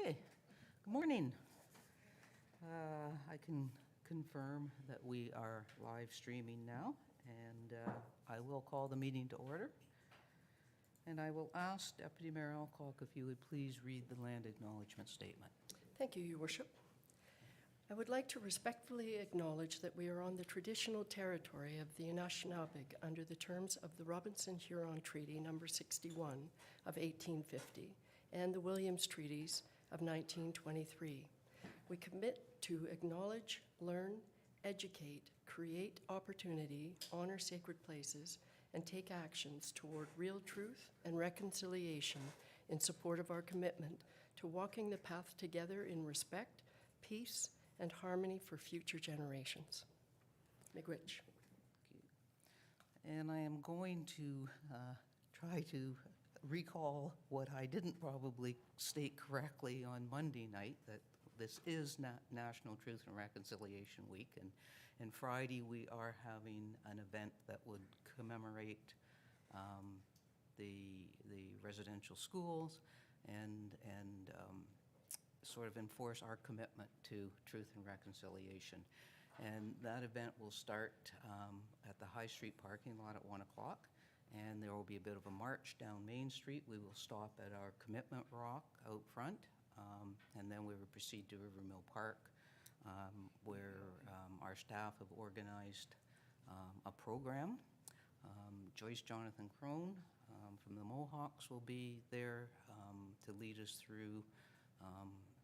Okay, good morning. I can confirm that we are live streaming now, and I will call the meeting to order. And I will ask Deputy Mayor Alcock if you would please read the land acknowledgement statement. Thank you, Your Worship. I would like to respectfully acknowledge that we are on the traditional territory of the Anishinaabe under the terms of the Robinson-Huron Treaty No. 61 of 1850 and the Williams Treaties of 1923. We commit to acknowledge, learn, educate, create opportunity, honor sacred places, and take actions toward real truth and reconciliation in support of our commitment to walking the path together in respect, peace, and harmony for future generations. Miigwech. And I am going to try to recall what I didn't probably state correctly on Monday night, that this is National Truth and Reconciliation Week, and Friday we are having an event that would commemorate the residential schools and sort of enforce our commitment to truth and reconciliation. And that event will start at the High Street parking lot at 1 o'clock, and there will be a bit of a march down Main Street. We will stop at our commitment rock out front, and then we will proceed to Rivermill Park, where our staff have organized a program. Joyce Jonathan Crone from the Mohawks will be there to lead us through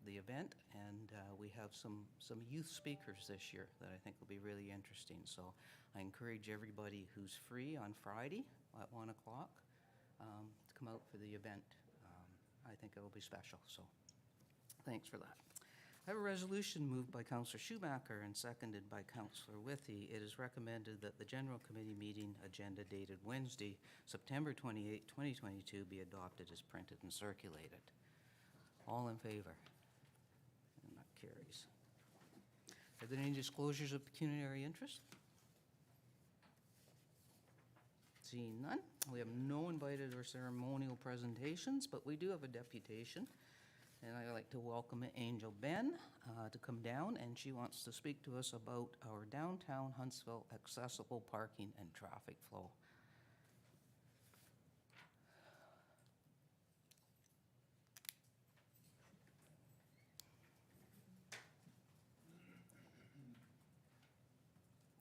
the event, and we have some youth speakers this year that I think will be really interesting. So I encourage everybody who's free on Friday at 1 o'clock to come out for the event. I think it will be special, so thanks for that. I have a resolution moved by Councillor Schumacher and seconded by Councillor Withey. It is recommended that the General Committee meeting agenda dated Wednesday, September 28, 2022 be adopted as printed and circulated. All in favor? And that carries. Are there any disclosures of pecuniary interest? Seeing none. We have no invited or ceremonial presentations, but we do have a deputation. And I'd like to welcome Angel Ben to come down, and she wants to speak to us about our downtown Huntsville accessible parking and traffic flow.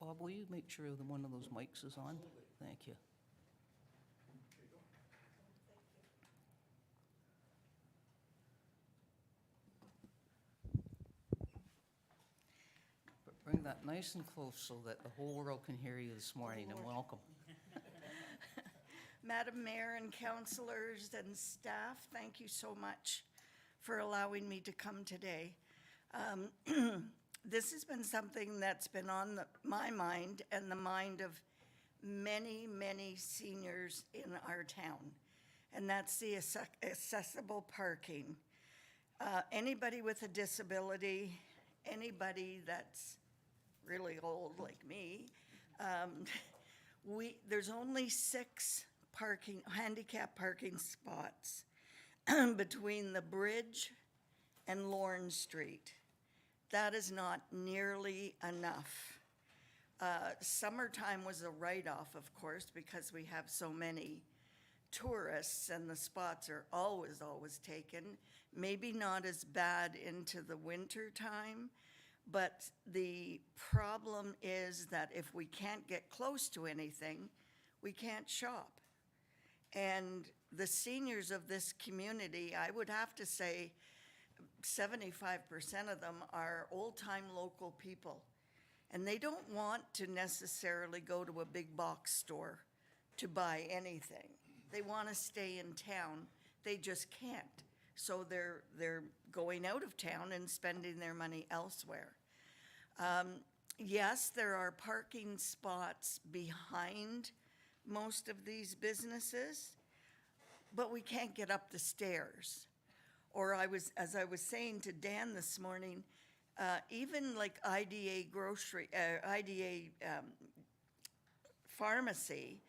Bob, will you make sure that one of those mics is on? Absolutely. Thank you. Bring that nice and close so that the whole world can hear you this morning, and welcome. Madam Mayor and councillors and staff, thank you so much for allowing me to come today. This has been something that's been on my mind and the mind of many, many seniors in our town, and that's the accessible parking. Anybody with a disability, anybody that's really old like me, there's only 6 handicap parking spots between the bridge and Lorne Street. That is not nearly enough. Summertime was a write-off, of course, because we have so many tourists and the spots are always taken. Maybe not as bad into the winter time, but the problem is that if we can't get close to anything, we can't shop. And the seniors of this community, I would have to say 75% of them are old-time local people. And they don't want to necessarily go to a big box store to buy anything. They want to stay in town. They just can't. So they're going out of town and spending their money elsewhere. Yes, there are parking spots behind most of these businesses, but we can't get up the stairs. Or as I was saying to Dan this morning, even like IDA pharmacy,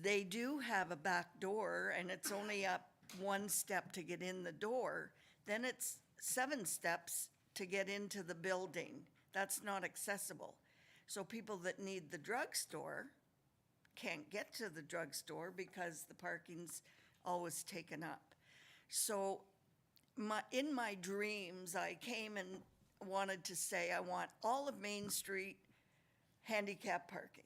they do have a back door and it's only up 1 step to get in the door. Then it's 7 steps to get into the building. That's not accessible. So people that need the drugstore can't get to the drugstore because the parking's always taken up. So in my dreams, I came and wanted to say, I want all of Main Street handicap parking.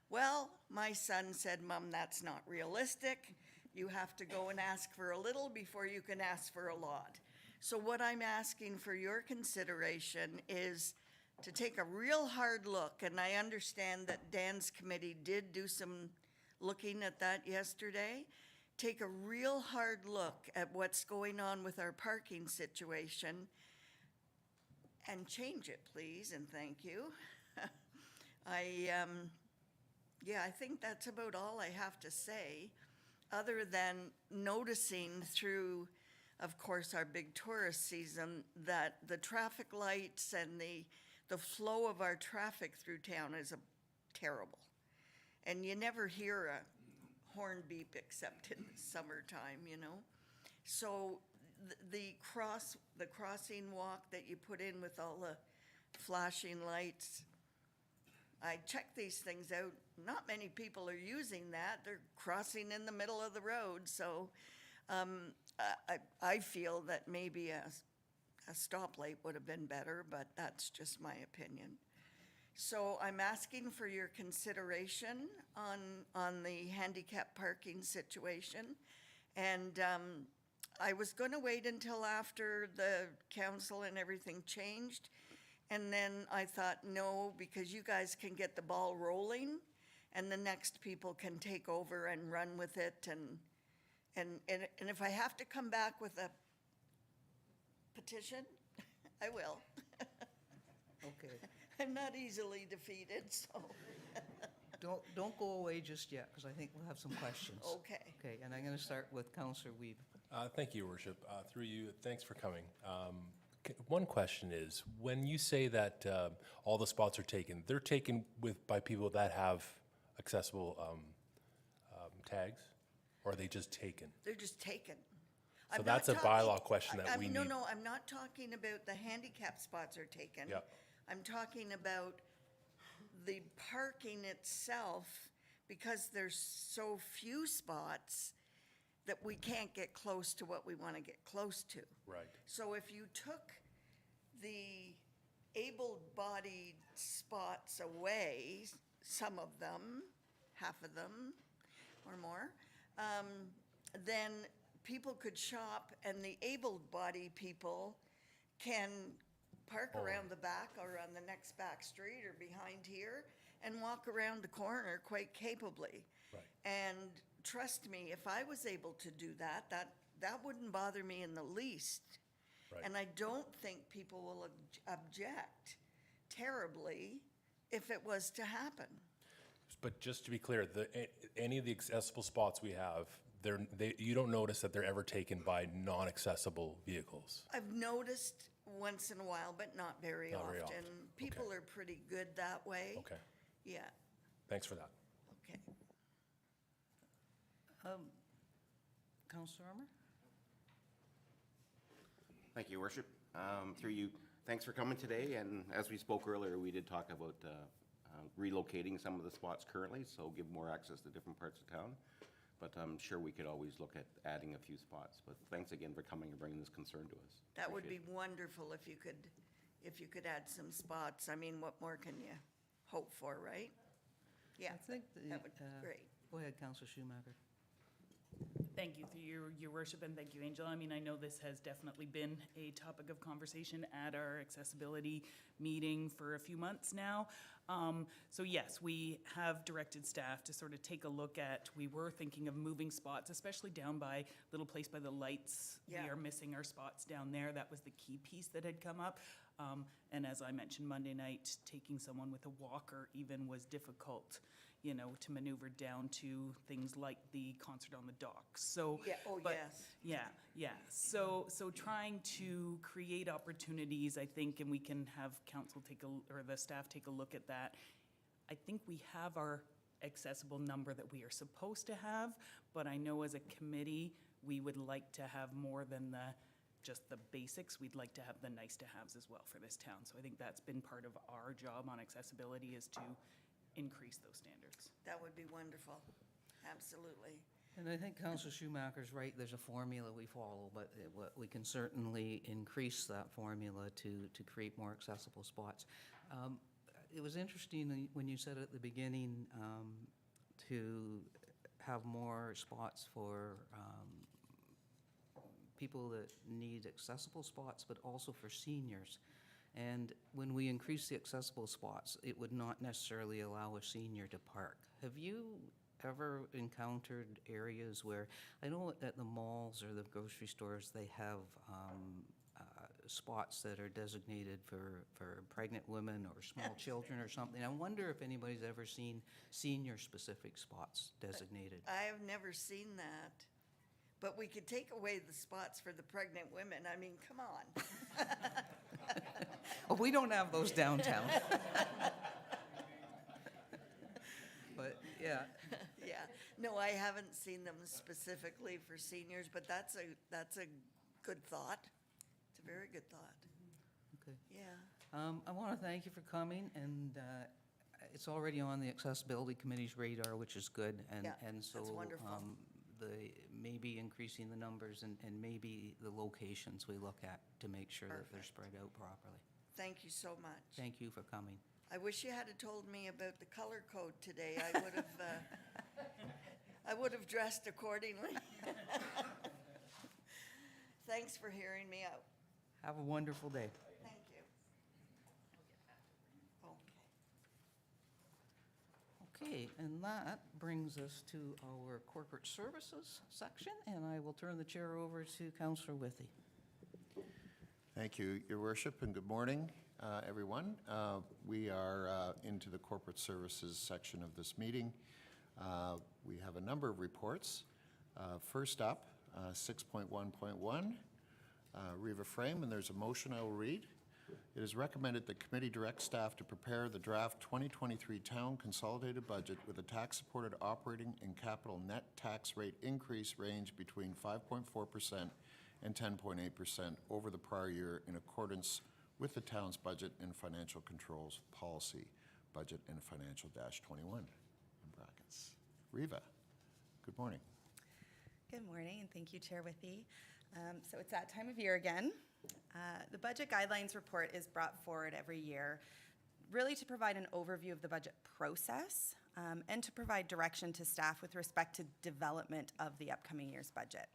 Well, my son said, Mom, that's not realistic. You have to go and ask for a little before you can ask for a lot. So what I'm asking for your consideration is to take a real hard look, and I understand that Dan's committee did do some looking at that yesterday. Take a real hard look at what's going on with our parking situation and change it, please, and thank you. I think that's about all I have to say, other than noticing through, of course, our big tourist season, that the traffic lights and the flow of our traffic through town is terrible. And you never hear a horn beep except in the summertime, you know? So the crossing walk that you put in with all the flashing lights, I checked these things out. Not many people are using that. They're crossing in the middle of the road. So I feel that maybe a stoplight would have been better, but that's just my opinion. So I'm asking for your consideration on the handicap parking situation. And I was going to wait until after the council and everything changed. And then I thought, no, because you guys can get the ball rolling and the next people can take over and run with it. And if I have to come back with a petition, I will. Okay. I'm not easily defeated, so. Don't go away just yet, because I think we'll have some questions. Okay. Okay, and I'm going to start with Councillor Weeb. Thank you, Your Worship. Through you, thanks for coming. One question is, when you say that all the spots are taken, they're taken by people that have accessible tags, or are they just taken? They're just taken. So I'm that's not a talking- bylaw question that we need. No, I'm not talking about the handicap spots are taken. Yep. I'm talking about the parking itself, because there's so few spots that we can't get close to what we want to get close to. Right. So if you took the able-bodied spots away, some of them, half of them or more, then people could shop and the able-bodied people can park around the back or on the next back street or behind here and walk around the corner quite capably. Right. And trust me, if I was able to do that wouldn't bother me in the least. Right. And I don't think people will object terribly if it was to happen. But just to be clear, any of the accessible spots we have, you don't notice that they're ever taken by non-accessible vehicles? I've noticed once in a while, but not very Not very often. often. People Okay. are pretty good that way. Okay, Yeah, thanks for that. okay. Councillor Armour? Thank you, Your Worship. Through you, thanks for coming today. And as we spoke earlier, we did talk about relocating some of the spots currently, so give more access to different parts of town. But I'm sure we could always look at adding a few spots. But thanks again for coming and bringing this concern to us. That would be Appreciate wonderful if you could add some spots. I mean, what more can you hope for, right? Yeah, I think that would be great. Go ahead, Councillor Schumacher. Thank you, through your worship, and thank you, Angel. I mean, I know this has definitely been a topic of conversation at our accessibility meeting for a few months now. So yes, we have directed staff to sort of take a look at, we were thinking of moving spots, especially down by little place by the lights. Yeah. We are missing our spots down there. That was the key piece that had come up. And as I mentioned Monday night, taking someone with a walker even was difficult, you know, to maneuver down to things like the concert on the docks. So, Yeah, oh, but- yes. Yeah. So trying to create opportunities, I think, and we can have council or the staff take a look at that. I think we have our accessible number that we are supposed to have, but I know as a committee, we would like to have more than the just the basics. We'd like to have the nice-to-haves as well for this town. So I think that's been part of our job on accessibility, is to increase those standards. That would be wonderful. Absolutely. And I think Councilor Schumacher's right, there's a formula we follow, but we can certainly increase that formula to create more accessible spots. It was interesting when you said at the beginning to have more spots for people that need accessible spots, but also for seniors. And when we increase the accessible spots, it would not necessarily allow a senior to park. Have you ever encountered areas where, I know at the malls or the grocery stores, they have spots that are designated for pregnant women or small children or something. I wonder if anybody's ever seen senior-specific spots designated. I have never seen that, but we could take away the spots for the pregnant women. I mean, come on. Oh, we don't have those downtown. But, yeah. Yeah, no, I haven't seen them specifically for seniors, but that's a good thought. It's a very good thought. Okay. Yeah. I want to thank you for coming, and it's already on the Accessibility Committee's radar, which is good. And, Yeah, and so that's wonderful. maybe increasing the numbers and maybe the locations we look at to make sure that they're Perfect. spread out properly. Thank you so much. Thank you for coming. I wish you had told me about the color code today. I would have dressed accordingly. Thanks for hearing me out. Have a wonderful day. Thank you. Okay. Okay, and that brings us to our corporate services section, and I will turn the chair over to Councillor Withy. Thank you, Your Worship, and good morning, everyone. We are into the corporate services section of this meeting. We have a number of reports. First up, 6.1.1, Riva Frame, and there's a motion I will read. It is recommended the committee direct staff to prepare the draft 2023 town consolidated budget with a tax-supported operating and capital net tax rate increase range between 5.4% and 10.8% over the prior year in accordance with the town's budget and financial controls policy, budget and financial -21 in brackets. Riva, good morning. Good morning, and thank you, Chair Withy. So it's that time of year again. The Budget Guidelines Report is brought forward every year, really to provide an overview of the budget process and to provide direction to staff with respect to development of the upcoming year's budget.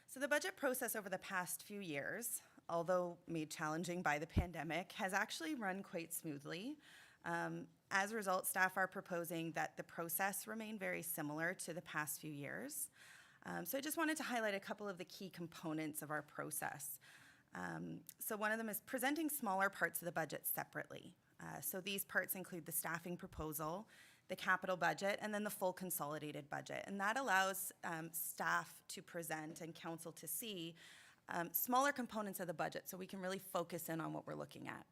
So the budget process over the past few years, although made challenging by the pandemic, has actually run quite smoothly. As a result, staff are proposing that the process remain very similar to the past few years. So I just wanted to highlight a couple of the key components of our process. So one of them is presenting smaller parts of the budget separately. So these parts include the staffing proposal, the capital budget, and then the full consolidated budget. And that allows staff to present and council to see smaller components of the budget so we can really focus in on what we're looking at.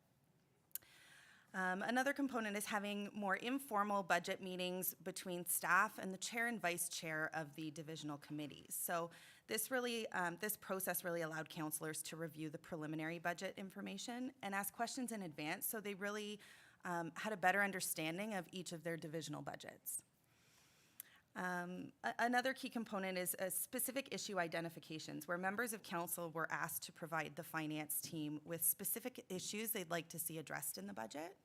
Another component is having more informal budget meetings between staff and the chair and vice chair of the divisional committees. So this process really allowed councillors to review the preliminary budget information and ask questions in advance, so they really had a better understanding of each of their divisional budgets. Another key component is specific issue identifications, where members of council were asked to provide the finance team with specific issues they'd like to see addressed in the budget.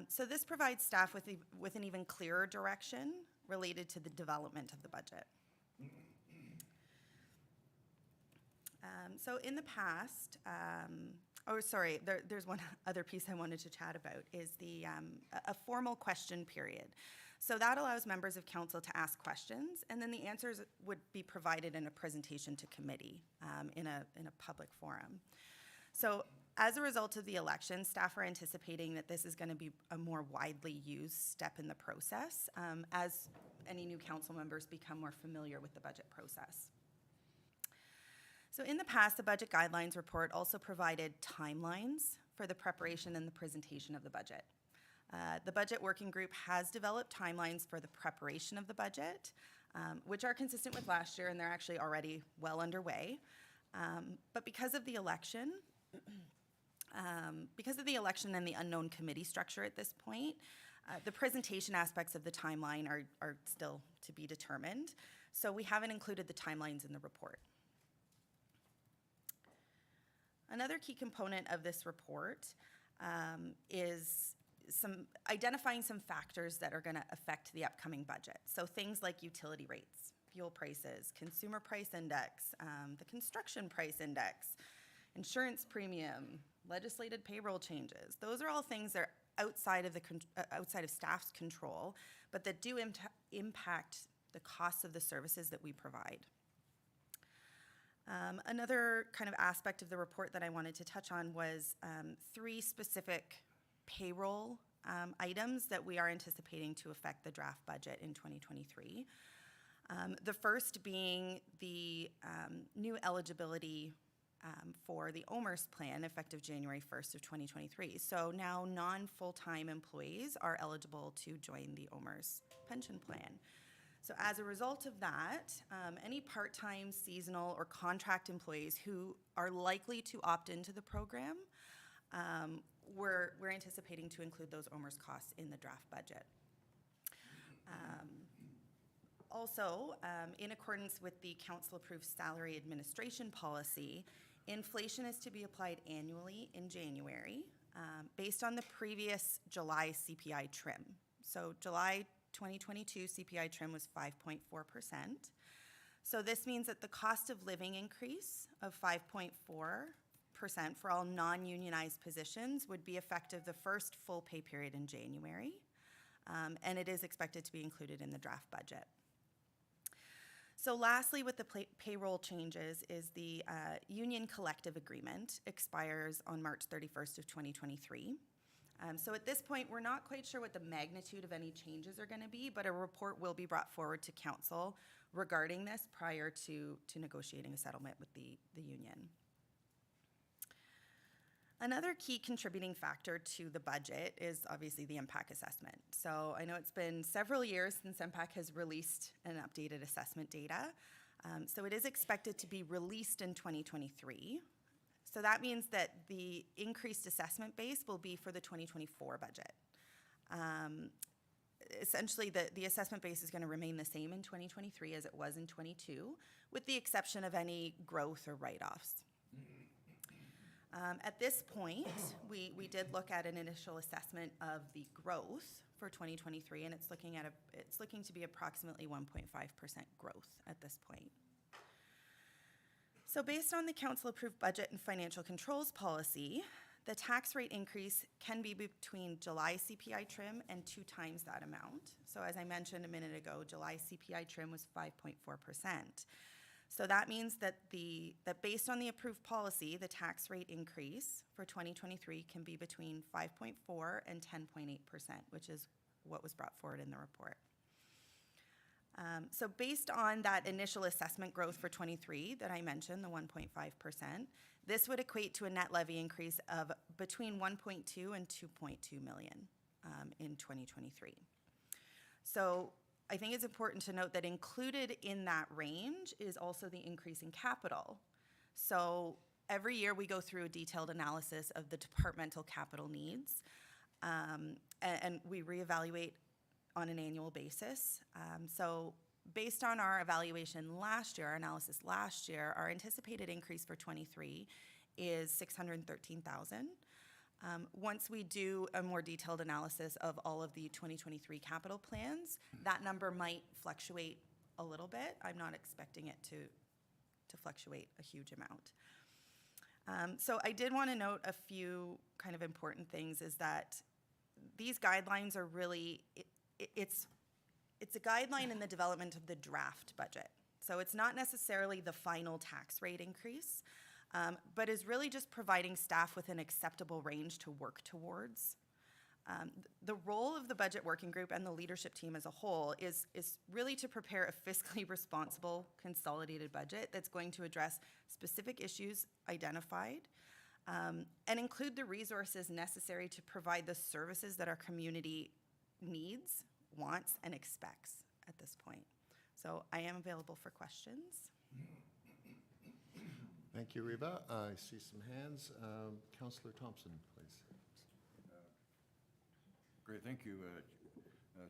So this provides staff with an even clearer direction related to the development of the budget. So in the past, there's one other piece I wanted to chat about, is a formal question period. So that allows members of council to ask questions, and then the answers would be provided in a presentation to committee in a public forum. So as a result of the election, staff are anticipating that this is going to be a more widely used step in the process as any new council members become more familiar with the budget process. So in the past, the Budget Guidelines Report also provided timelines for the preparation and the presentation of the budget. The Budget Working Group has developed timelines for the preparation of the budget, which are consistent with last year, and they're actually already well underway. But because of the election, and the unknown committee structure at this point, the presentation aspects of the timeline are still to be determined. So we haven't included the timelines in the report. Another key component of this report is identifying some factors that are going to affect the upcoming budget. So things like utility rates, fuel prices, consumer price index, the construction price index, insurance premium, legislated payroll changes. Those are all things that are outside of staff's control, but that do impact the costs of the services that we provide. Another kind of aspect of the report that I wanted to touch on was 3 specific payroll items that we are anticipating to affect the draft budget in 2023. The first being the new eligibility for the OMERS plan effective January 1st of 2023. So now non-full-time employees are eligible to join the OMERS pension plan. So as a result of that, any part-time, seasonal, or contract employees who are likely to opt into the program, we're anticipating to include those OMERS costs in the draft budget. Also, in accordance with the council-approved salary administration policy, inflation is to be applied annually in January based on the previous July CPI trim. So July 2022 CPI trim was 5.4%. So this means that the cost of living increase of 5.4% for all non-unionized positions would be effective the first full pay period in January, and it is expected to be included in the draft budget. So lastly, with the payroll changes is the union collective agreement expires on March 31st of 2023. So at this point, we're not quite sure what the magnitude of any changes are going to be, but a report will be brought forward to council regarding this prior to negotiating a settlement with the union. Another key contributing factor to the budget is obviously the impact assessment. So I know it's been several years since MPAC has released an updated assessment data. So it is expected to be released in 2023. So that means that the increased assessment base will be for the 2024 budget. Essentially, the assessment base is going to remain the same in 2023 as it was in 22, with the exception of any growth or write-offs. At this point, we did look at an initial assessment of the growth for 2023, and it's looking to be approximately 1.5% growth at this point. So based on the council-approved budget and financial controls policy, the tax rate increase can be between July CPI trim and 2 times that amount. So as I mentioned a minute ago, July CPI trim was 5.4%. So that means that based on the approved policy, the tax rate increase for 2023 can be between 5.4 and 10.8%, which is what was brought forward in the report. So based on that initial assessment growth for 23 that I mentioned, the 1.5%, this would equate to a net levy increase of between 1.2 and 2.2 million in 2023. So I think it's important to note that included in that range is also the increase in capital. So every year we go through a detailed analysis of the departmental capital needs, and we reevaluate on an annual basis. So based on our evaluation last year, our analysis last year, our anticipated increase for 23 is $613,000. Once we do a more detailed analysis of all of the 2023 capital plans, that number might fluctuate a little bit. I'm not expecting it to fluctuate a huge amount. So I did want to note a few kind of important things is that these guidelines are really, it's a guideline in the development of the draft budget. So it's not necessarily the final tax rate increase, but is really just providing staff with an acceptable range to work towards. The role of the budget working group and the leadership team as a whole is really to prepare a fiscally responsible consolidated budget that's going to address specific issues identified and include the resources necessary to provide the services that our community needs, wants, and expects at this point. So I am available for questions. Thank you, Reba. I see some hands. Councillor Thompson, please. Great, thank you,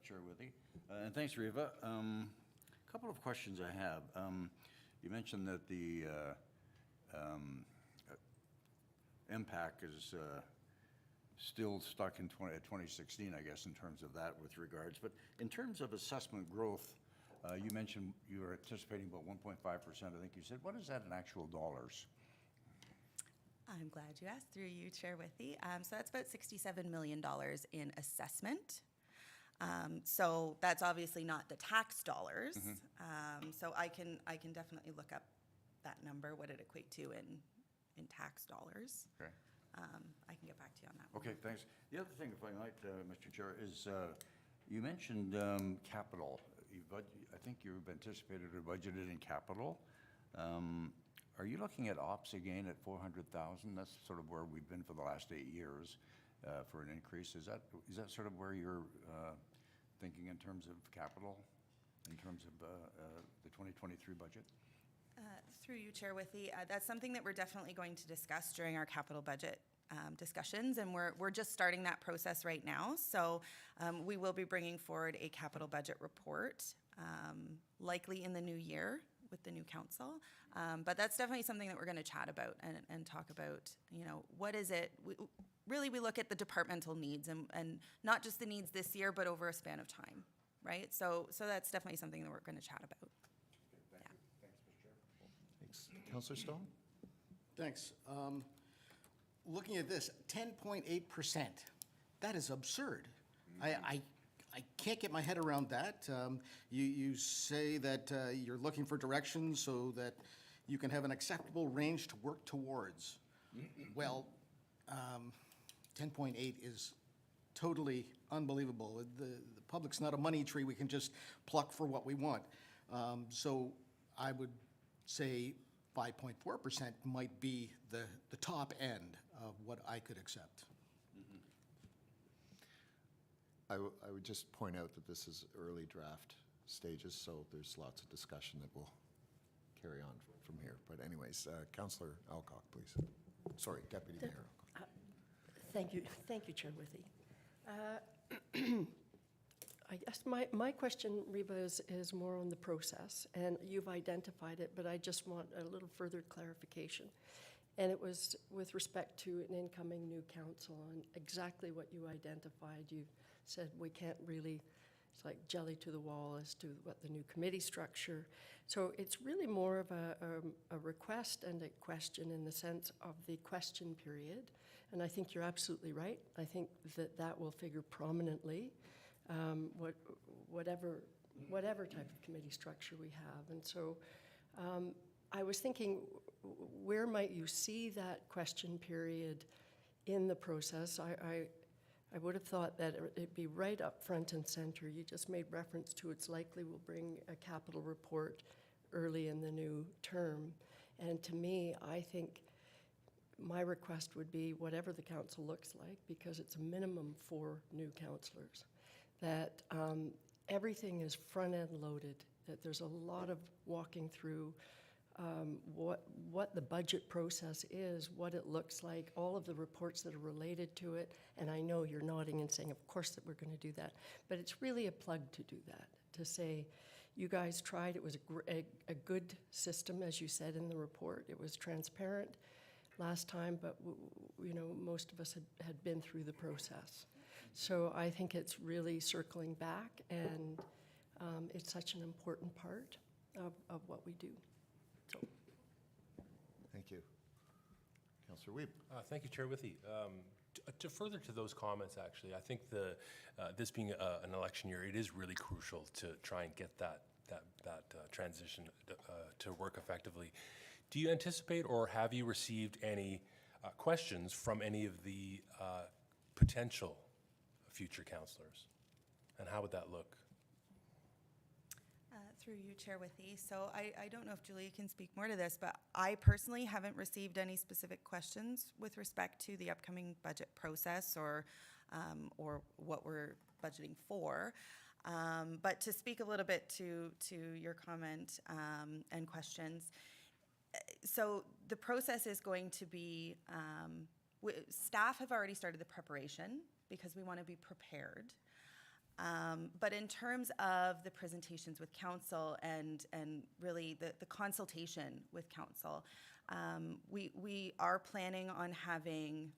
Chair Withy. And thanks, Reva. A couple of questions I have. You mentioned that the MPAC is still stuck in 2016, I guess, in terms of that with regards. But in terms of assessment growth, you mentioned you were anticipating about 1.5%, I think you said. What is that in actual dollars? I'm glad you asked, through you, Chair Withy. So that's about $67 million in assessment. So that's obviously not the tax dollars. So I can definitely look up that number, what it equate to in tax dollars. Okay. I can get back to you on that one. Okay, thanks. The other thing, if I might, Mr. Chair, is you mentioned capital. I think you've anticipated or budgeted in capital. Are you looking at ops again at 400,000? That's sort of where we've been for the last 8 years for an increase. Is that sort of where you're thinking in terms of capital, in terms of the 2023 budget? Through you, Chair Withy, that's something that we're definitely going to discuss during our capital budget discussions, and we're just starting that process right now. So we will be bringing forward a capital budget report, likely in the new year with the new council. But that's definitely something that we're going to chat about and talk about, you know, what is it? Really, we look at the departmental needs and not just the needs this year, but over a span of time, right? So that's definitely something that we're going to chat about. Thanks. Councillor Stone? Thanks. Looking at this, 10.8%, that is absurd. I can't get my head around that. You say that you're looking for direction so that you can have an acceptable range to work towards. Well, 10.8 is totally unbelievable. The public's not a money tree we can just pluck for what we want. So I would say 5.4% might be the top end of what I could accept. I would just point out that this is early draft stages, so there's lots of discussion that will carry on from here. But anyways, Councillor Alcock, please. Sorry, Deputy Mayor Alcock. Thank you, Chair Withy. I guess my question, Reba, is more on the process, and you've identified it, but I just want a little further clarification. And it was with respect to an incoming new council and exactly what you identified. You said we can't really, it's like jelly to the wall as to what the new committee structure. So it's really more of a request and a question in the sense of the question period. And I think you're absolutely right. I think that will figure prominently, whatever type of committee structure we have. And so I was thinking, where might you see that question period in the process? I would have thought that it'd be right up front and center. You just made reference to it's likely we'll bring a capital report early in the new term. And to me, I think my request would be whatever the council looks like, because it's a minimum for new councillors, that everything is front-end loaded, that there's a lot of walking through what the budget process is, what it looks like, all of the reports that are related to it. And I know you're nodding and saying, of course, that we're going to do that. But it's really a plug to do that, to say, you guys tried. It was a good system, as you said in the report. It was transparent last time, but you know, most of us had been through the process. So I think it's really circling back, and it's such an important part of what we do. So. Thank you. Councillor Weeb. Thank you, Chair Withy. To further to those comments, actually, I think this being an election year, it is really crucial to try and get that transition to work effectively. Do you anticipate, or have you received any questions from any of the potential future councillors? And how would that look? Through you, Chair Withy. So I don't know if Julia can speak more to this, but I personally haven't received any specific questions with respect to the upcoming budget process or what we're budgeting for. But to speak a little bit to your comment and questions, so the process is going to be, staff have already started the preparation because we want to be prepared. But in terms of the presentations with council and really the consultation with council, we are planning on having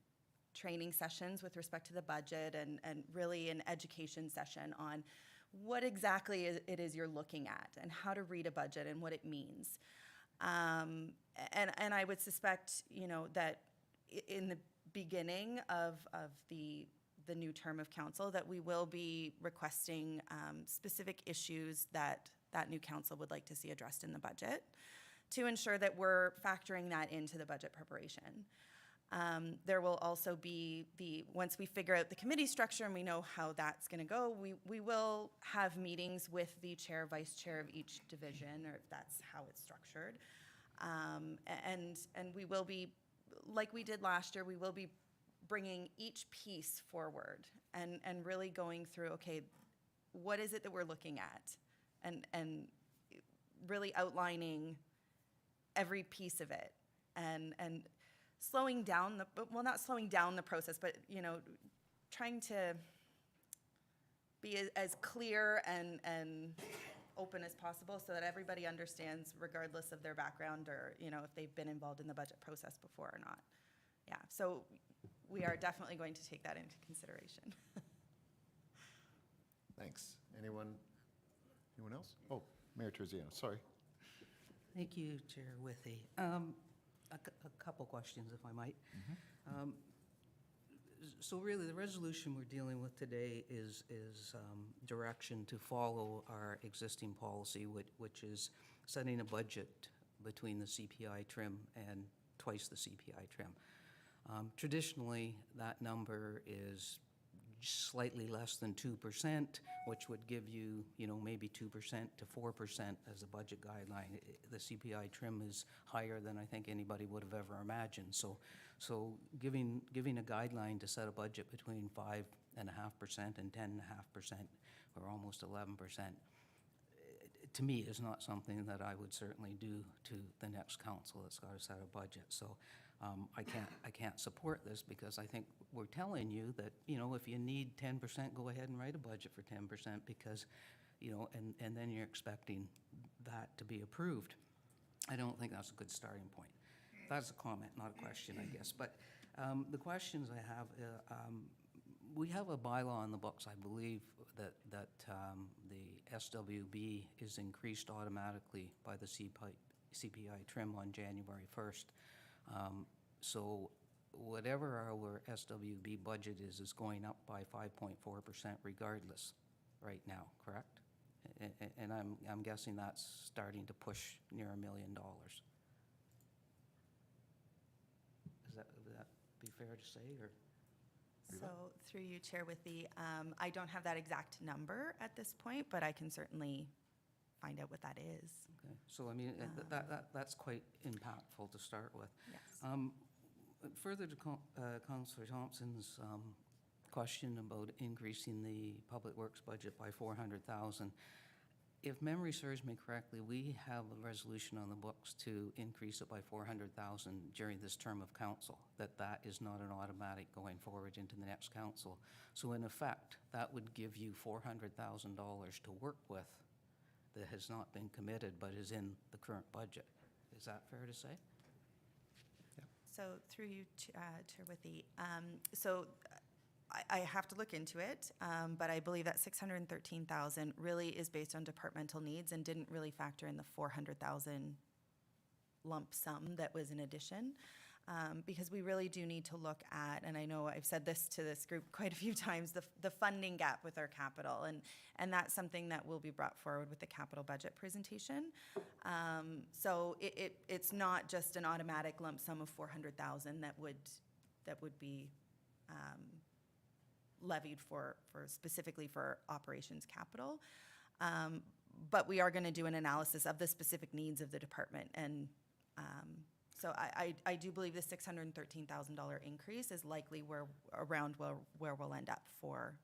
training sessions with respect to the budget and really an education session on what exactly it is you're looking at and how to read a budget and what it means. And I would suspect, that in the beginning of the new term of council, that we will be requesting specific issues that new council would like to see addressed in the budget to ensure that we're factoring that into the budget preparation. There will also be once we figure out the committee structure and we know how that's going to go, we will have meetings with the chair, vice chair of each division, or if that's how it's structured. And we will be, like we did last year, we will be bringing each piece forward and really going through, okay, what is it that we're looking at? And really outlining every piece of it and slowing down not slowing down the process, but, trying to be as clear and open as possible so that everybody understands regardless of their background or, if they've been involved in the budget process before or not. Yeah, so we are definitely going to take that into consideration. Thanks. Anyone else? Oh, Mayor Terziano, sorry. Thank you, Chair Withy. A couple questions, if I might. So really, the resolution we're dealing with today is direction to follow our existing policy, which is setting a budget between the CPI trim and twice the CPI trim. Traditionally, that number is slightly less than 2%, which would give you, maybe 2% to 4% as a budget guideline. The CPI trim is higher than I think anybody would have ever imagined. So giving a guideline to set a budget between 5.5% and 10.5%, or almost 11%, to me is not something that I would certainly do to the next council that's got to set a budget. So I can't support this because I think we're telling you that, if you need 10%, go ahead and write a budget for 10% because, and then you're expecting that to be approved. I don't think that's a good starting point. That's a comment, not a question, I guess. But the questions I have, we have a bylaw in the books, I believe, that the SWB is increased automatically by the CPI trim on January 1st. So whatever our SWB budget is going up by 5.4% regardless right now, correct? And I'm guessing that's starting to push near $1 million. Would that be fair to say, or? So through you, Chair Withy, I don't have that exact number at this point, but I can certainly find out what that is. Okay, so I mean, that's quite impactful to start with. Yes. Further to Councillor Thompson's question about increasing the Public Works budget by $400,000, if memory serves me correctly, we have a resolution on the books to increase it by $400,000 during this term of council, that is not an automatic going forward into the next council. So in effect, that would give you $400,000 to work with that has not been committed but is in the current budget. Is that fair to say? So through you, Chair Withy, so I have to look into it, but I believe that $613,000 really is based on departmental needs and didn't really factor in the $400,000 lump sum that was in addition. Because we really do need to look at, and I know I've said this to this group quite a few times, the funding gap with our capital, and that's something that will be brought forward with the capital budget presentation. So it's not just an automatic lump sum of $400,000 that would be levied for specifically for operations capital. But we are going to do an analysis of the specific needs of the department, and so I do believe the $613,000 increase is likely around where we'll end up for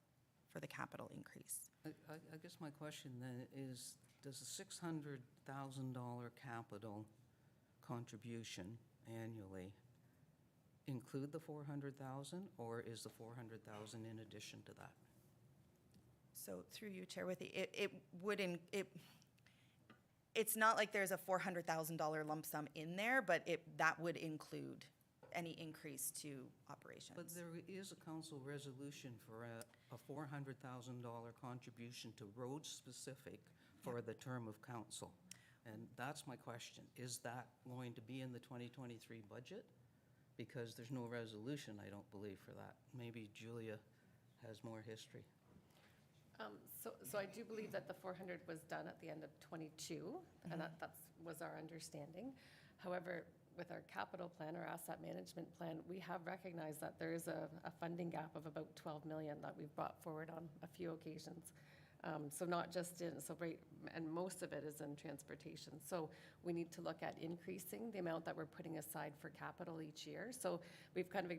the capital increase. I guess my question then is, does the $600,000 capital contribution annually include the 400,000, or is the 400,000 in addition to that? So through you, Chair Withy, it's not like there's a $400,000 lump sum in there, but that would include any increase to operations. But there is a council resolution for a $400,000 contribution to roads specific for the term of council. And that's my question. Is that going to be in the 2023 budget? Because there's no resolution, I don't believe, for that. Maybe Julia has more history. So I do believe that the 400 was done at the end of '22, and that was our understanding. However, with our capital plan, our asset management plan, we have recognized that there is a funding gap of about 12 million that we've brought forward on a few occasions. So not just and most of it is in transportation. So we need to look at increasing the amount that we're putting aside for capital each year. So we're kind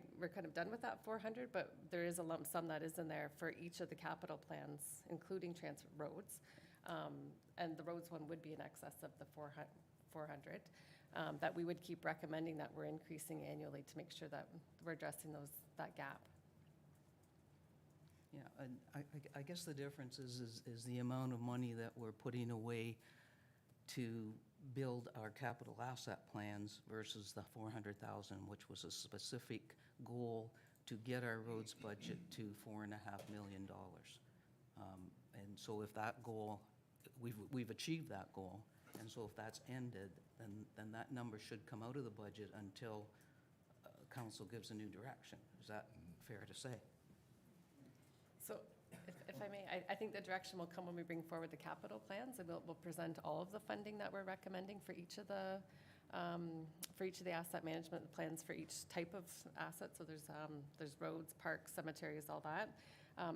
of done with that 400, but there is a lump sum that is in there for each of the capital plans, including roads. And the roads one would be in excess of the 400. That we would keep recommending that we're increasing annually to make sure that we're addressing that gap. Yeah, and I guess the difference is the amount of money that we're putting away to build our capital asset plans versus the 400,000, which was a specific goal to get our roads budget to $4.5 million. And so if that goal, we've achieved that goal, and so if that's ended, then that number should come out of the budget until council gives a new direction. Is that fair to say? So if I may, I think the direction will come when we bring forward the capital plans, and we'll present all of the funding that we're recommending for each of the asset management plans for each type of asset. So there's roads, parks, cemeteries, all that.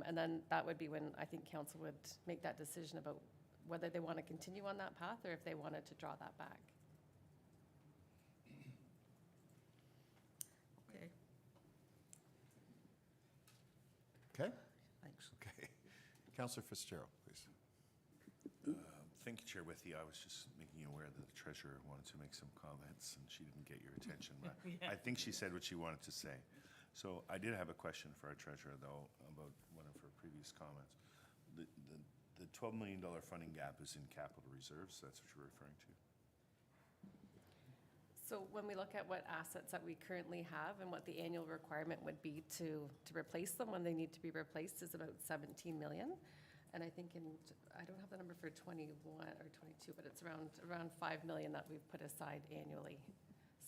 And then that would be when I think council would make that decision about whether they want to continue on that path or if they wanted to draw that back. Okay. Okay? Thanks. Okay. Counselor Fitzgerald, please. Thank you, Chair Withy. I was just making you aware that the treasurer wanted to make some comments, and she didn't get your attention, but I think she said what she wanted to say. So I did have a question for our treasurer, though, about one of her previous comments. The $12 million funding gap is in capital reserves. That's what you're referring to? So when we look at what assets that we currently have and what the annual requirement would be to replace them when they need to be replaced is about 17 million. And I think I don't have the number for 21 or 22, but it's around 5 million that we've put aside annually.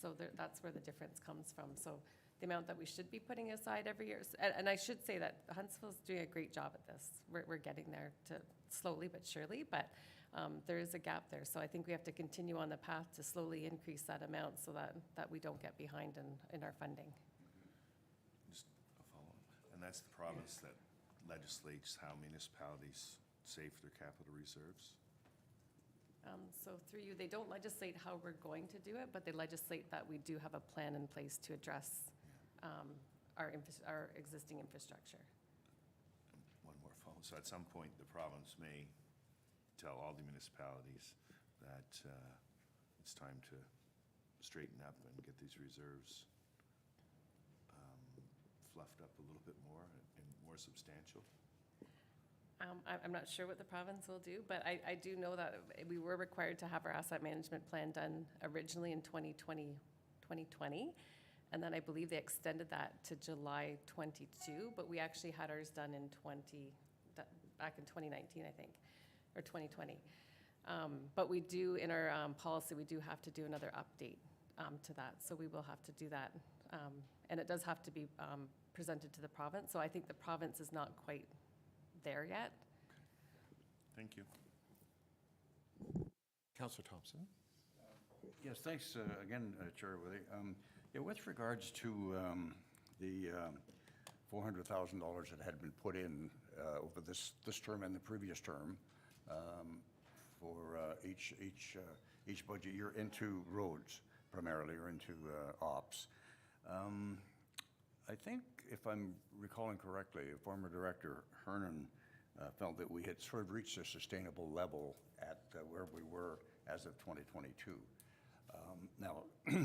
So that's where the difference comes from. So the amount that we should be putting aside every year, and I should say that Huntsville's doing a great job at this. We're getting there slowly but surely, but there is a gap there. So I think we have to continue on the path to slowly increase that amount so that we don't get behind in our funding. Just a follow-up. And that's the province that legislates how municipalities save their capital reserves? So through you, they don't legislate how we're going to do it, but they legislate that we do have a plan in place to address our existing infrastructure. One more follow. So at some point, the province may tell all the municipalities that it's time to straighten up and get these reserves fluffed up a little bit more and more substantial? I'm not sure what the province will do, but I do know that we were required to have our asset management plan done originally in 2020, and then I believe they extended that to July 22, but we actually had ours done back in 2019, I think, or 2020. But we do, in our policy, we do have to do another update to that, so we will have to do that. And it does have to be presented to the province, so I think the province is not quite there yet. Thank you. Counselor Thompson? Yes, thanks again, Chair Withy. Yeah, with regards to the $400,000 that had been put in over this term and the previous term for each budget year into roads primarily, or into ops. I think, if I'm recalling correctly, former Director Hernan felt that we had sort of reached a sustainable level at where we were as of 2022. Now,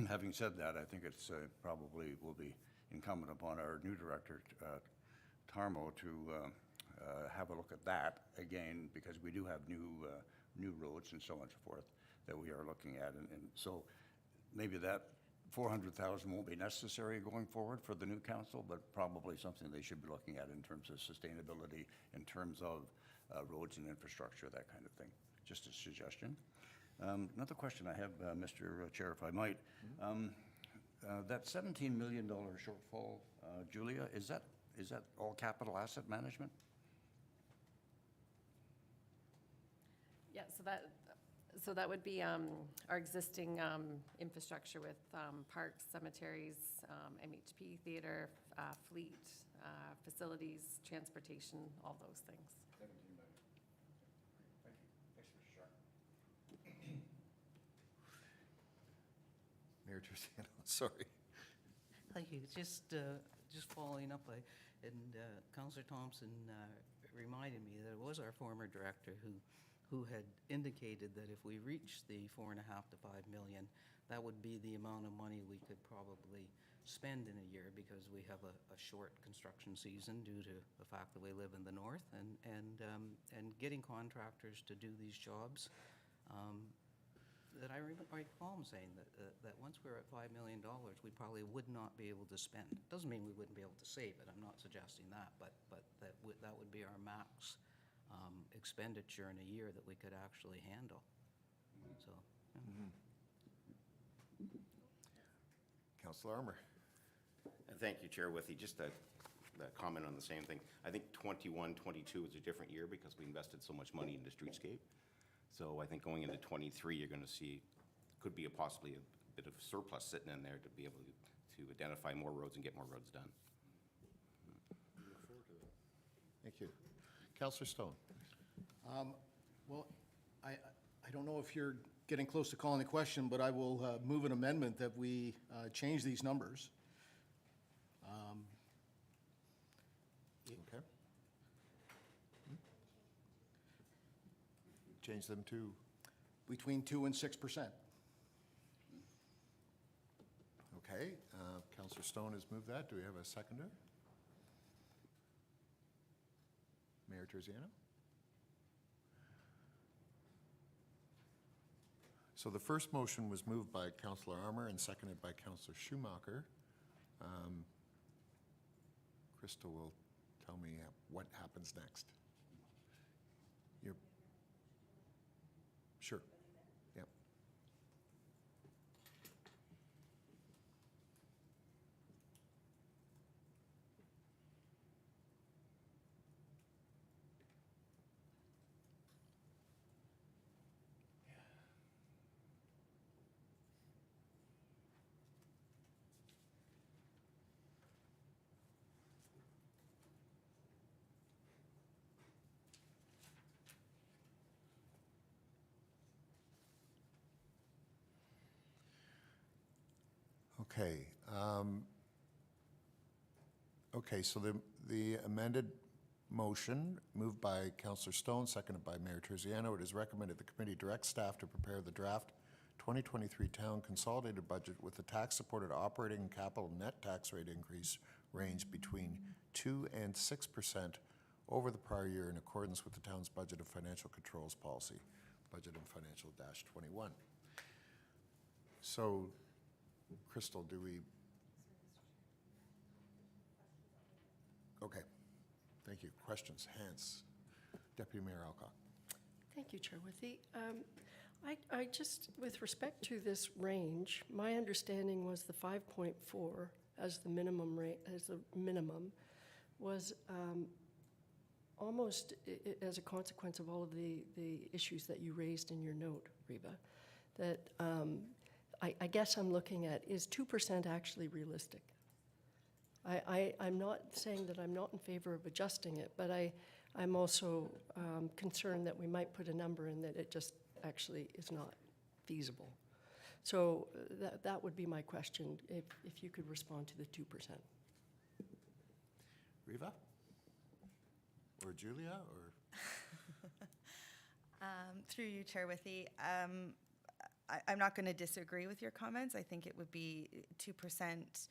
having said that, I think it's probably will be incumbent upon our new director, Tarmo, to have a look at that again, because we do have new roads and so on and so forth that we are looking at. And so maybe that 400,000 won't be necessary going forward for the new council, but probably something they should be looking at in terms of sustainability, in terms of roads and infrastructure, that kind of thing. Just a suggestion. Another question I have, Mr. Chair, if I might. That $17 million shortfall, Julia, is that all capital asset management? Yeah, so that would be our existing infrastructure with parks, cemeteries, MHP, theater, fleet, facilities, transportation, all those things. 17 million. Thank you. Thanks, Mr. Chair. Mayor Terziano, sorry. Thank you. Just following up, and Councillor Thompson reminded me that it was our former director who had indicated that if we reached the 4.5 to 5 million, that would be the amount of money we could probably spend in a year, because we have a short construction season due to the fact that we live in the north, and getting contractors to do these jobs. That I recall him saying that once we're at $5 million, we probably would not be able to spend. Doesn't mean we wouldn't be able to save it. I'm not suggesting that, but that would be our max expenditure in a year that we could actually handle. So, yeah. Councillor Armour. Thank you, Chair Withy. Just a comment on the same thing. I think 21, 22 is a different year because we invested so much money into streetscape. So I think going into 23, you're going to see, could be possibly a bit of surplus sitting in there to be able to identify more roads and get more roads done. Look forward to that. Thank you. Councillor Stone. Well, I don't know if you're getting close to calling the question, but I will move an amendment that we change these numbers. Okay. Change them to? Between 2% and 6%. Okay. Councillor Stone has moved that. Do we have a seconder? Mayor Terziano? So the first motion was moved by Councillor Armour and seconded by Councillor Schumacher. Crystal will tell me what happens next. You're sure. Yep. Okay. Okay, so the amended motion, moved by Councillor Stone, seconded by Mayor Terziano, it is recommended the committee direct staff to prepare the draft 2023 town consolidated budget with the tax-supported operating and capital net tax rate increase range between 2% and 6% over the prior year in accordance with the town's budget and financial controls policy, budget and financial -21. So, Crystal, do we? Okay, thank you. Questions? Hands. Deputy Mayor Alcock. Thank you, Chair Withy. I just, with respect to this range, my understanding was the 5.4 as the minimum rate, as the minimum, was almost as a consequence of all of the issues that you raised in your note, Reba, that I guess I'm looking at, is 2% actually realistic? I'm not saying that I'm not in favor of adjusting it, but I'm also concerned that we might put a number in that it just actually is not feasible. So that would be my question, if you could respond to the 2%. Reva? Or Julia, or? Through you, Chair Withy, I'm not going to disagree with your comments. I think it would be 2%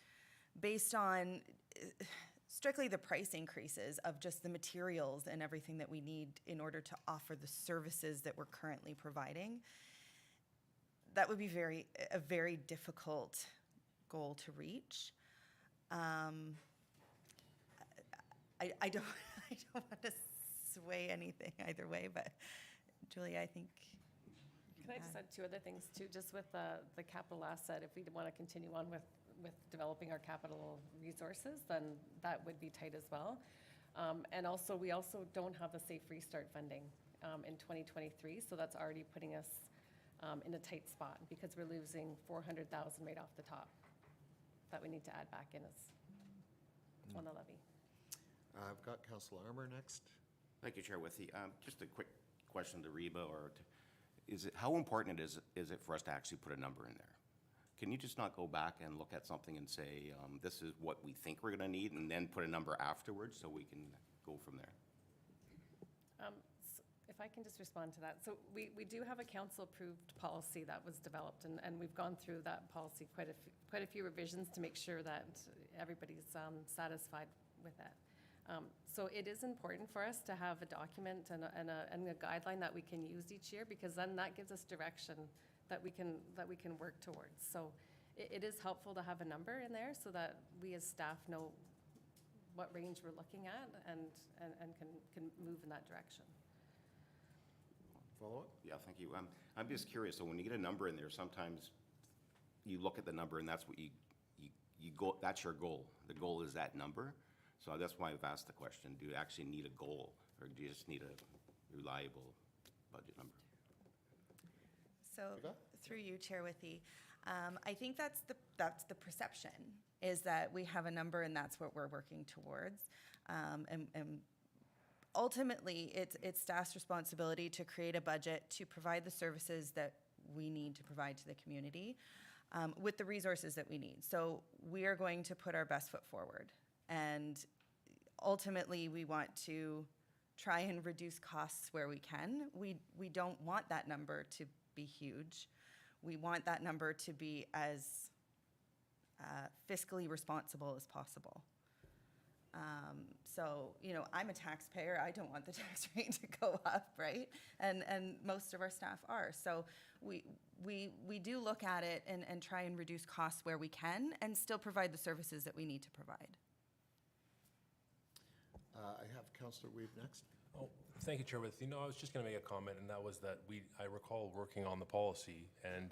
based on strictly the price increases of just the materials and everything that we need in order to offer the services that we're currently providing. That would be a very difficult goal to reach. I don't want to sway anything either way, but Julia, I think. Can I just add two other things too, just with the capital asset, if we want to continue on with developing our capital resources, then that would be tight as well. And also, we also don't have the Safe Restart funding in 2023, so that's already putting us in a tight spot because we're losing 400,000 right off the top that we need to add back in as on the levy. I've got Councillor Armour next. Thank you, Chair Withey. Just a quick question to Reba, how important is it for us to actually put a number in there? Can you just not go back and look at something and say, this is what we think we're going to need, and then put a number afterwards so we can go from there? If I can just respond to that. So we do have a council-approved policy that was developed, and we've gone through that policy quite a few revisions to make sure that everybody's satisfied with it. So it is important for us to have a document and a guideline that we can use each year, because then that gives us direction that we can work towards. So it is helpful to have a number in there so that we as staff know what range we're looking at and can move in that direction. Follow-up? Yeah, thank you. I'm just curious, so when you get a number in there, sometimes you look at the number and that's what you go, that's your goal. The goal is that number. So that's why I've asked the question, do you actually need a goal, or do you just need a reliable budget number? So through you, Chair Withey, I think that's the perception, is that we have a number and that's what we're working towards. And ultimately, it's staff's responsibility to create a budget to provide the services that we need to provide to the community with the resources that we need. So we are going to put our best foot forward. And ultimately, we want to try and reduce costs where we can. We don't want that number to be huge. We want that number to be as fiscally responsible as possible. So, I'm a taxpayer. I don't want the tax rate to go up, right? And most of our staff are. So we do look at it and try and reduce costs where we can and still provide the services that we need to provide. I have Councillor Weave next. Oh, thank you, Chair Withey. I was just going to make a comment, and that was that I recall working on the policy and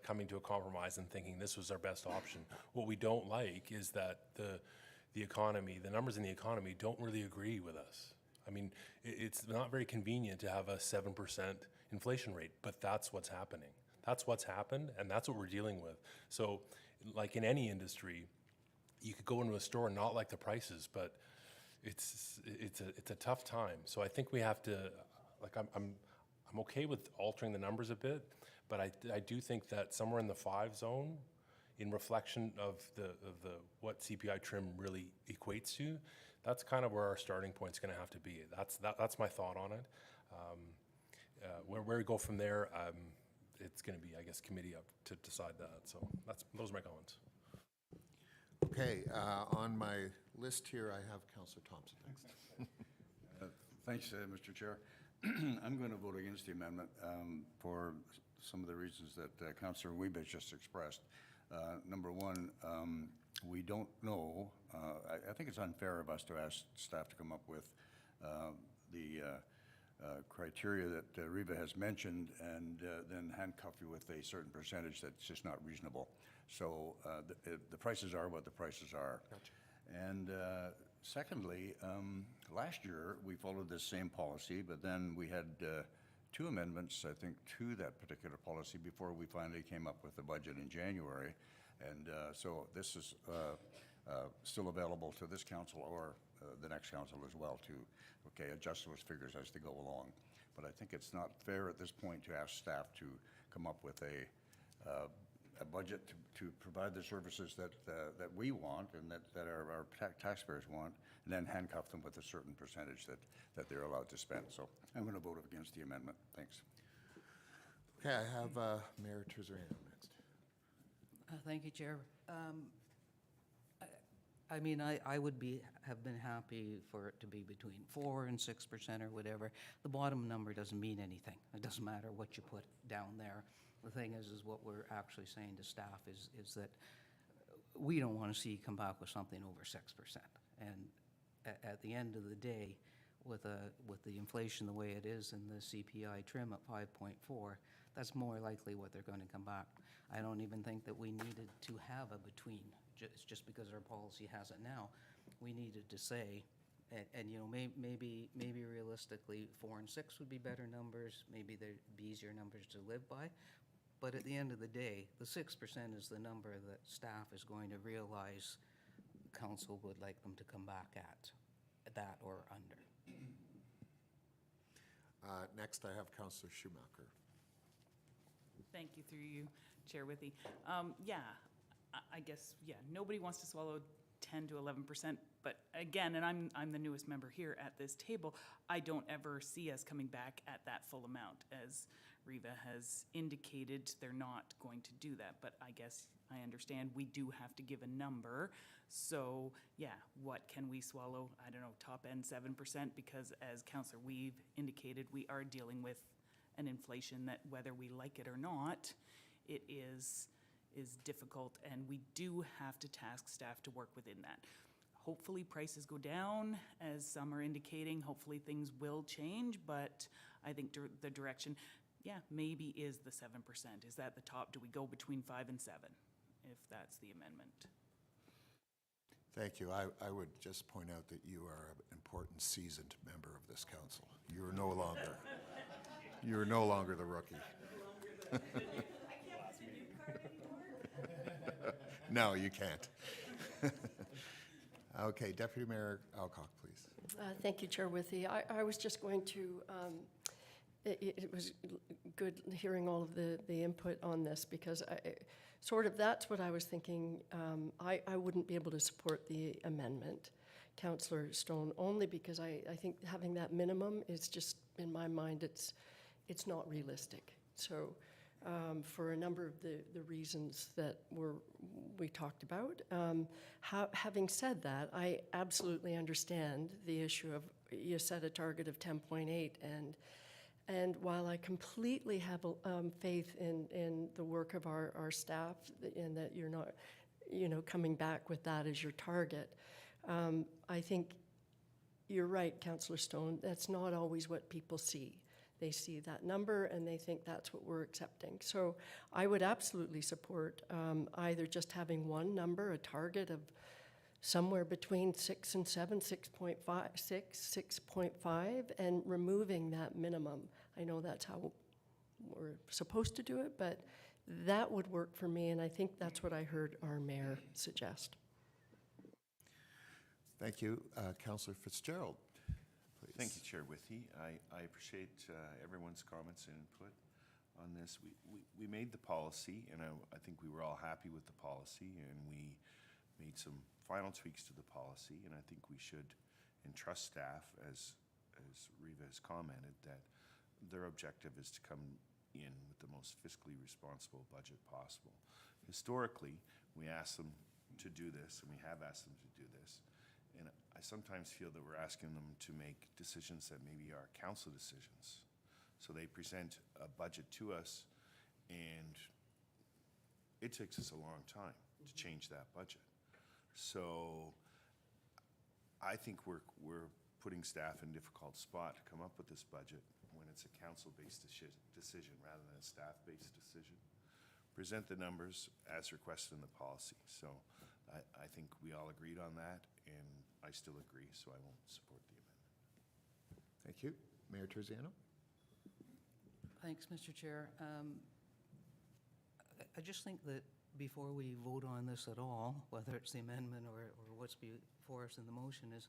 coming to a compromise and thinking this was our best option. What we don't like is that the economy, the numbers in the economy don't really agree with us. I mean, it's not very convenient to have a 7% inflation rate, but that's what's happening. That's what's happened, and that's what we're dealing with. So, like in any industry, you could go into a store and not like the prices, but it's a tough time. So I think we have to, I'm okay with altering the numbers a bit, but I do think that somewhere in the 5 zone, in reflection of what CPI trim really equates to, that's kind of where our starting point's going to have to be. That's my thought on it. Where we go from there, it's going to be, I guess, committee up to decide that. So those are my comments. Okay, on my list here, I have Councillor Thompson next. Thanks, Mr. Chair. I'm going to vote against the amendment for some of the reasons that Councillor Weeb has just expressed. Number one, we don't know. I think it's unfair of us to ask staff to come up with the criteria that Reba has mentioned and then handcuff you with a certain percentage that's just not reasonable. So the prices are what the prices are. Gotcha. And secondly, last year we followed this same policy, but then we had 2 amendments, I think, to that particular policy before we finally came up with the budget in January. And so this is still available to this council or the next council as well to, adjust those figures as they go along. But I think it's not fair at this point to ask staff to come up with a budget to provide the services that we want and that our taxpayers want, and then handcuff them with a certain percentage that they're allowed to spend. So I'm going to vote against the amendment. Thanks. Okay, I have Mayor Terzariano next. Thank you, Chair. I mean, I would have been happy for it to be between 4% and 6% or whatever. The bottom number doesn't mean anything. It doesn't matter what you put down there. The thing is what we're actually saying to staff is that we don't want to see you come back with something over 6%. And at the end of the day, with the inflation the way it is and the CPI trim at 5.4, that's more likely what they're going to come back. I don't even think that we needed to have a between, just because our policy has it now. We needed to say, and you know, maybe realistically, 4 and 6 would be better numbers. Maybe they'd be easier numbers to live by. But at the end of the day, the 6% is the number that staff is going to realize council would like them to come back at that or under. Next, I have Councillor Schumacher. Thank you, through you, Chair Withy. Yeah, I guess, yeah, nobody wants to swallow 10 to 11%, but again, and I'm the newest member here at this table, I don't ever see us coming back at that full amount. As Riva has indicated, they're not going to do that, but I guess I understand we do have to give a number. So yeah, what can we swallow? I don't know, top end 7%, because as Councillor Weave indicated, we are dealing with an inflation that, whether we like it or not, it is difficult, and we do have to task staff to work within that. Hopefully prices go down, as some are indicating. Hopefully things will change, but I think the direction, yeah, maybe is the 7%. Is that the top? Do we go between 5 and 7, if that's the amendment? Thank you. I would just point out that you are an important seasoned member of this council. You are no longer the rookie. No, you can't. Okay, Deputy Mayor Alcock, please. Thank you, Chair Withy. I was just going to, it was good hearing all of the input on this, because that's what I was thinking. I wouldn't be able to support the amendment, Councillor Stone, only because I think having that minimum is just, in my mind, it's not realistic. So for a number of the reasons that we talked about. Having said that, I absolutely understand the issue of, you set a target of 10.8, and while I completely have faith in the work of our staff, and that you're not, coming back with that as your target, I think you're right, Councillor Stone, that's not always what people see. They see that number and they think that's what we're accepting. So I would absolutely support either just having one number, a target of somewhere between 6 and 7, 6.5, 6.5, and removing that minimum. I know that's how we're supposed to do it, but that would work for me, and I think that's what I heard our mayor suggest. Thank you. Councillor Fitzgerald, please. Thank you, Chair Withy. I appreciate everyone's comments and input on this. We made the policy, and I think we were all happy with the policy, and we made some final tweaks to the policy, and I think we should entrust staff, as Riva has commented, that their objective is to come in with the most fiscally responsible budget possible. Historically, we asked them to do this, and we have asked them to do this, and I sometimes feel that we're asking them to make decisions that maybe are council decisions. So they present a budget to us, and it takes us a long time to change that budget. So I think we're putting staff in a difficult spot to come up with this budget when it's a council-based decision rather than a staff-based decision. Present the numbers as requested in the policy. So I think we all agreed on that, and I still agree, so I won't support the amendment. Thank you. Mayor Terziano? Thanks, Mr. Chair. I just think that before we vote on this at all, whether it's the amendment or what's before us in the motion, is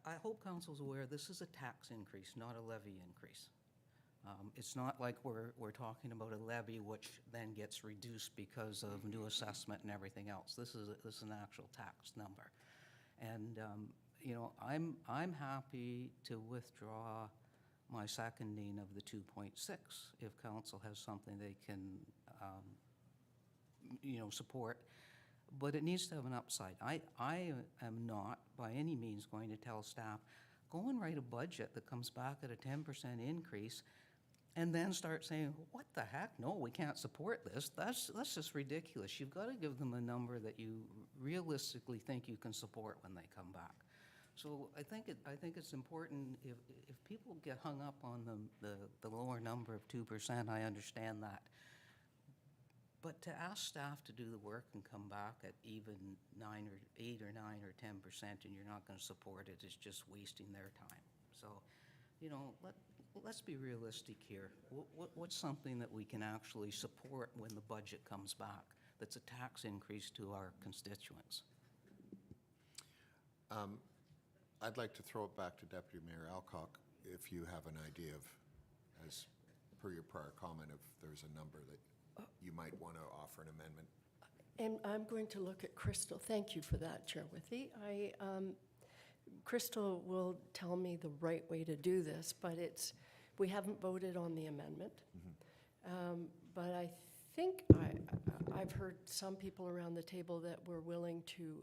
I hope council's aware this is a tax increase, not a levy increase. It's not like we're talking about a levy which then gets reduced because of new assessment and everything else. This is an actual tax number. And I'm happy to withdraw my seconding of the 2.6 if council has something they can, support. But it needs to have an upside. I am not by any means going to tell staff, go and write a budget that comes back at a 10% increase and then start saying, what the heck? No, we can't support this. That's just ridiculous. You've got to give them a number that you realistically think you can support when they come back. So I think it's important, if people get hung up on the lower number of 2%, I understand that. But to ask staff to do the work and come back at even 8 or 9 or 10% and you're not going to support it is just wasting their time. So, let's be realistic here. What's something that we can actually support when the budget comes back that's a tax increase to our constituents? I'd like to throw it back to Deputy Mayor Alcock if you have an idea of, as per your prior comment, if there's a number that you might want to offer an amendment. And I'm going to look at Crystal. Thank you for that, Chair Withy. Crystal will tell me the right way to do this, but we haven't voted on the amendment. But I think I've heard some people around the table that were willing to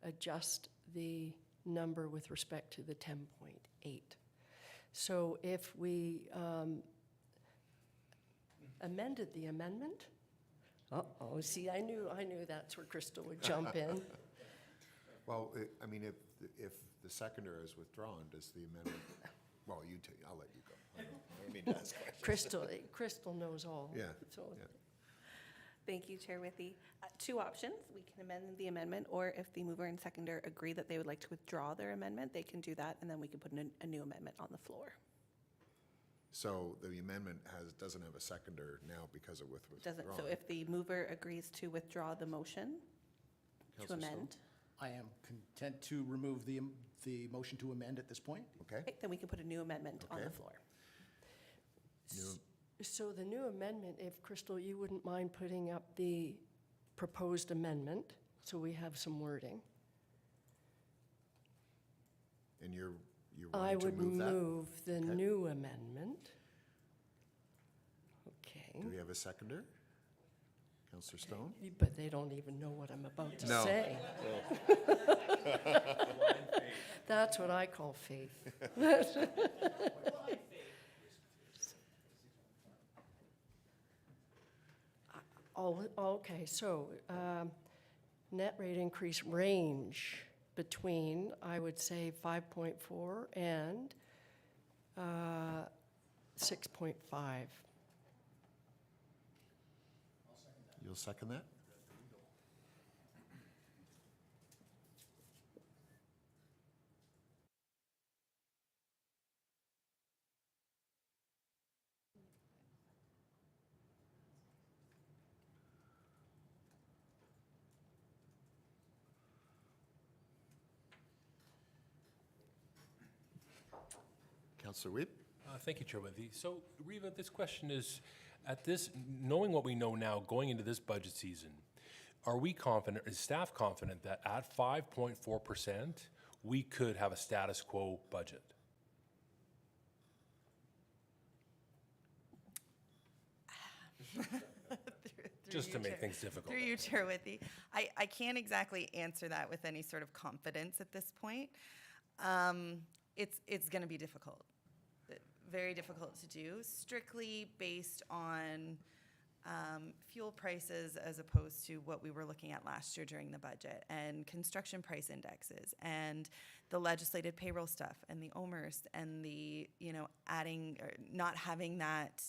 adjust the number with respect to the 10.8. So if we amended the amendment, see, I knew that's where Crystal would jump in. Well, if the seconder is withdrawn, does the amendment, well, I'll let you go. I don't mean to ask questions. Crystal knows all. Yeah, So yeah. Thank you, Chair Withy. Two options. We can amend the amendment, or if the mover and seconder agree that they would like to withdraw their amendment, they can do that, and then we can put a new amendment on the floor. So the amendment doesn't have a seconder now because of withdrawn. Doesn't, so if the mover agrees to withdraw the motion to Councillor amend, I am content to remove the motion to amend at this point. Okay. okay, then we can put a new amendment on the Okay. floor. So the new amendment, if Crystal, you wouldn't mind putting up the proposed amendment, so we have some wording. And you're I willing to would move that? move the Okay. new amendment. Okay. Do we have a seconder? Councillor Stone? But they don't even know what I'm about to No. say. That's what I call faith. Okay, so net rate increase range between, I would say, 5.4 and 6.5. You'll second that? Councillor Wiebe? Thank you, Chair Withy. So, Reva, this question is, knowing what we know now, going into this budget season, are we confident, is staff confident that at 5.4%, we could have a status quo budget? Just to make things difficult. Through you, Chair Withy. I can't exactly answer that with any sort of confidence at this point. It's going to be difficult, very difficult to do, strictly based on fuel prices as opposed to what we were looking at last year during the budget, and construction price indexes, and the legislated payroll stuff, and the OMERS, and the, adding, or not having that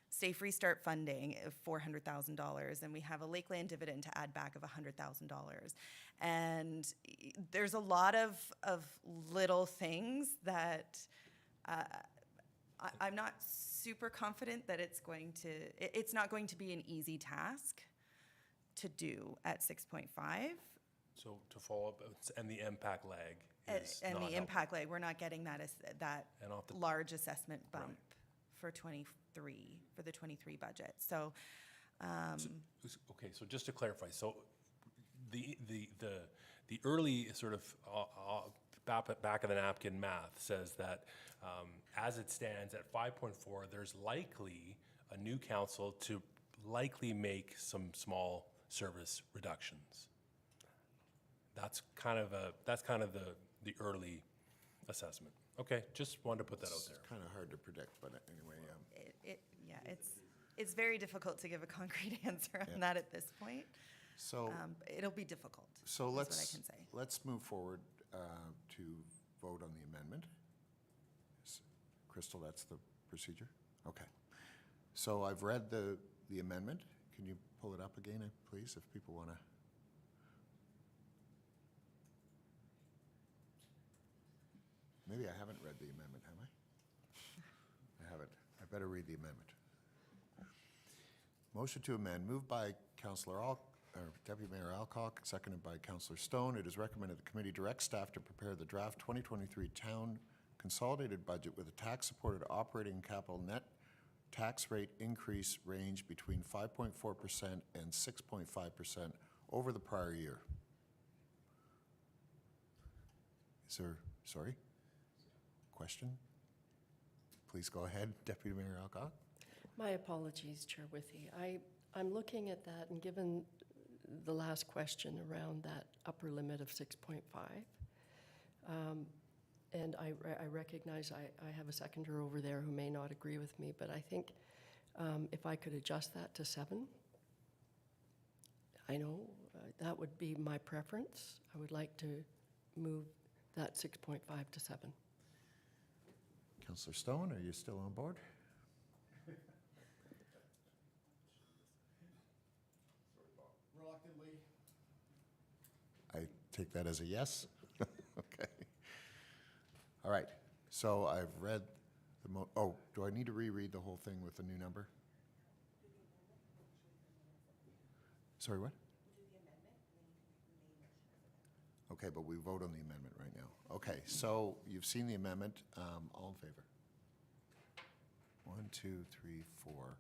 safe restart funding of $400,000, and we have a Lakeland dividend to add back of $100,000. And there's a lot of little things that I'm not super confident that it's not going to be an easy task to do at 6.5. So to follow up, and the impact lag is And not the helpful. impact lag, we're not getting that And off the- large assessment bump Right. for the 23 budget. So, Okay, so just to clarify, so the early sort of back of the napkin math says that as it stands at 5.4, there's likely a new council to likely make some small service reductions. That's kind of the early assessment. Okay, just wanted to put that out It's there. kind of hard to predict, but anyway, It's very difficult to give a concrete answer on that at this point. so, It'll be difficult, so is what I let's, can say. let's move forward to vote on the amendment. Crystal, that's the procedure? Okay. So I've read the amendment. Can you pull it up again, please, if people want to? Maybe I haven't read the amendment, have I? I haven't. I better read the amendment. Motion to amend, moved by Deputy Mayor Alcock, seconded by Councillor Stone. It is recommended the committee direct staff to prepare the draft 2023 town consolidated budget with a tax-supported operating capital net tax rate increase range between 5.4% and 6.5% over the prior year. Is there, sorry? Question? Please go ahead, Deputy Mayor Alcock. My apologies, Chair Withy. I'm looking at that, and given the last question around that upper limit of 6.5, and I recognize I have a seconder over there who may not agree with me, but I think if I could adjust that to 7, I know that would be my preference. I would like to move that 6.5 to 7. Councillor Stone, are you still on board? Reluctantly. I take that as a yes. Okay. All right. So I've read the do I need to reread the whole thing with the new number? Sorry, what? Okay, but we vote on the amendment right now. Okay, so you've seen the amendment. All in favor? 1, 2, 3, 4. 1,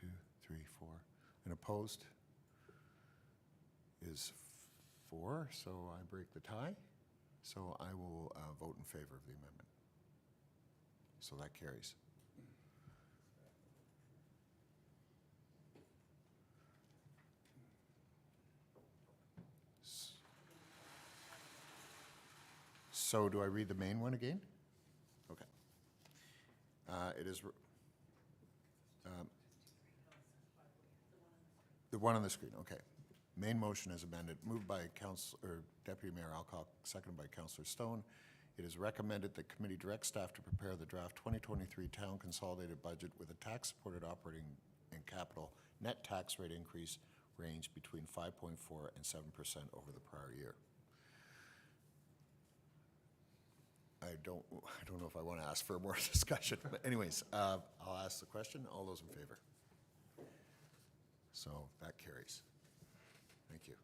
2, 3, 4. And opposed is 4, so I break the tie. So I will vote in favor of the amendment. So that carries. So do I read the main one again? Okay. It is the one on the screen, okay. Main motion is amended, moved by Deputy Mayor Alcock, seconded by Councillor Stone. It is recommended that committee direct staff to prepare the draft 2023 town consolidated budget with a tax-supported operating and capital net tax rate increase range between 5.4% and 7% over the prior year. I don't know if I want to ask for more discussion, but anyways, I'll ask the question. All those in favor? So that carries. Thank you.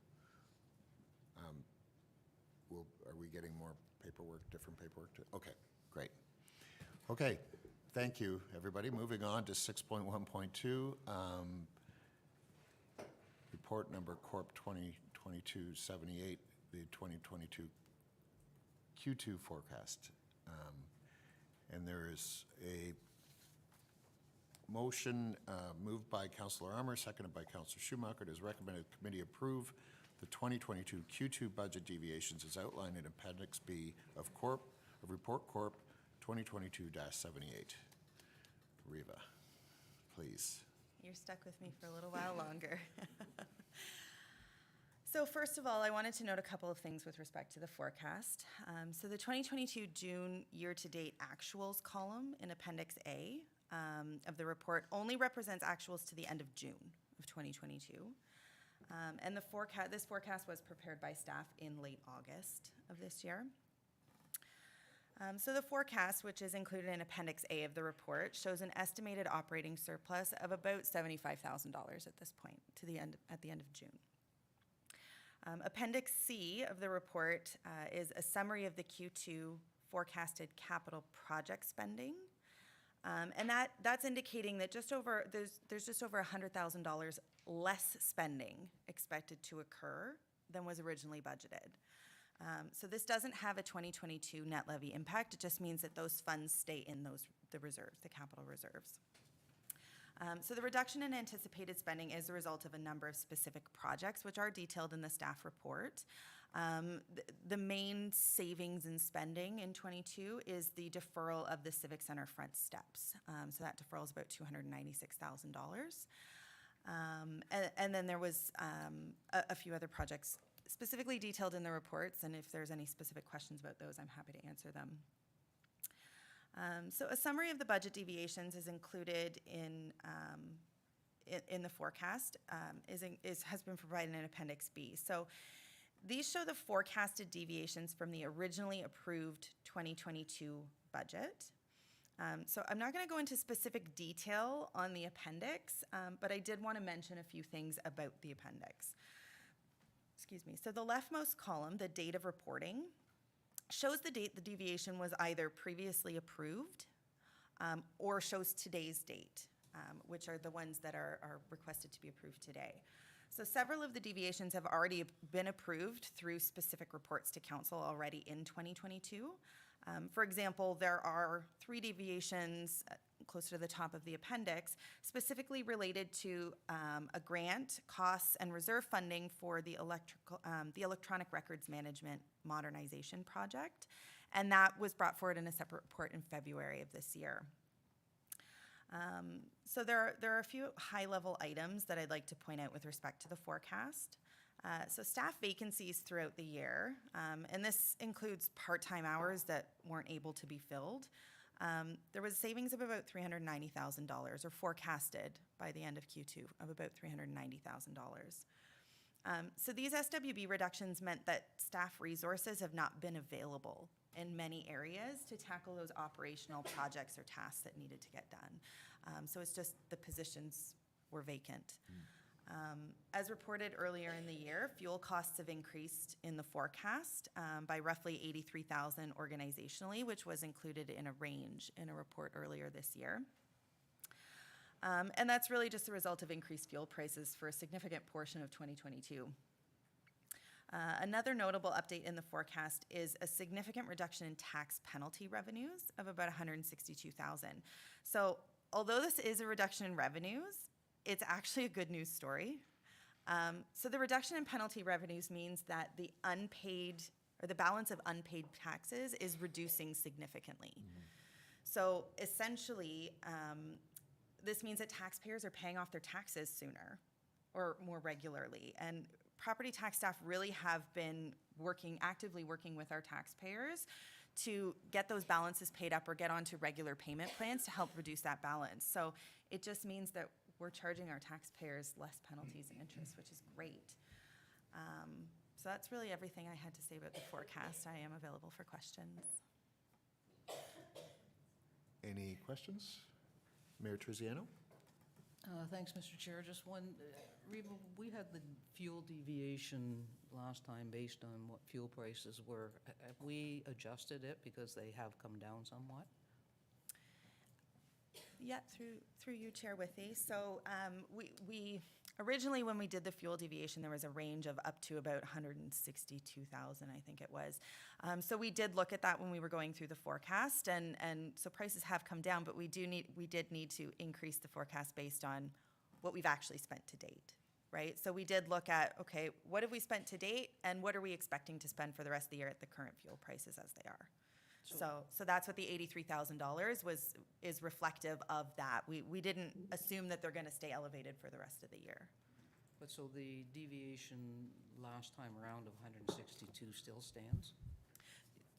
Are we getting more paperwork, different paperwork? Okay, great. Okay, thank you, everybody. Moving on to 6.1.2, report number Corp 2022-78, the 2022 Q2 forecast. And there is a motion moved by Councillor Armour, seconded by Councillor Schumacher. It is recommended the committee approve the 2022 Q2 budget deviations as outlined in Appendix B of Report Corp 2022-78. Reva, please. You're stuck with me for a little while longer. So first of all, I wanted to note a couple of things with respect to the forecast. So the 2022 June year-to-date actuals column in Appendix A of the report only represents actuals to the end of June of 2022. And this forecast was prepared by staff in late August of this year. So the forecast, which is included in Appendix A of the report, shows an estimated operating surplus of about $75,000 at this point at the end of June. Appendix C of the report is a summary of the Q2 forecasted capital project spending. And that's indicating that there's just over $100,000 less spending expected to occur than was originally budgeted. So this doesn't have a 2022 net levy impact. It just means that those funds stay in the reserves, the capital reserves. So the reduction in anticipated spending is a result of a number of specific projects, which are detailed in the staff report. The main savings in spending in '22 is the deferral of the Civic Center front steps. So that deferral is about $296,000. And then there was a few other projects specifically detailed in the reports, and if there's any specific questions about those, I'm happy to answer them. So a summary of the budget deviations is included in the forecast, has been provided in Appendix B. So these show the forecasted deviations from the originally approved 2022 budget. So I'm not going to go into specific detail on the appendix, but I did want to mention a few things about the appendix. Excuse me. So the leftmost column, the date of reporting, shows the date the deviation was either previously approved or shows today's date, which are the ones that are requested to be approved today. So several of the deviations have already been approved through specific reports to council already in 2022. For example, there are 3 deviations closer to the top of the appendix, specifically related to a grant, costs, and reserve funding for the electronic records management modernization project, and that was brought forward in a separate report in February of this year. So there are a few high-level items that I'd like to point out with respect to the forecast. So staff vacancies throughout the year, and this includes part-time hours that weren't able to be filled. There was savings of about $390,000, or forecasted by the end of Q2 of about $390,000. So these SWB reductions meant that staff resources have not been available in many areas to tackle those operational projects or tasks that needed to get done. So it's just the positions were vacant. As reported earlier in the year, fuel costs have increased in the forecast by roughly $83,000 organizationally, which was included in a range in a report earlier this year. And that's really just a result of increased fuel prices for a significant portion of 2022. Another notable update in the forecast is a significant reduction in tax penalty revenues of about $162,000. So although this is a reduction in revenues, it's actually a good news story. So the reduction in penalty revenues means that the unpaid, or the balance of unpaid taxes is reducing significantly. So essentially, this means that taxpayers are paying off their taxes sooner or more regularly. And property tax staff really have been actively working with our taxpayers to get those balances paid up or get onto regular payment plans to help reduce that balance. So it just means that we're charging our taxpayers less penalties and interest, which is great. So that's really everything I had to say about the forecast. I am available for questions. Any questions? Mayor Triziano? Thanks, Mr. Chair. Just one, Reba, we had the fuel deviation last time based on what fuel prices were. Have we adjusted it because they have come down somewhat? Yeah, through you, Chair Withy. So we originally, when we did the fuel deviation, there was a range of up to about 162,000, I think it was. So we did look at that when we were going through the forecast, and so prices have come down, but we did need to increase the forecast based on what we've actually spent to date, right? So we did look at, okay, what have we spent to date, and what are we expecting to spend for the rest of the year at the current fuel prices as they are? So that's what the $83,000 is reflective of that. We didn't assume that they're going to stay elevated for the rest of the year. But so the deviation last time around of 162 still stands?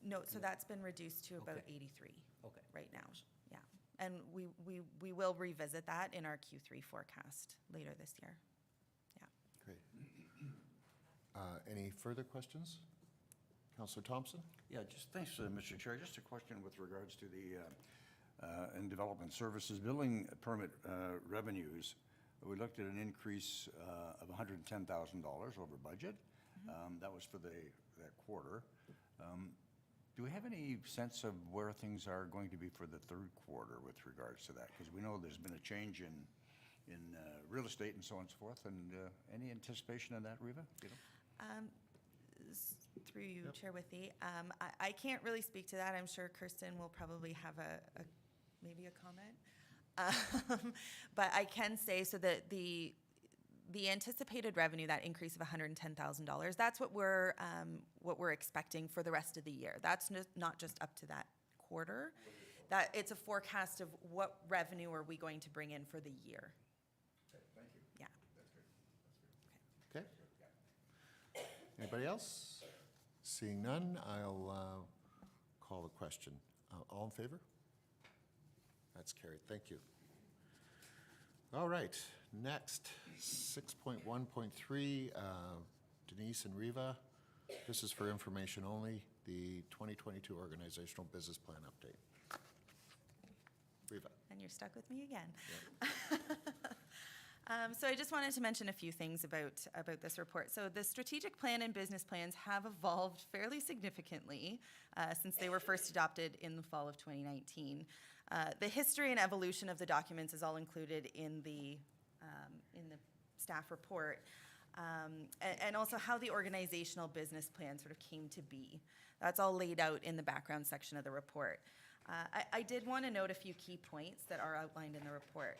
No, so that's been reduced to about Okay. 83 Okay. right now. Yeah, and we will revisit that in our Q3 forecast later this year. Yeah. Great. Any further questions? Councillor Thompson? Yeah, just thanks, Mr. Chair. Just a question with regards to the in development services building permit revenues. We looked at an increase of $110,000 over budget. That was for that quarter. Do we have any sense of where things are going to be for the third quarter with regards to that? Because we know there's been a change in real estate and so on and so forth. And any anticipation on that, Reva? You know? through you, Chair Withey. I can't really speak to that. I'm sure Kirsten will probably have maybe a comment. But I can say so that the anticipated revenue, that increase of $110,000, that's what we're expecting for the rest of the year. That's not just up to that quarter. That it's a forecast of what revenue are we going to bring in for the year. Thank you. Yeah. Okay. Anybody else? Seeing none, I'll call the question. All in favor? That's carried. Thank you. All right, next, 6.1.3, Denise and Riva. This is for information only, the 2022 organizational business plan update. Riva. And you're stuck with me again. So I just wanted to mention a few things about this report. So the strategic plan and business plans have evolved fairly significantly since they were first adopted in the fall of 2019. The history and evolution of the documents is all included in the staff report, and also how the organizational business plan sort of came to be. That's all laid out in the background section of the report. I did want to note a few key points that are outlined in the report.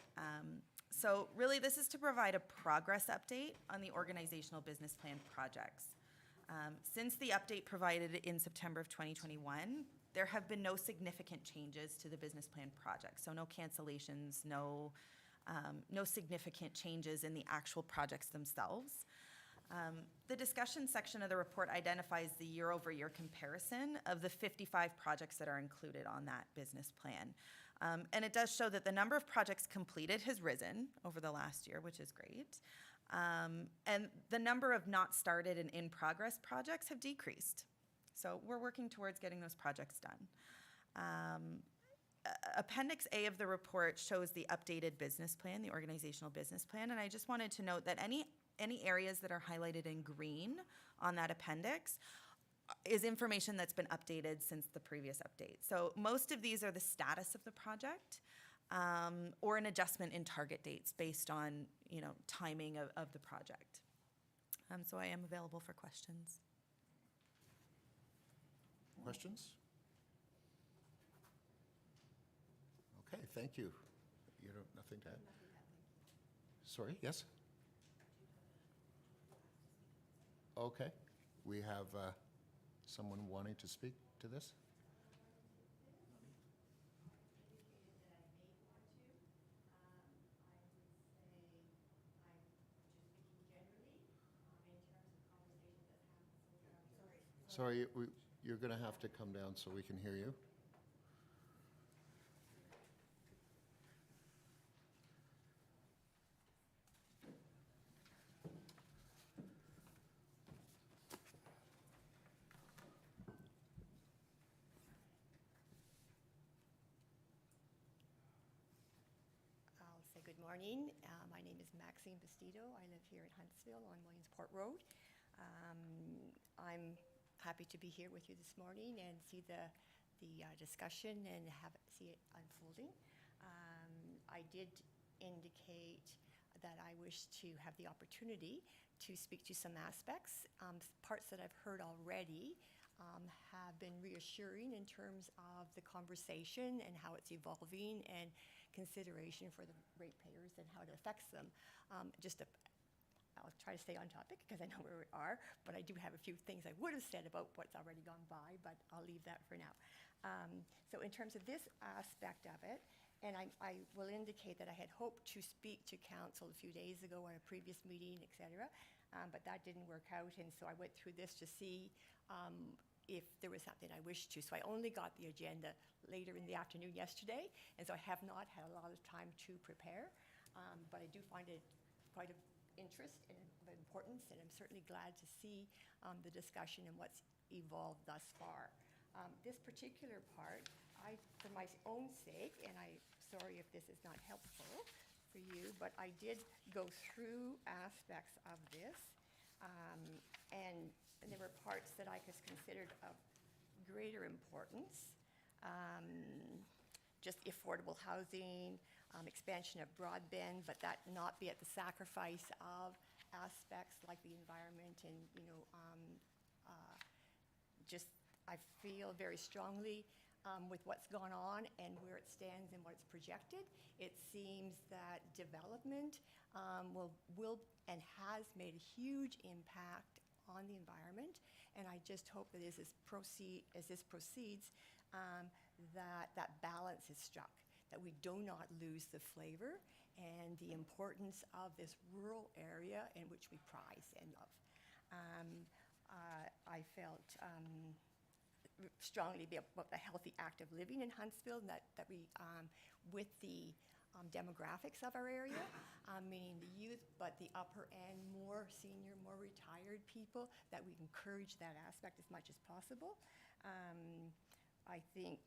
So really, this is to provide a progress update on the organizational business plan projects. Since the update provided in September of 2021, there have been no significant changes to the business plan project. So no cancellations, no significant changes in the actual projects themselves. The discussion section of the report identifies the year-over-year comparison of the 55 projects that are included on that business plan. And it does show that the number of projects completed has risen over the last year, which is great. And the number of not started and in-progress projects have decreased. So we're working towards getting those projects done. Appendix A of the report shows the updated business plan, the organizational business plan, and I just wanted to note that any areas that are highlighted in green on that appendix is information that's been updated since the previous update. So most of these are the status of the project or an adjustment in target dates based on, timing of the project. So I am available for questions. Questions? Okay, thank you. You don't, nothing to add? Sorry, yes? Okay, we have someone wanting to speak to this? Sorry, you're going to have to come down so we can hear you. I'll say good morning. My name is Maxine Bastido. I live here in Huntsville on Williamsport Road. I'm happy to be here with you this morning and see the discussion and see it unfolding. I did indicate that I wish to have the opportunity to speak to some aspects. Parts that I've heard already have been reassuring in terms of the conversation and how it's evolving and consideration for the ratepayers and how it affects them. I'll try to stay on topic because I know where we are, but I do have a few things I would have said about what's already gone by, but I'll leave that for now. So in terms of this aspect of it, and I will indicate that I had hoped to speak to council a few days ago at a previous meeting, et cetera, but that didn't work out, and so I went through this to see if there was something I wished to. So I only got the agenda later in the afternoon yesterday, and so I have not had a lot of time to prepare, but I do find it quite of interest and of importance, and I'm certainly glad to see the discussion and what's evolved thus far. This particular part, for my own sake, and I'm sorry if this is not helpful for you, but I did go through aspects of this, and there were parts that I just considered of greater importance, just affordable housing, expansion of broadband, but that not be at the sacrifice of aspects like the environment and, I feel very strongly with what's gone on and where it stands and what it's projected. It seems that development will and has made a huge impact on the environment. And I just hope that as this proceeds, that balance is struck, that we do not lose the flavor and the importance of this rural area in which we prize and love. I felt strongly about the healthy, active living in Huntsville, and that we, with the demographics of our area, meaning the youth, but the upper end, more senior, more retired people, that we encourage that aspect as much as possible. I think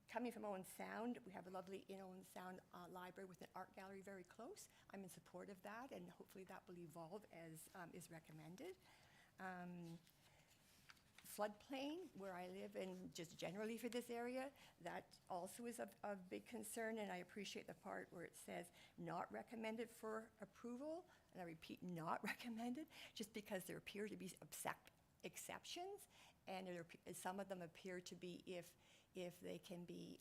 coming from Owen Sound, we have a lovely Owen Sound library with an art gallery very close. I'm in support of that, and hopefully that will evolve as is recommended. Floodplain, where I live, and just generally for this area, that also is of big concern, and I appreciate the part where it says not recommended for approval, and I repeat, not recommended, just because there appear to be exceptions, and some of them appear to be if they can be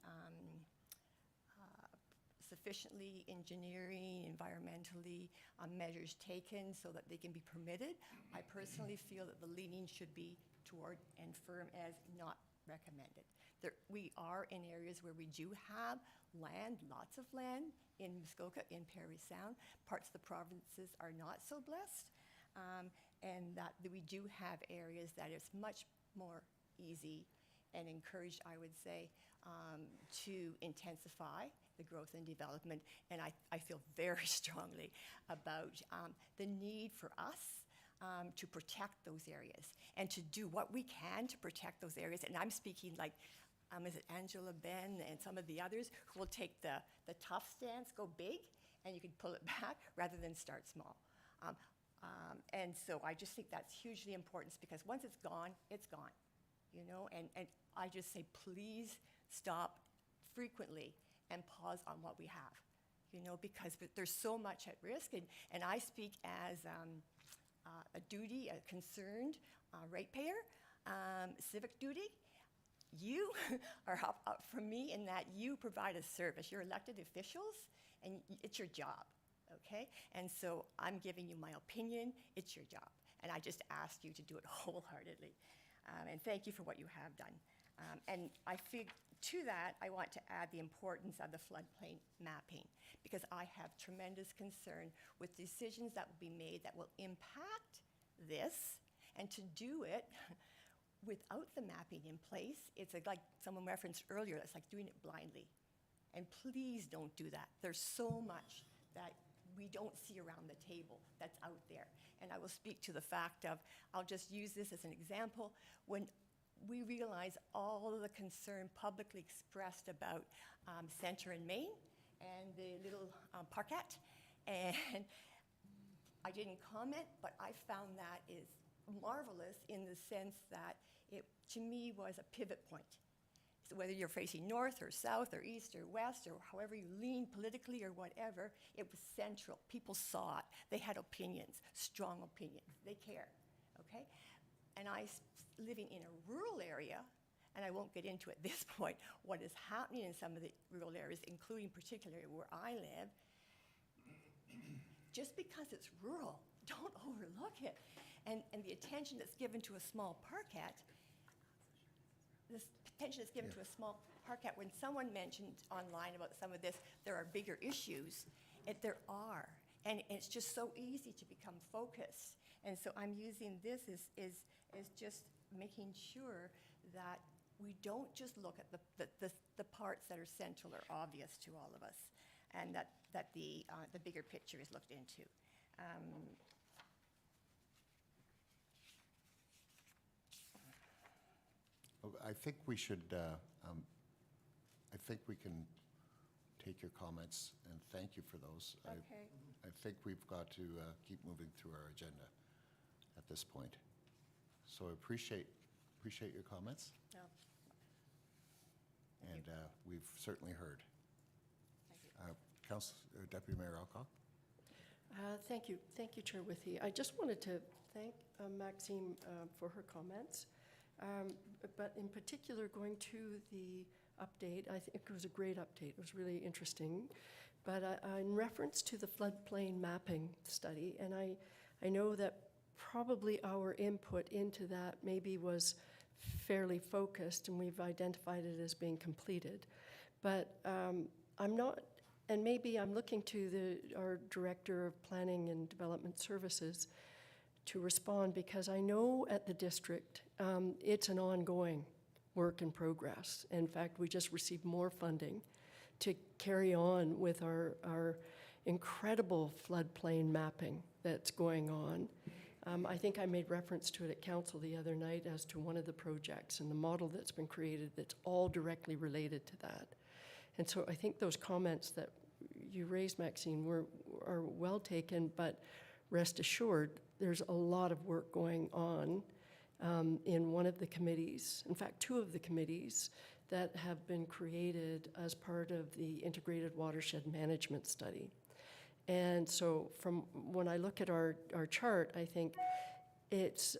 sufficiently engineering, environmentally measures taken so that they can be permitted. I personally feel that the leaning should be toward and firm as not recommended. We are in areas where we do have land, lots of land in Muskoka, in Parry Sound. Parts of the provinces are not so blessed, and that we do have areas that it's much more easy and encouraged, I would say, to intensify the growth and development. And I feel very strongly about the need for us to protect those areas and to do what we can to protect those areas. And I'm speaking like, is it Angela Ben and some of the others who will take the tough stance, go big, and you can pull it back rather than start small. And so I just think that's hugely important because once it's gone, you know, and I just say, please stop frequently and pause on what we have, you know, because there's so much at risk. And I speak as a duty, a concerned ratepayer, civic duty. You are up for me in that you provide a service. You're elected officials, and it's your job, okay? And so I'm giving you my opinion. It's your job. And I just ask you to do it wholeheartedly. And thank you for what you have done. And I feel, to that, I want to add the importance of the floodplain mapping, because I have tremendous concern with decisions that will be made that will impact this, and to do it without the mapping in place, it's like someone referenced earlier, it's like doing it blindly. And please don't do that. There's so much that we don't see around the table that's out there. And I will speak to the fact of, I'll just use this as an example, when we realize all of the concern publicly expressed about Centre and Main and the little parkette, and I didn't comment, but I found that is marvelous in the sense that it, to me, was a pivot point. So whether you're facing north or south or east or west or however you lean politically or whatever, it was central. People saw it. They had opinions, strong opinions. They care, okay? And living in a rural area, and I won't get into at this point what is happening in some of the rural areas, including particularly where I live, just because it's rural, don't overlook it. And the attention that's given to a small parkette, this attention that's given to a small parkette, when someone mentioned online about some of this, there are bigger issues, there are. And it's just so easy to become focused. And so I'm using this as just making sure that we don't just look at the parts that are central or obvious to all of us, and that the bigger picture is looked into. I think we should, I think we can take your comments, and thank you for those. Okay. I think we've got to keep moving through our agenda at this point. So I appreciate your comments, No. and we've certainly heard. Thank you. Deputy Mayor Alcock? Thank you, Chair Withy. I just wanted to thank Maxine for her comments, but in particular, going to the update, I think it was a great update. It was really interesting. But in reference to the floodplain mapping study, and I know that probably our input into that maybe was fairly focused, and we've identified it as being completed. But I'm not, and maybe I'm looking to our Director of Planning and Development Services to respond, because I know at the district it's an ongoing work in progress. In fact, we just received more funding to carry on with our incredible floodplain mapping that's going on. I think I made reference to it at council the other night as to one of the projects and the model that's been created that's all directly related to that. And so I think those comments that you raised, Maxine, are well taken, but rest assured, there's a lot of work going on in one of the committees, in fact, two of the committees that have been created as part of the Integrated Watershed Management Study. And so from when I look at our chart, I think it's,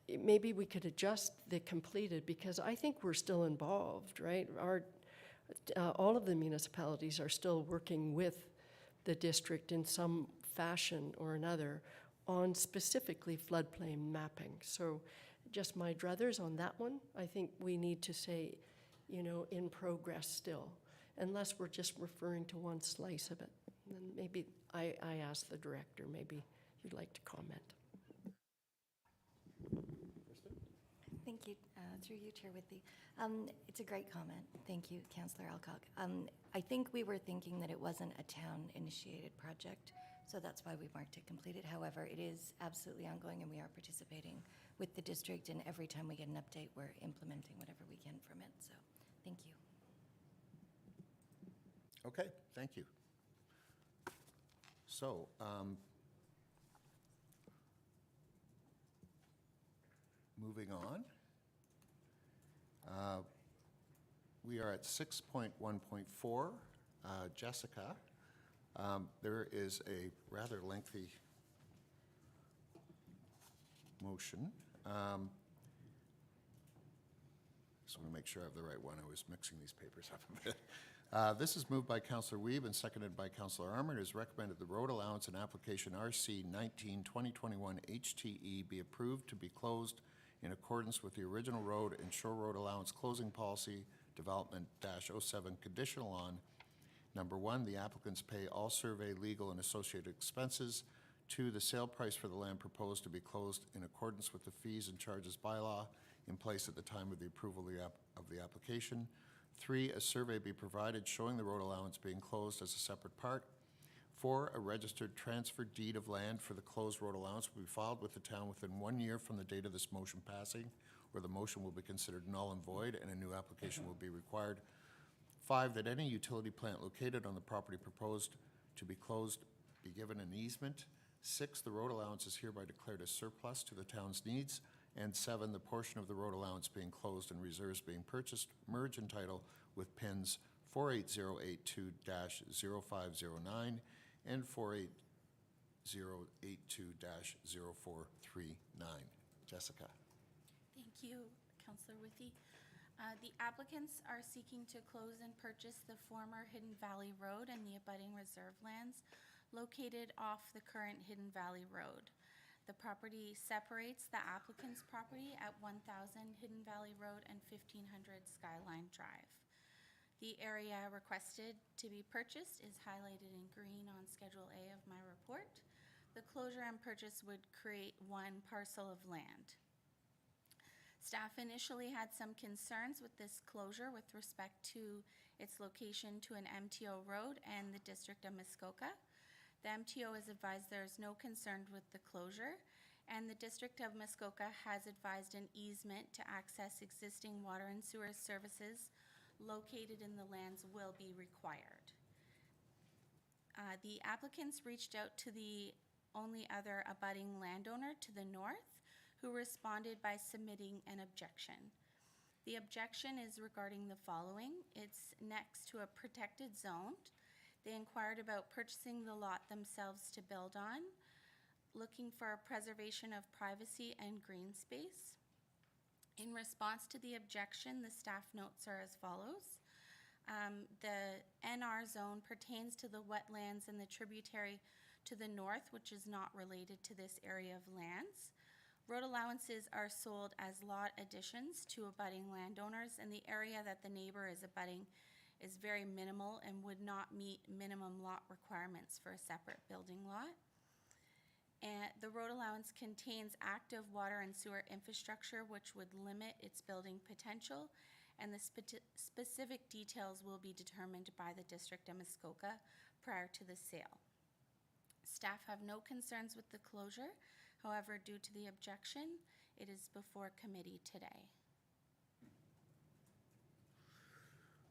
maybe we could adjust the completed, because I think we're still involved, right? All of the municipalities are still working with the district in some fashion or another on specifically floodplain mapping. So just my druthers on that one, I think we need to say, in progress still, unless we're just referring to one slice of it. And maybe I ask the director, maybe you'd like to comment. Thank you, through you, Chair Withy. It's a great comment. Thank you, Councillor Alcock. I think we were thinking that it wasn't a town-initiated project, so that's why we marked it completed. However, it is absolutely ongoing, and we are participating with the district, and every time we get an update, we're implementing whatever we can from it. So, thank you. Okay, thank you. So, moving on. We are at 6.1.4. Jessica, there is a rather lengthy motion. Just want to make sure I have the right one. I was mixing these papers up a bit. This is moved by Councillor Weeb and seconded by Councillor Armour. It is recommended the road allowance and application RC 19-2021 HTE be approved to be closed in accordance with the original road and shore road allowance closing policy development -07, conditional on number 1, the applicants pay all survey, legal, and associated expenses. 2, the sale price for the land proposed to be closed in accordance with the fees and charges bylaw in place at the time of the approval of the application. 3, a survey be provided showing the road allowance being closed as a separate part. 4, a registered transfer deed of land for the closed road allowance will be filed with the town within 1 year from the date of this motion passing, or the motion will be considered null and void and a new application will be required. 5, that any utility plant located on the property proposed to be closed be given an easement. 6, the road allowance is hereby declared a surplus to the town's needs. And 7, the portion of the road allowance being closed and reserves being purchased, merge and title with pins 48082-0509 and 48082-0439. Jessica. Thank you, Councillor Withy. The applicants are seeking to close and purchase the former Hidden Valley Road and the abutting reserve lands located off the current Hidden Valley Road. The property separates the applicant's property at 1000 Hidden Valley Road and 1500 Skyline Drive. The area requested to be purchased is highlighted in green on Schedule A of my report. The closure and purchase would create one parcel of land. Staff initially had some concerns with this closure with respect to its location to an MTO road and the District of Muskoka. The MTO has advised there is no concern with the closure, and the District of Muskoka has advised an easement to access existing water and sewer services located in the lands will be required. The applicants reached out to the only other abutting landowner to the north, who responded by submitting an objection. The objection is regarding the following. It's next to a protected zone. They inquired about purchasing the lot themselves to build on, looking for a preservation of privacy and green space. In response to the objection, the staff notes are as follows. The NR zone pertains to the wetlands and the tributary to the north, which is not related to this area of lands. Road allowances are sold as lot additions to abutting landowners, and the area that the neighbor is abutting is very minimal and would not meet minimum lot requirements for a separate building lot. And the road allowance contains active water and sewer infrastructure, which would limit its building potential, and the specific details will be determined by the District of Muskoka prior to the sale. Staff have no concerns with the closure. However, due to the objection, it is before committee today.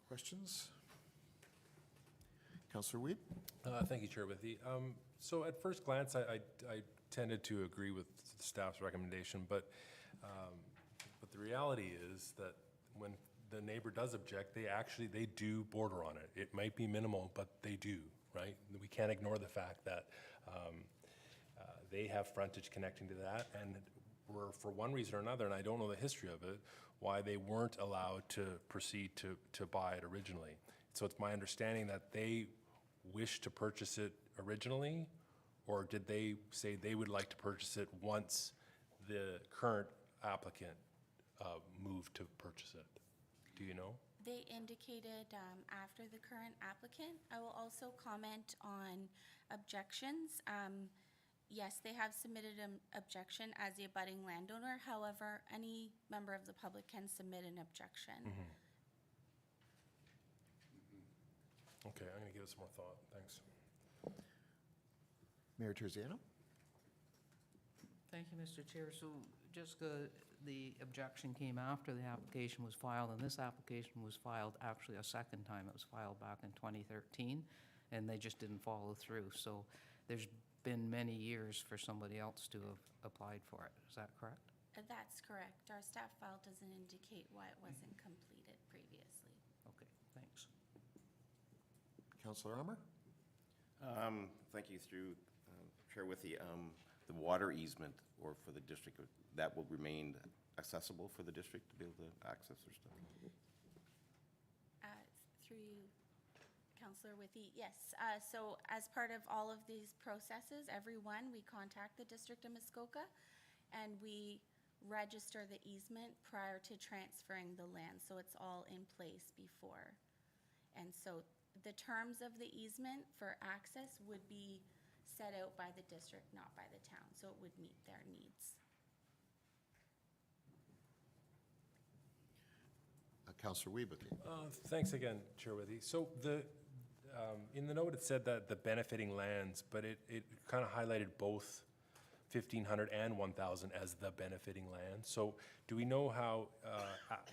Questions? Councillor Weed? Thank you, Chair Withy. So at first glance, I tended to agree with the staff's recommendation, but the reality is that when the neighbor does object, they do border on it. It might be minimal, but they do, right? We can't ignore the fact that they have frontage connecting to that, and were, for one reason or another, and I don't know the history of it, why they weren't allowed to proceed to buy it originally. So it's my understanding that they wish to purchase it originally, or did they say they would like to purchase it once the current applicant moved to purchase it? Do you know? They indicated after the current applicant. I will also comment on objections. Yes, they have submitted an objection as the abutting landowner. However, any member of the public can submit an objection. Okay, I'm going to give it some more thought. Thanks. Mayor Terziano? Thank you, Mr. Chair. So just the objection came after the application was filed, and this application was filed actually a second time. It was filed back in 2013, and they just didn't follow through. So there's been many years for somebody else to have applied for it. Is that correct? That's correct. Our staff file doesn't indicate why it wasn't completed previously. Okay, thanks. Councillor Armour? Thank you, through Chair Withy. The water easement, or for the district, that will remain accessible for the district to be able to access their stuff? Through you, Councillor Withy, yes. So as part of all of these processes, everyone, we contact the District of Muskoka and we register the easement prior to transferring the land. So it's all in place before. And so the terms of the easement for access would be set out by the district, not by the town. So it would meet their needs. Councillor Weed? Thanks again, Chair Withy. So in the note, it said that the benefiting lands, but it kind of highlighted both 1,500 and 1,000 as the benefiting land. So do we know how,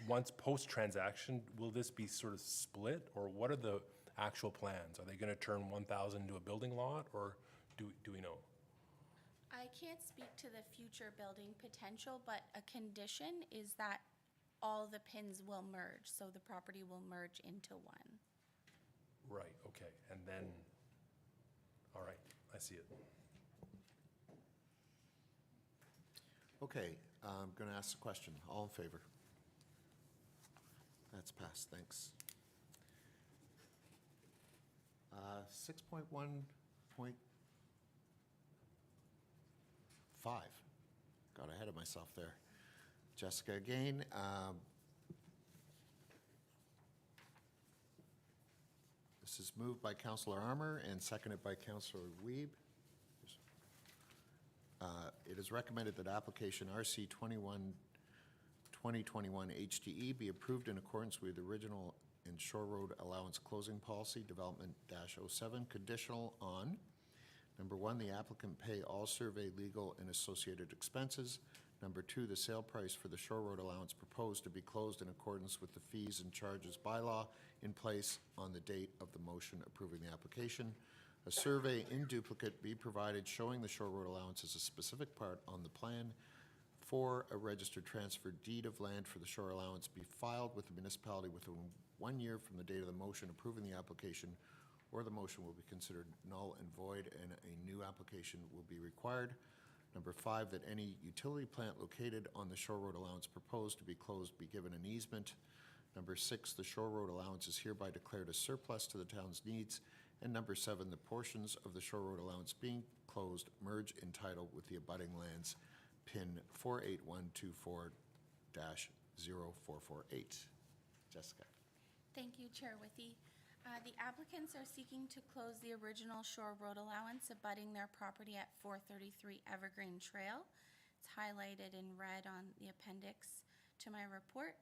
once post-transaction, will this be sort of split, or what are the actual plans? Are they going to turn 1,000 into a building lot, or do we know? I can't speak to the future building potential, but a condition is that all the pins will merge, so the property will merge into one. Right, okay, and then, all right, I see it. Okay, I'm going to ask the question. All in favor? That's passed, thanks. 6.1.5. Got ahead of myself there. Jessica again. This is moved by Councillor Armour and seconded by Councillor Weeb. It is recommended that application RC 2021 HDE be approved in accordance with the original and Shore Road Allowance Closing Policy Development -07, conditional on, number one, the applicant pay all survey, legal, and associated expenses. Number two, the sale price for the Shore Road allowance proposed to be closed in accordance with the fees and charges bylaw in place on the date of the motion approving the application. A survey in duplicate be provided showing the Shore Road allowance as a specific part on the plan. For a registered transfer deed of land for the shore allowance be filed with the municipality within 1 year from the date of the motion approving the application, or the motion will be considered null and void, and a new application will be required. Number 5, that any utility plant located on the Shore Road allowance proposed to be closed be given an easement. Number 6, the Shore Road allowance is hereby declared a surplus to the town's needs. And number 7, the portions of the Shore Road allowance being closed merge in title with the abutting lands, PIN 48124-0448. Jessica. Thank you, Chair Withy. The applicants are seeking to close the original Shore Road allowance abutting their property at 433 Evergreen Trail. It's highlighted in red on the appendix to my report.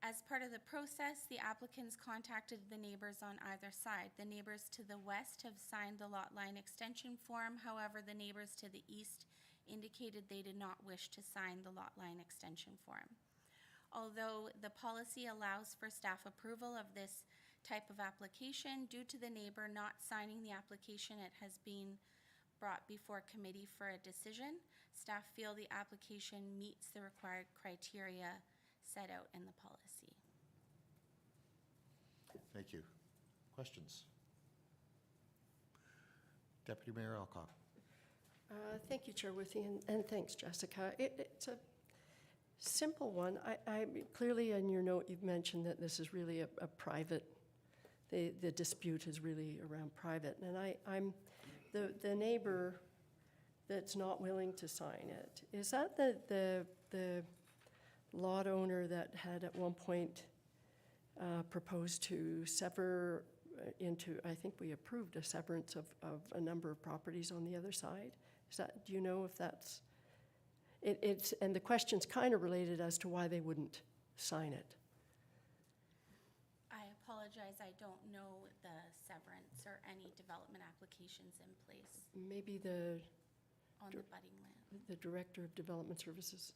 As part of the process, the applicants contacted the neighbors on either side. The neighbors to the west have signed the lot line extension form. However, the neighbors to the east indicated they did not wish to sign the lot line extension form. Although the policy allows for staff approval of this type of application, due to the neighbor not signing the application, it has been brought before committee for a decision. Staff feel the application meets the required criteria set out in the policy. Thank you. Questions? Deputy Mayor Alcock. Thank you, Chair Withy, and thanks, Jessica. It's a simple one. I clearly in your note you've mentioned that this is really a private, the dispute is really around private, and I'm the neighbor that's not willing to sign it. Is that the lot owner that had at one point proposed to sever into, I think we approved a severance of a number of properties on the other side? Is that, do you know if that's, it's, and the question's kind of related as to why they wouldn't sign it. I apologize, I don't know the severance or any development applications in place Maybe the on the budding land. the Director of Development Services.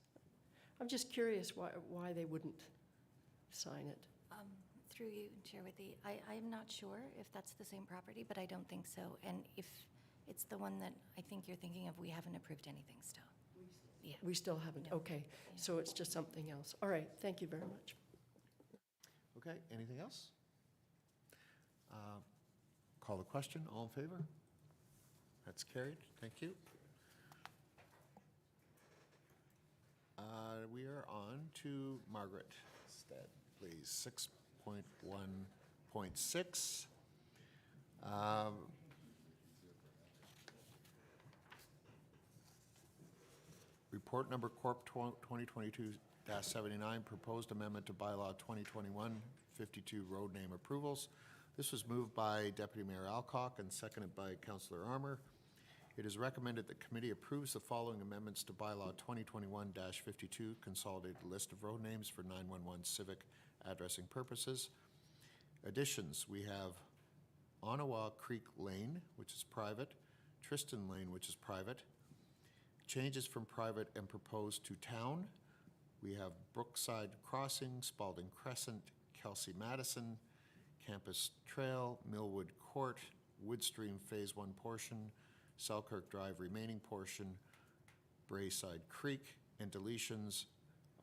I'm just curious why they wouldn't sign it. Through you, Chair Withy, I'm not sure if that's the same property, but I don't think so. And if it's the one that I think you're thinking of, we haven't approved anything still. Yeah. We still haven't, No. okay. So it's just something else. All right, thank you very much. Okay, anything else? Call the question. All in favor? That's carried. Thank you. We are on to Margaret Stead, please. 6.1.6. Report number Corp 2022-79, proposed amendment to Bylaw 2021-52 road name approvals. This was moved by Deputy Mayor Alcock and seconded by Councillor Armour. It is recommended that committee approves the following amendments to Bylaw 2021-52, consolidated list of road names for 911 Civic addressing purposes. Additions, we have Ottawa Creek Lane, which is private, Tristan Lane, which is private. Changes from private and proposed to town. We have Brookside Crossing, Spalding Crescent, Kelsey Madison, Campus Trail, Millwood Court, Woodstream Phase 1 portion, Selkirk Drive remaining portion, Brayside Creek, and deletions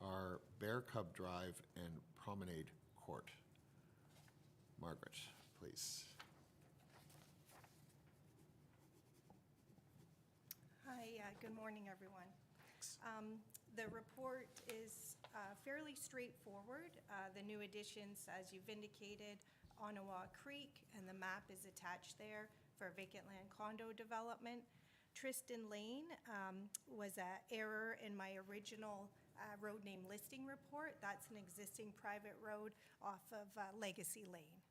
are Bear Cub Drive and Promenade Court. Margaret, please. Hi, good morning, everyone. The report is fairly straightforward. The new additions, as you've indicated, Ottawa Creek, and the map is attached there for vacant land condo development. Tristan Lane was an error in my original road name listing report. That's an existing private road off of Legacy Lane.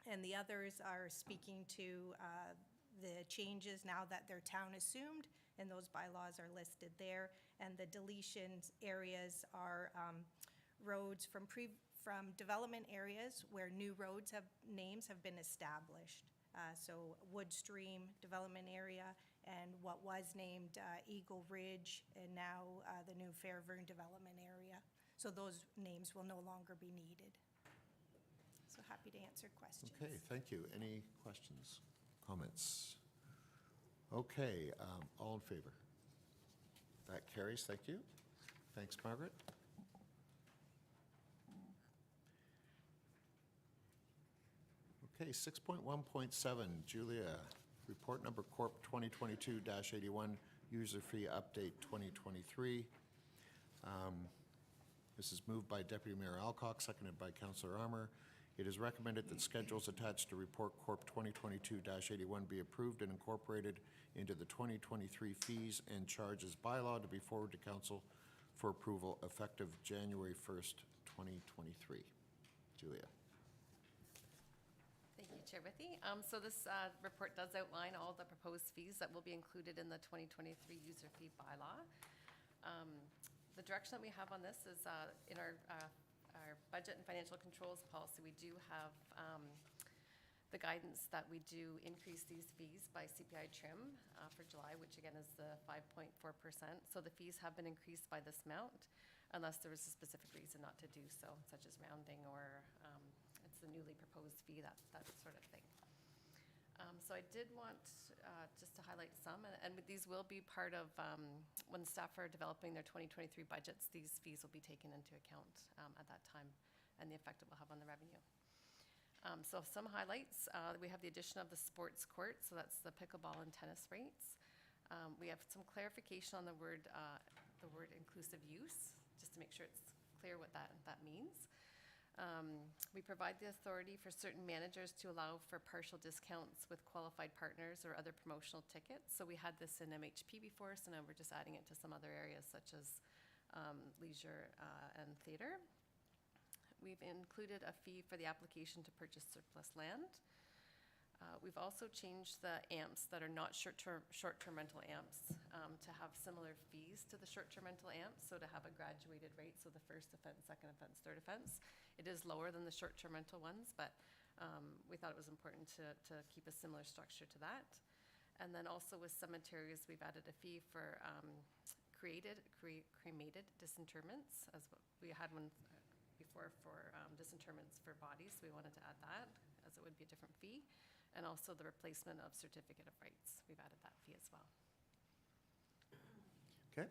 And the others are speaking to the changes now that they're town assumed, and those bylaws are listed there. And the deletions areas are roads from development areas where new names have been established. So Woodstream development area and what was named Eagle Ridge, and now the new Fairvern development area. So those names will no longer be needed. So happy to answer questions. Okay, thank you. Any questions, comments? Okay, all in favor? That carries, thank you. Thanks, Margaret. Okay, 6.1.7, Julia, report number Corp 2022-81, user fee update 2023. This is moved by Deputy Mayor Alcock, seconded by Councillor Armour. It is recommended that schedules attached to report Corp 2022-81 be approved and incorporated into the 2023 fees and charges bylaw to be forwarded to council for approval effective January 1st, 2023. Julia. Thank you, Chair Withy. So this report does outline all the proposed fees that will be included in the 2023 user fee bylaw. The direction that we have on this is in our budget and financial controls policy, we do have the guidance that we do increase these fees by CPI trim for July, which again is the 5.4%. So the fees have been increased by this amount unless there was a specific reason not to do so, such as rounding or it's the newly proposed fee, that sort of thing. So I did want just to highlight some, and these will be part of, when staff are developing their 2023 budgets, these fees will be taken into account at that time and the effect it will have on the revenue. So some highlights, we have the addition of the sports court, so that's the pickleball and tennis rates. We have some clarification on the word inclusive use, just to make sure it's clear what that means. We provide the authority for certain managers to allow for partial discounts with qualified partners or other promotional tickets. So we had this in MHP before, so now we're just adding it to some other areas such as leisure and theater. We've included a fee for the application to purchase surplus land. We've also changed the AMPs that are not short-term rental AMPs to have similar fees to the short-term rental AMPs, so to have a graduated rate, so the first offense, second offense, third offense. It is lower than the short-term rental ones, but we thought it was important to keep a similar structure to that. And then also with cemeteries, we've added a fee for cremated disinterments, as we had one before for disinterments for bodies. We wanted to add that, as it would be a different fee. And also the replacement of certificate of rights. We've added that fee as well. Okay.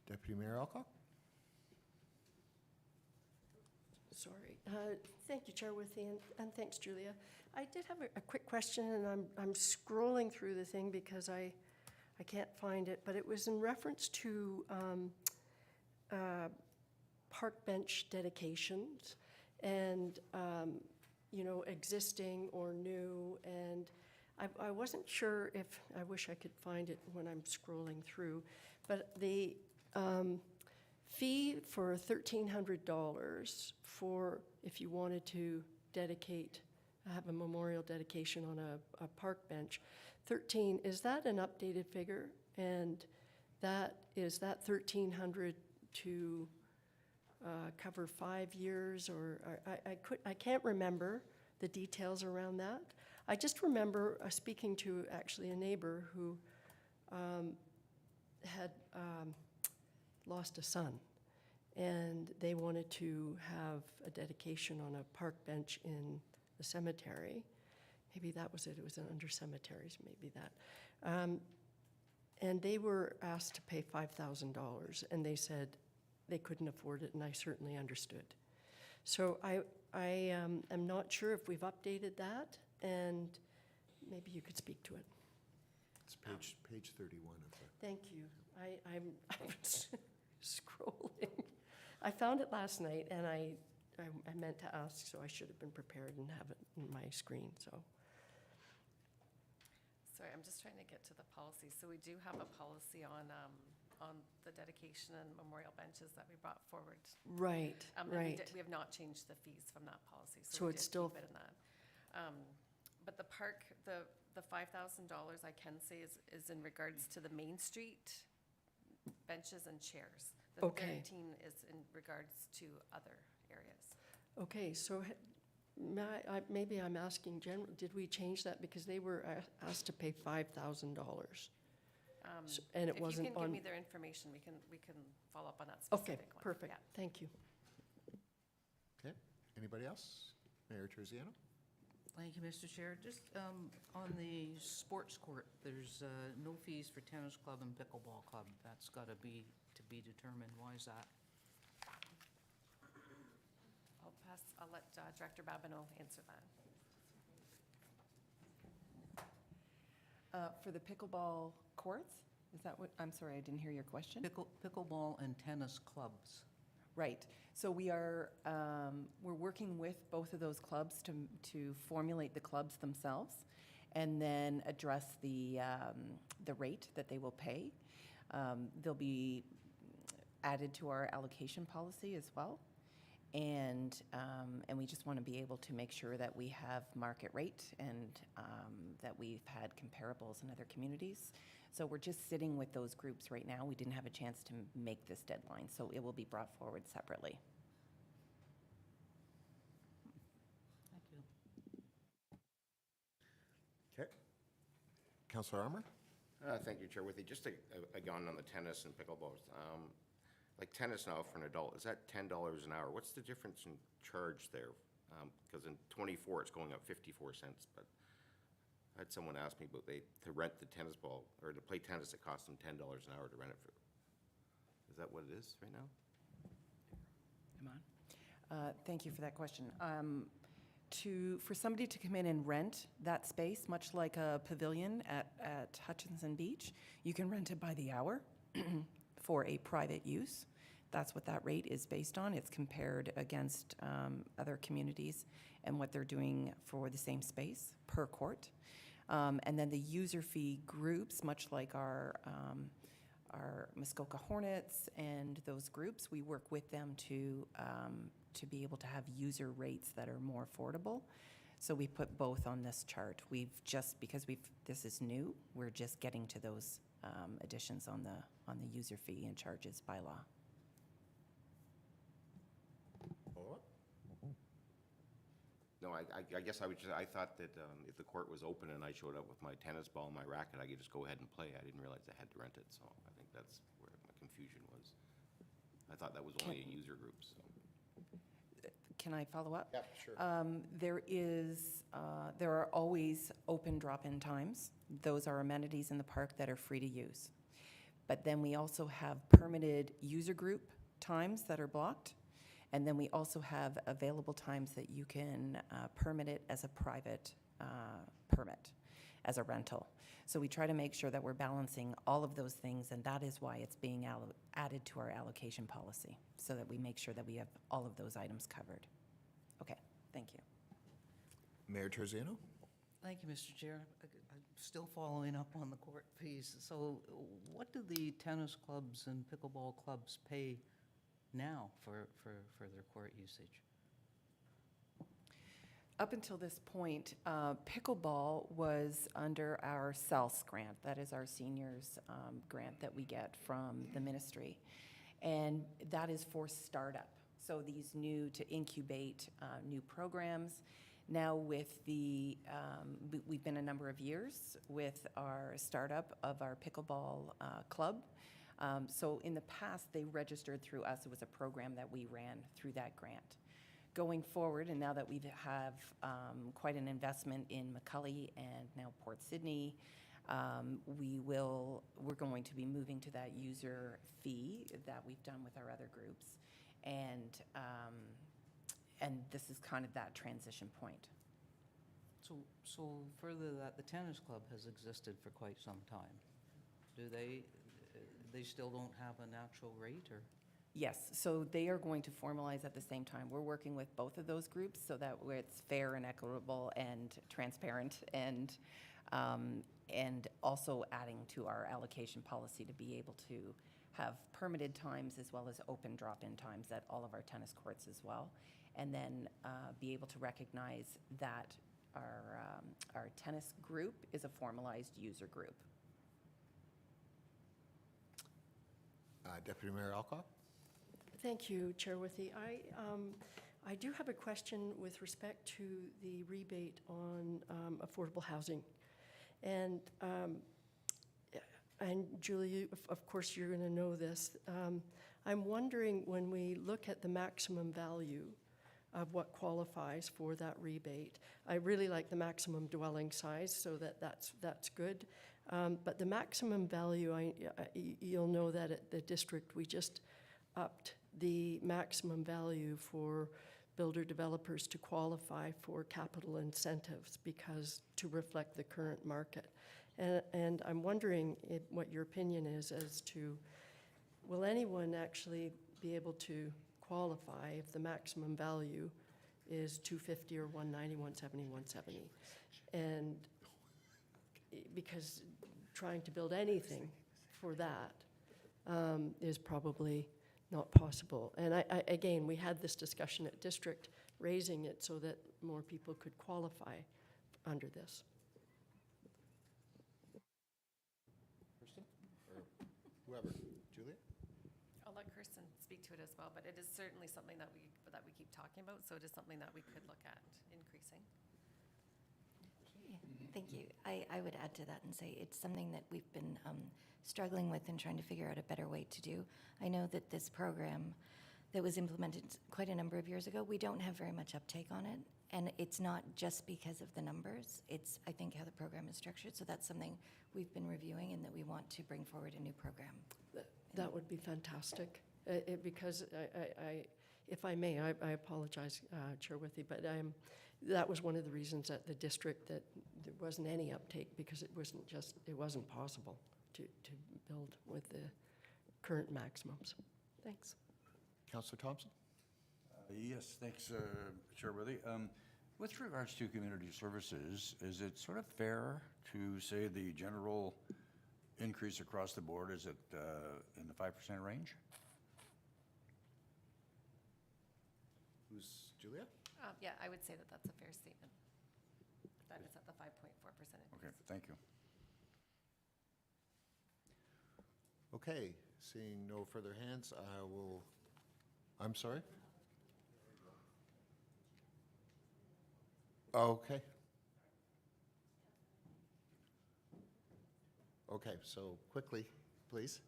Deputy Mayor Alcock? Sorry. Thank you, Chair Withy, and thanks, Julia. I did have a quick question, and I'm scrolling through the thing because I can't find it, but it was in reference to park bench dedications and existing or new, and I wasn't sure if, I wish I could find it when I'm scrolling through, but the fee for $1,300 for if you wanted to have a memorial dedication on a park bench, 13, is that an updated figure? And is that $1,300 to cover 5 years, or I can't remember the details around that. I just remember speaking to actually a neighbor who had lost a son, and they wanted to have a dedication on a park bench in the cemetery. Maybe that was it. It was under cemeteries, maybe that. And they were asked to pay $5,000, and they said they couldn't afford it, and I certainly understood. So I am not sure if we've updated that, and maybe you could speak to it. It's page 31 of the... Thank you. I'm scrolling. I found it last night, and I meant to ask, so I should have been prepared and have it in my screen, so. Sorry, I'm just trying to get to the policy. So we do have a policy on the dedication and memorial benches that we brought forward. Right, right. We have not changed the fees from that policy, So we it's did still- keep it in that. But the park, the $5,000 I can say is in regards to the Main Street benches and chairs. The Okay. 13 is in regards to other areas. Okay, so maybe I'm asking general, did we change that? Because they were asked to pay $5,000. And it wasn't If you can give on... me their information, we can follow up on that specific Okay, one. perfect. Yeah. Thank you. Okay, anybody else? Mayor Terziano? Thank you, Mr. Chair. Just on the sports court, there's no fees for tennis club and pickleball club. That's got to be determined. Why is that? I'll I'll let Director Babineau answer that. For the pickleball courts? Is that what, I'm sorry, I didn't hear your question. Pickleball and tennis clubs. Right. So we are, we're working with both of those clubs to formulate the clubs themselves and then address the rate that they will pay. They'll be added to our allocation policy as well. And we just want to be able to make sure that we have market rate and that we've had comparables in other communities. So we're just sitting with those groups right now. We didn't have a chance to make this deadline, so it will be brought forward separately. Thank you. Okay. Councillor Armour? Thank you, Chair. With you, just again on the tennis and pickleball, like tennis now for an adult, is that $10 an hour? What's the difference in charge there? Because in '24, it's going up 54 cents, but I had someone ask me about to rent the tennis ball, or to play tennis, it costs them $10 an hour to rent it for. Is that what it is right now? Am on? Thank you for that question. For somebody to come in and rent that space, much like a pavilion at Hutchinson Beach, you can rent it by the hour for a private use. That's what that rate is based on. It's compared against other communities and what they're doing for the same space per court. And then the user fee groups, much like our Muskoka Hornets and those groups, we work with them to be able to have user rates that are more affordable. So we put both on this chart. Because this is new, we're just getting to those additions on the user fee and charges by law. No, I guess I thought that if the court was open and I showed up with my tennis ball and my racket, I could just go ahead and play. I didn't realize I had to rent it, so I think that's where my confusion was. I thought that was only a user group, so. Can I follow up? Yeah, sure. There are always open drop-in times. Those are amenities in the park that are free to use. But then we also have permitted user group times that are blocked. And then we also have available times that you can permit it as a private permit, as a rental. So we try to make sure that we're balancing all of those things, and that is why it's being added to our allocation policy, so that we make sure that we have all of those items covered. Okay, thank you. Mayor Terziano? Thank you, Mr. Chair. I'm still following up on the court fees. So what do the tennis clubs and pickleball clubs pay now for their court usage? Up until this point, pickleball was under our SALS grant. That is our seniors grant that we get from the ministry. And that is for startup. So these new to incubate new programs. Now with we've been a number of years with our startup of our pickleball club. So in the past, they registered through us. It was a program that we ran through that grant. Going forward, and now that we have quite an investment in McCully and now Port Sydney, we're going to be moving to that user fee that we've done with our other groups. And this is kind of that transition point. So further, that the tennis club has existed for quite some time. Do they still don't have an actual rate, or? Yes, so they are going to formalize at the same time. We're working with both of those groups so that it's fair and equitable and transparent, and also adding to our allocation policy to be able to have permitted times as well as open drop-in times at all of our tennis courts as well, and then be able to recognize that our tennis group is a formalized user group. Deputy Mayor Alcock? Thank you, Chair Withey. I do have a question with respect to the rebate on affordable housing. And Julie, of course, you're going to know this. I'm wondering, when we look at the maximum value of what qualifies for that rebate, I really like the maximum dwelling size, so that's good. But the maximum value, you'll know that at the district, we just upped the maximum value for builder developers to qualify for capital incentives because to reflect the current market. And I'm wondering what your opinion is as to, will anyone actually be able to qualify if the maximum value is 250 or 190, 170, 170? And because trying to build anything for that is probably not possible. And again, we had this discussion at district, raising it so that more people could qualify under this. Kristen, or whoever, Julia? I'll let Kirsten speak to it as well, but it is certainly something that we keep talking about, so it is something that we could look at increasing. Thank you. I would add to that and say it's something that we've been struggling with and trying to figure out a better way to do. I know that this program that was implemented quite a number of years ago, we don't have very much uptake on it. And it's not just because of the numbers, it's, I think, how the program is structured. So that's something we've been reviewing and that we want to bring forward a new program. That would be fantastic, because if I may, I apologize, Chair Withy, but that was one of the reasons at the district that there wasn't any uptake, because it wasn't possible to build with the current maximums. Thanks. Councillor Thompson? Yes, thanks, Chair Worthy. With regards to community services, is it sort of fair to say the general increase across the board is at in the 5% range? Who's Julia? Yeah, I would say that that's a fair statement. That is at the 5.4% increase. Okay, thank you. Okay, seeing no further hands, I will, I'm sorry? Okay. Okay, so quickly, please.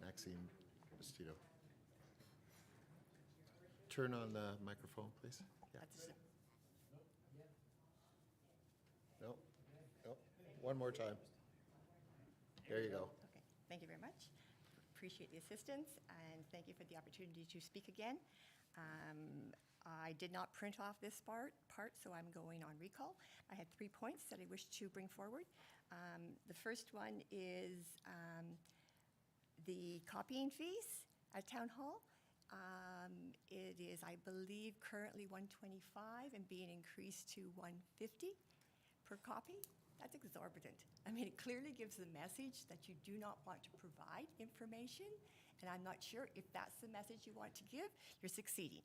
Maxine Bastido. Turn on the microphone, please. Yeah. No, no, one more time. There you go. Okay, thank you very much. Appreciate the assistance, and thank you for the opportunity to speak again. I did not print off this part, so I'm going on recall. I had 3 points that I wish to bring forward. The first one is the copying fees at Town Hall. It is, I believe, currently $125 and being increased to $150 per copy. That's exorbitant. I mean, it clearly gives the message that you do not want to provide information, and I'm not sure if that's the message you want to give, you're succeeding.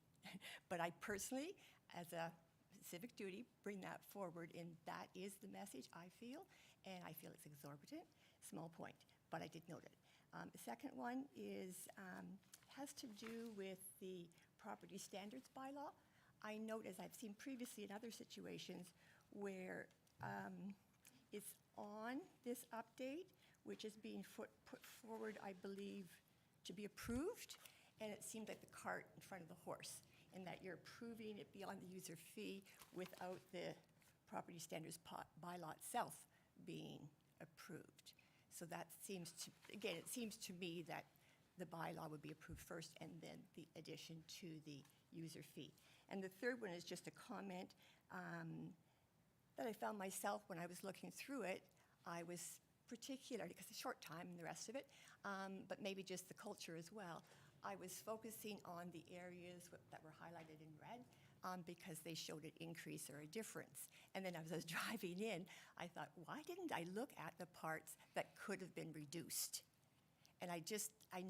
But I personally, as a civic duty, bring that forward, and that is the message I feel, and I feel it's exorbitant. Small point, but I did note it. The second one is has to do with the property standards bylaw. I note, as I've seen previously in other situations, where it's on this update, which is being put forward, I believe, to be approved, and it seemed like the cart in front of the horse, and that you're approving it beyond the user fee without the property standards bylaw itself being approved. So that seems to, again, it seems to me that the bylaw would be approved first and then the addition to the user fee. And the third one is just a comment that I found myself when I was looking through it. I was particular, because it's a short time and the rest of it, but maybe just the culture as well. I was focusing on the areas that were highlighted in red because they showed an increase or a difference. And then as I was driving in, I thought, why didn't I look at the parts that could have been reduced? And I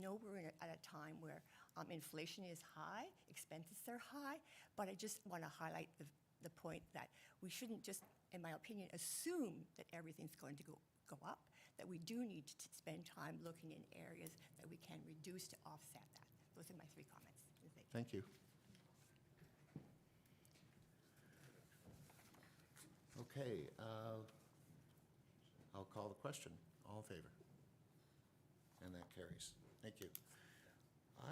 know we're at a time where inflation is high, expenses are high, but I just want to highlight the point that we shouldn't just, in my opinion, assume that everything's going to go up, that we do need to spend time looking in areas that we can reduce to offset that. Those are my 3 comments. Thank you. Okay, I'll call the question. All in favor? And that carries. Thank you.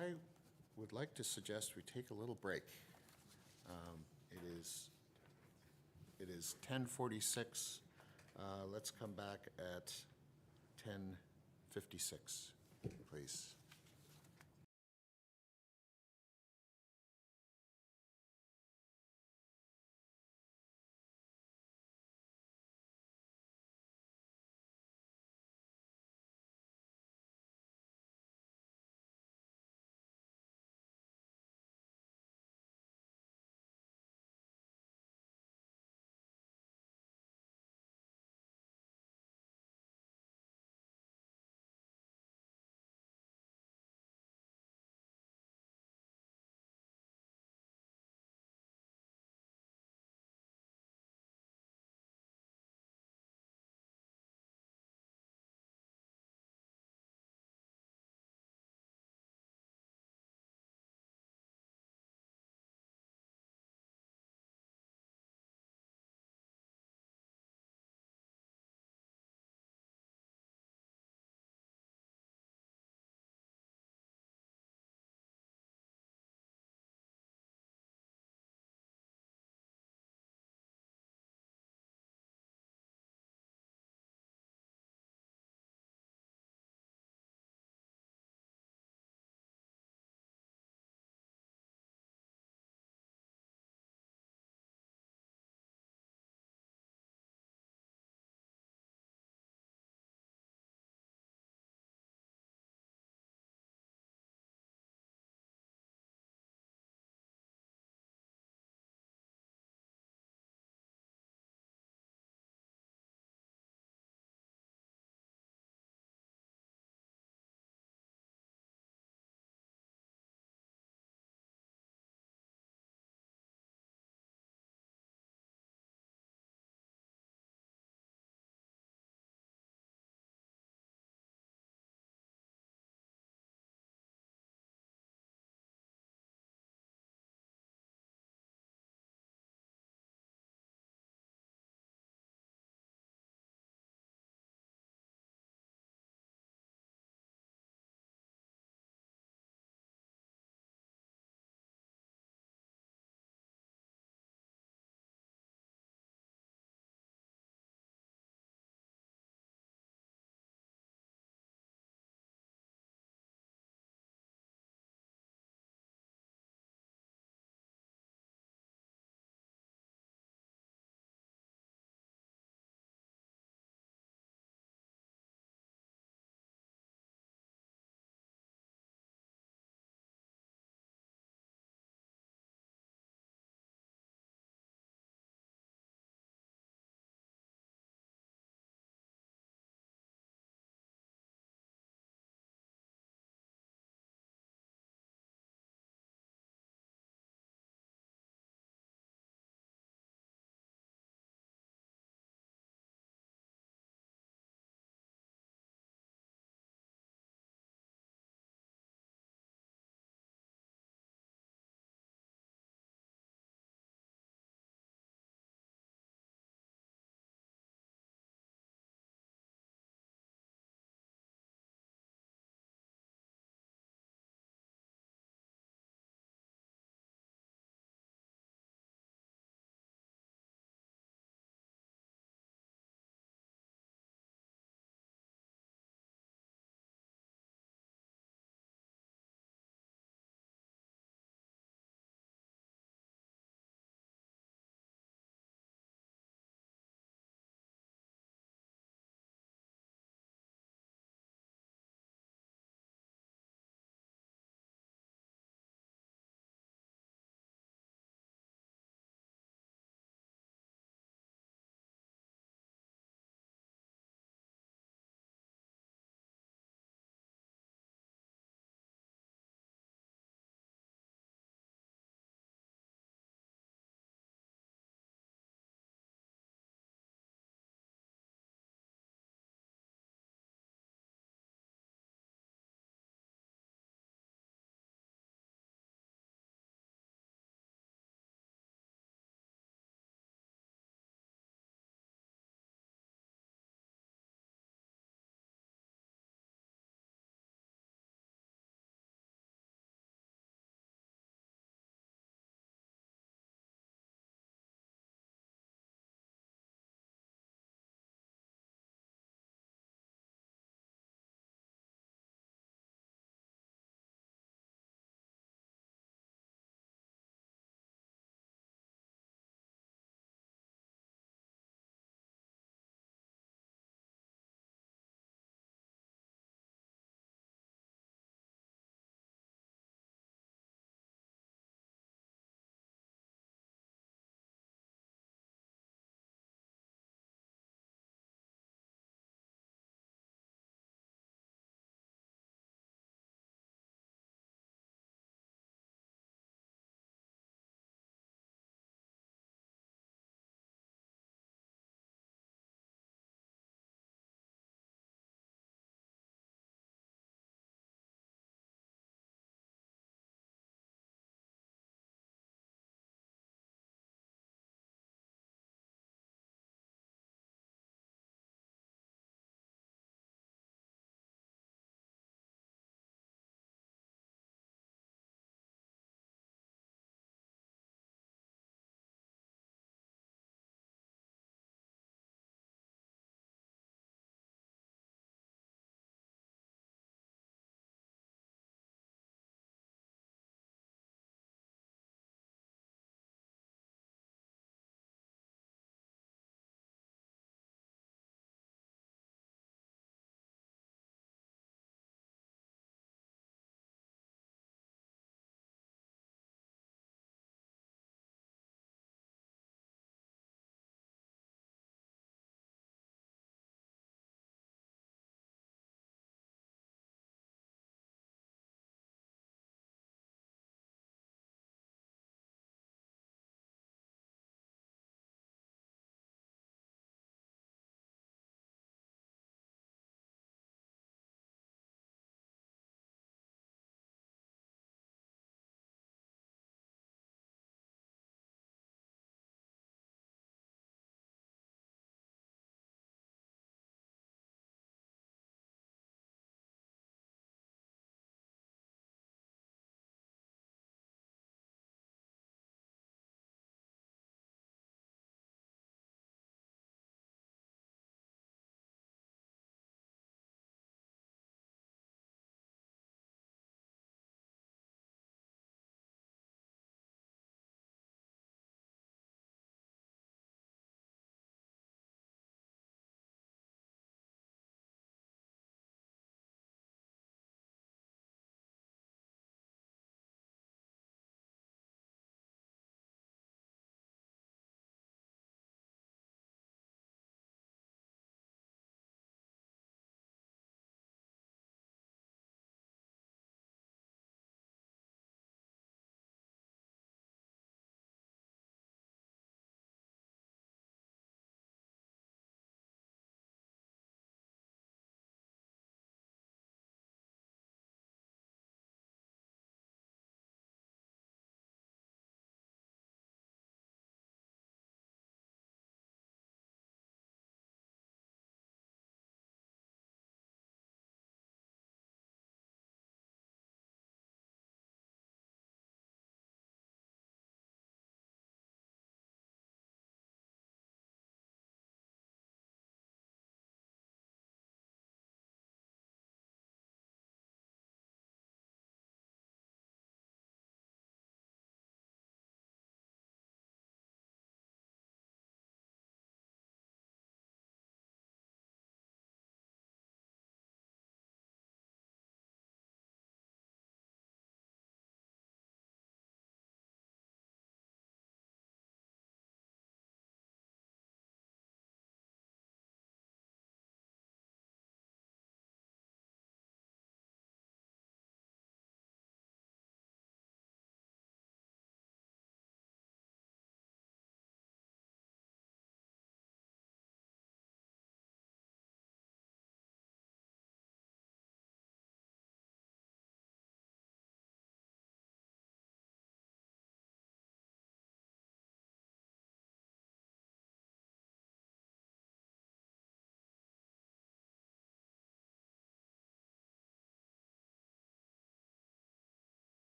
I would like to suggest we take a little break. It is 10:46. Let's come back at 10:56, please.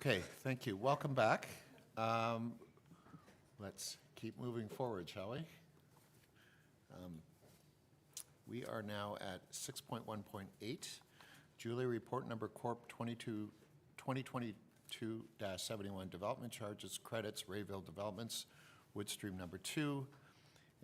Okay, thank you. Welcome back. Let's keep moving forward, shall we? We are now at 6.1.8. Julia, report number Corp 2022-71, development charges, credits, Rayville Developments, Woodstream number 2.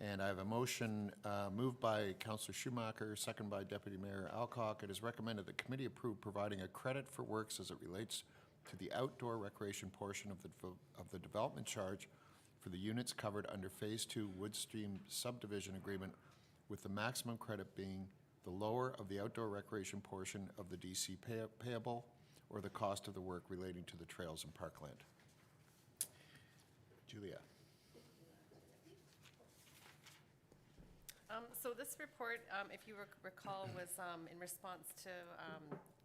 And I have a motion moved by Councillor Schumacher, second by Deputy Mayor Alcock. It is recommended the committee approve providing a credit for works as it relates to the outdoor recreation portion of the development charge for the units covered under Phase 2 Woodstream subdivision agreement, with the maximum credit being the lower of the outdoor recreation portion of the DC payable or the cost of the work relating to the trails and parkland. Julia. So this report, if you recall, was in response to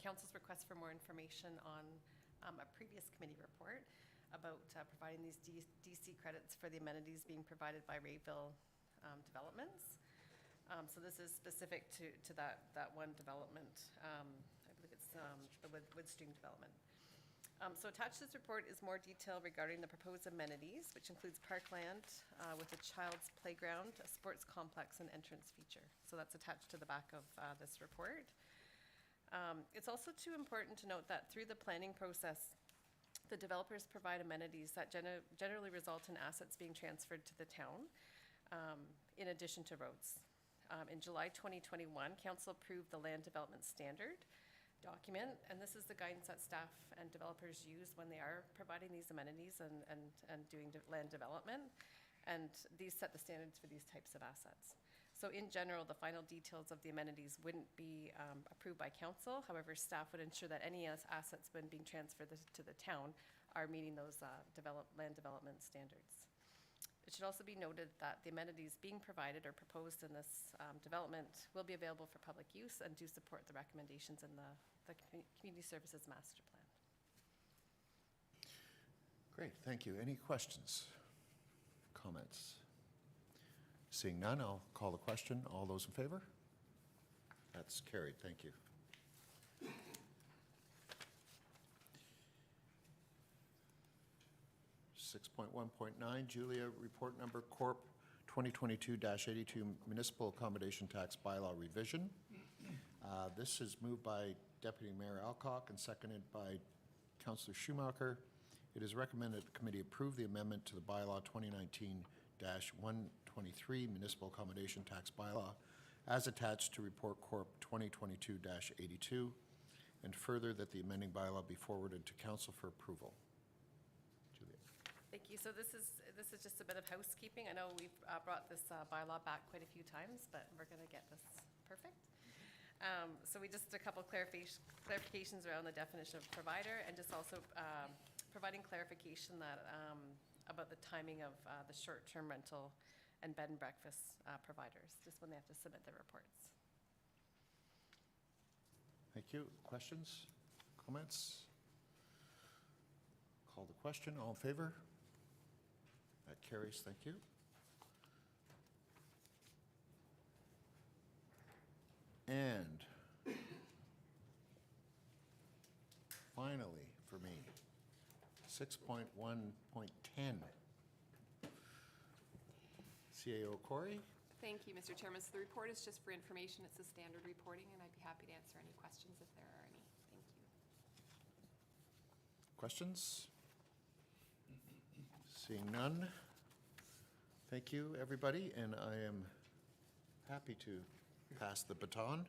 Council's request for more information on a previous committee report about providing these DC credits for the amenities being provided by Rayville Developments. So this is specific to that one development. I believe it's the Woodstream development. So attached to this report is more detail regarding the proposed amenities, which includes parkland with a child's playground, a sports complex, and entrance feature. So that's attached to the back of this report. It's also too important to note that through the planning process, the developers provide amenities that generally result in assets being transferred to the town, in addition to roads. In July 2021, Council approved the Land Development Standard document, and this is the guidance that staff and developers use when they are providing these amenities and doing land development. And these set the standards for these types of assets. So in general, the final details of the amenities wouldn't be approved by Council. However, staff would ensure that any assets when being transferred to the town are meeting those land development standards. It should also be noted that the amenities being provided or proposed in this development will be available for public use and do support the recommendations in the Community Services Master Plan. Great, thank you. Any questions, comments? Seeing none, I'll call the question. All those in favor? That's carried, thank you. Six point 1.9, Julia, report number Corp 2022-82, Municipal Accommodation Tax Bylaw Revision. This is moved by Deputy Mayor Alcock and seconded by Councillor Schumacher. It is recommended the committee approve the amendment to the bylaw 2019-123 Municipal Accommodation Tax Bylaw as attached to report Corp 2022-82, and further that the amending bylaw be forwarded to Council for approval. Thank you. So this is just a bit of housekeeping. I know we've brought this bylaw back quite a few times, but we're going to get this perfect. So we just a couple clarifications around the definition of provider, and just also providing clarification that about the timing of the short-term rental and bed and breakfast providers, just when they have to submit their reports. Thank you. Questions? Comments? Call the question. All in favor? That carries. Thank you. And finally, for me, 6.1.10. CAO Corey? Thank you, Mr. Chairman. So the report is just for information. It's a standard reporting, and I'd be happy to answer any questions if there are any. Thank you. Questions? Seeing none. Thank you, everybody, and I am happy to pass the baton.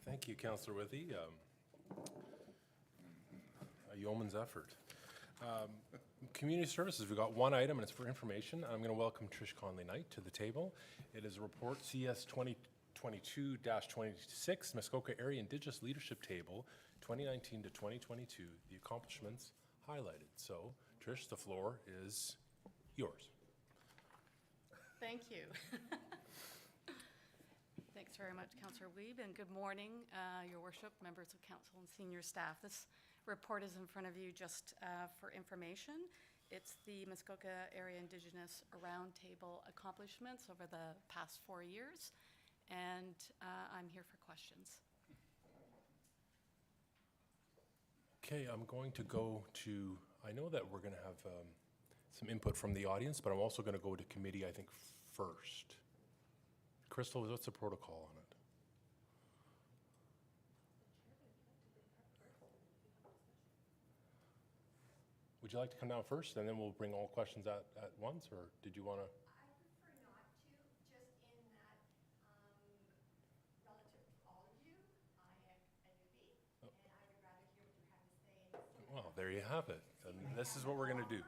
Thank you, Councillor Withy. A yeoman's effort. Community Services, we've got one item, and it's for information. I'm going to welcome Trish Conley-Knight to the table. It is a report CS 2022-26, Muskoka Area Indigenous Leadership Table, 2019 to 2022, the accomplishments highlighted. So, Trish, the floor is yours. Thank you. Thanks very much, Councillor Wiebe, and good morning, Your Worship, members of Council and senior staff. This report is in front of you just for information. It's the Muskoka Area Indigenous Roundtable accomplishments over the past 4 years, and I'm here for questions. Okay, I'm going to go to, I know that we're going to have some input from the audience, but I'm also going to go to committee, I think, first. Crystal, what's the protocol on it? Would you like to come down first, and then we'll bring all questions at once, or did you want to? I prefer not to, just in that, relative to all of you, I am a newbie, and I would rather hear what you have to say. Well, there you have it. And this is what we're going to do.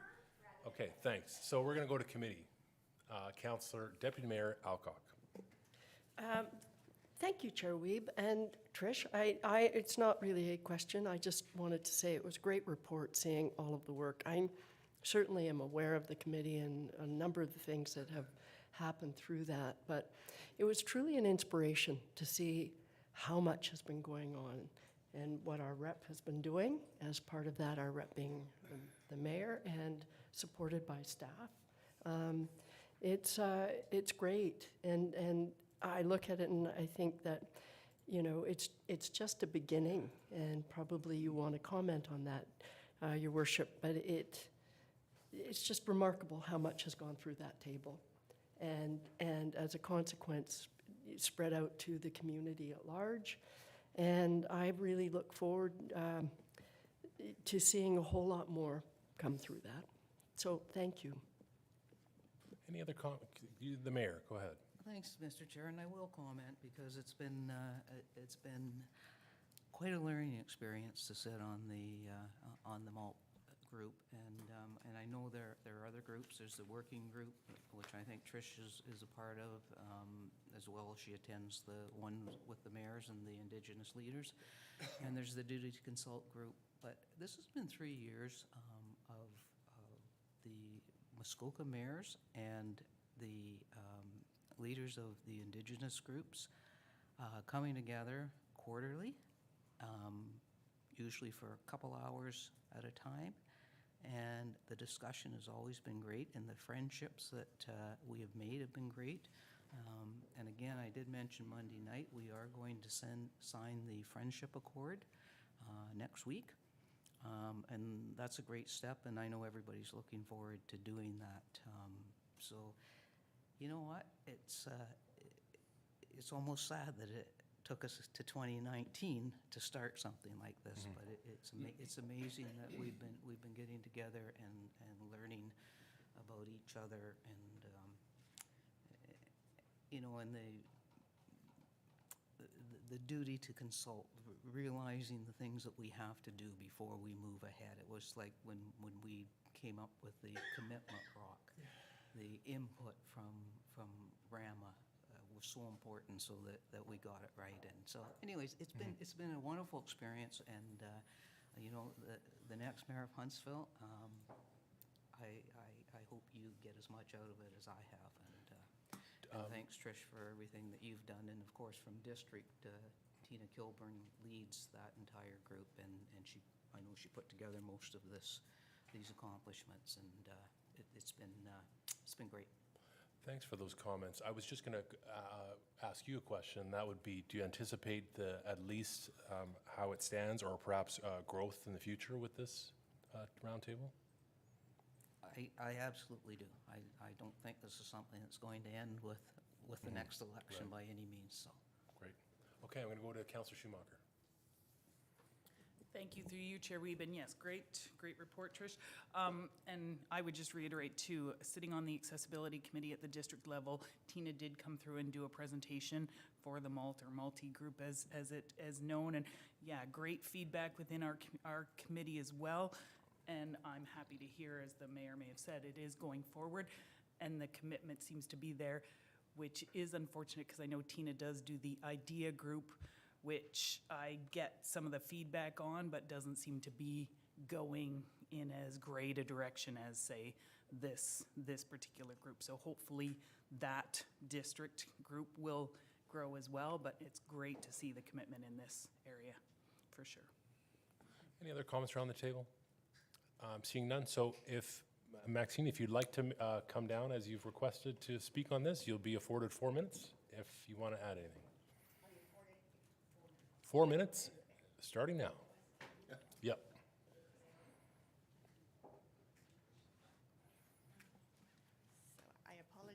Okay, thanks. So we're going to go to committee. Councillor, Deputy Mayor Alcock. Thank you, Chair Weeb and Trish. It's not really a question. I just wanted to say it was a great report seeing all of the work. I certainly am aware of the committee and a number of the things that have happened through that, but it was truly an inspiration to see how much has been going on and what our rep has been doing. As part of that, our rep being the mayor and supported by staff. It's great, and I look at it and I think that, you know, it's just a beginning, and probably you want to comment on that, Your Worship, but it's just remarkable how much has gone through that table, and as a consequence, spread out to the community at large, and I really look forward to seeing a whole lot more come through that. So, thank you. Any other comment? The mayor, go ahead. Thanks, Mr. Chair, and I will comment because it's been quite a learning experience to sit on the malt group, and I know there are other groups. There's the working group, which I think Trish is a part of, as well as she attends the one with the mayors and the Indigenous leaders, and there's the duty to consult group. But this has been 3 years of the Muskoka mayors and the leaders of the Indigenous groups coming together quarterly, usually for a couple hours at a time. And the discussion has always been great, and the friendships that we have made have been great. And again, I did mention Monday night, we are going to sign the Friendship Accord next week. And that's a great step, and I know everybody's looking forward to doing that. So, you know what? It's almost sad that it took us to 2019 to start something like this, but it's amazing that we've been getting together and learning about each other, and you know, and the duty to consult, realizing the things that we have to do before we move ahead. It was like when we came up with the commitment rock, the input from Rama was so important, so that we got it right. And so anyways, it's been a wonderful experience, and you know, the next mayor of Huntsville, I hope you get as much out of it as I have, and thanks, Trish, for everything that you've done. And of course, from district, Tina Kilburn leads that entire group, and I know she put together most of these accomplishments, and it's been great. Thanks for those comments. I was just going to ask you a question. That would be, do you anticipate at least how it stands, or perhaps growth in the future with this roundtable? I absolutely do. I don't think this is something that's going to end with the next election by any means. So great. Okay, I'm going to go to Councillor Schumacher. Thank you, through you, Chair Weeb, and yes, great report, Trish. And I would just reiterate too, sitting on the Accessibility Committee at the district level, Tina did come through and do a presentation for the MALT or Multi group as known, and yeah, great feedback within our committee as well. And I'm happy to hear, as the mayor may have said, it is going forward, and the commitment seems to be there, which is unfortunate because I know Tina does do the IDEA group, which I get some of the feedback on, but doesn't seem to be going in as great a direction as, say, this particular group. So hopefully that district group will grow as well, but it's great to see the commitment in this area, for sure. Any other comments around the table? Seeing none, so if, Maxine, if you'd like to come down as you've requested to speak on this, you'll be afforded 4 minutes if you want to add anything. 4 minutes, starting now. Yep.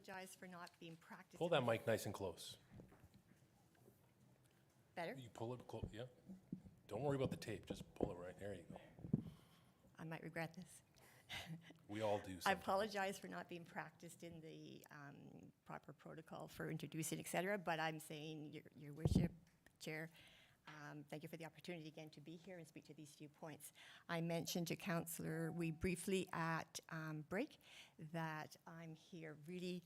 apologize for not being practiced. Pull that mic nice and close. Better? You pull it close, yeah. Don't worry about the tape, just pull it right, there you go. I might regret this. We all do I sometimes. apologize for not being practiced in the proper protocol for introducing, et cetera, but I'm saying, Your Worship, Chair, thank you for the opportunity again to be here and speak to these few points. I mentioned to Councillor Wee briefly at break that I'm here really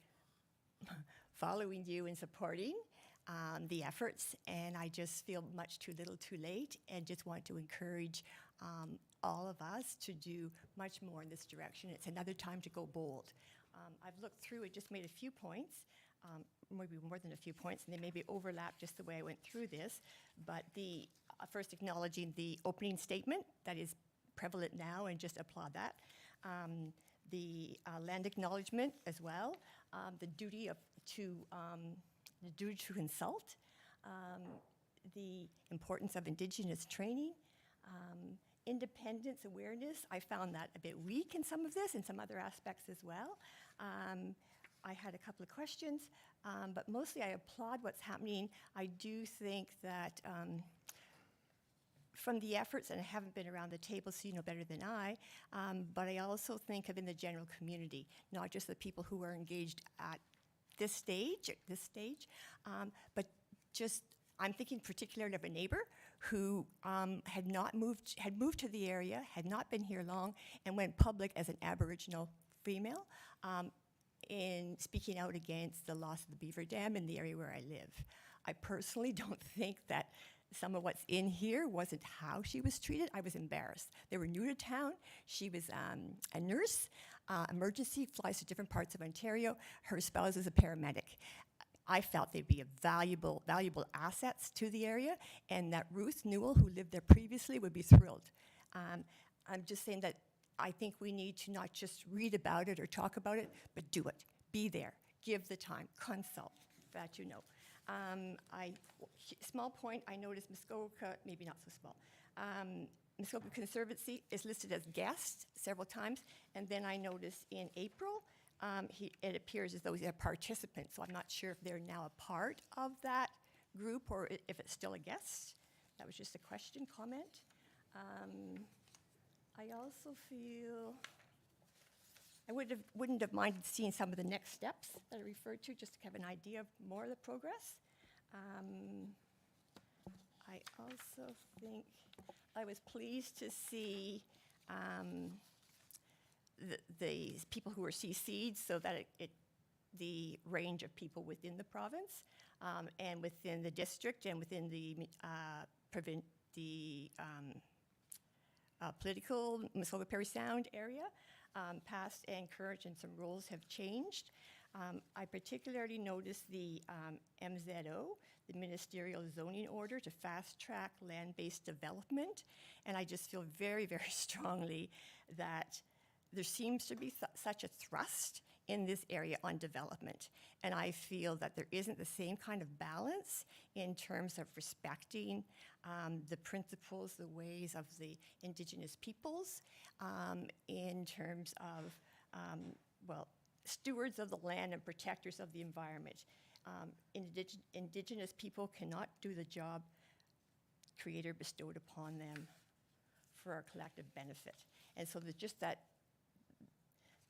following you and supporting the efforts, and I just feel much too little too late, and just want to encourage all of us to do much more in this direction. It's another time to go bold. I've looked through and just made a few points, maybe more than a few points, and they maybe overlap just the way I went through this, but the first acknowledging the opening statement that is prevalent now, and just applaud that. The land acknowledgement as well, the duty to consult, the importance of Indigenous training, independence awareness. I found that a bit weak in some of this, and some other aspects as well. I had a couple of questions, but mostly I applaud what's happening. I do think that from the efforts, and I haven't been around the table, so you know better than I, but I also think of in the general community, not just the people who are engaged at this stage, but just, I'm thinking particularly of a neighbor who had moved to the area, had not been here long, and went public as an Aboriginal female in speaking out against the loss of the Beaver Dam in the area where I live. I personally don't think that some of what's in here wasn't how she was treated. I was embarrassed. They were new to town. She was a nurse, emergency, flies to different parts of Ontario. Her spouse is a paramedic. I felt they'd be a valuable assets to the area, and that Ruth Newell, who lived there previously, would be thrilled. I'm just saying that I think we need to not just read about it or talk about it, but do it. Be there. Give the time. Consult. That you know. Small point, I noticed Muskoka, maybe not so small, Muskoka Conservancy is listed as guest several times, and then I noticed in April, it appears as though he's a participant, so I'm not sure if they're now a part of that group or if it's still a guest. That was just a question, comment. I also feel I wouldn't have minded seeing some of the next steps that I referred to, just to have an idea of more of the progress. I also think I was pleased to see the people who were CC'd, so that the range of people within the province and within the district and within the political Muskoka Parry Sound area, past and current, and some rules have changed. I particularly noticed the MZO, the Ministerial Zoning Order to fast-track land-based development, and I just feel very, very strongly that there seems to be such a thrust in this area on development, and I feel that there isn't the same kind of balance in terms of respecting the principles, the ways of the Indigenous peoples, in terms of, stewards of the land and protectors of the environment. Indigenous people cannot do the job Creator bestowed upon them for our collective benefit. And so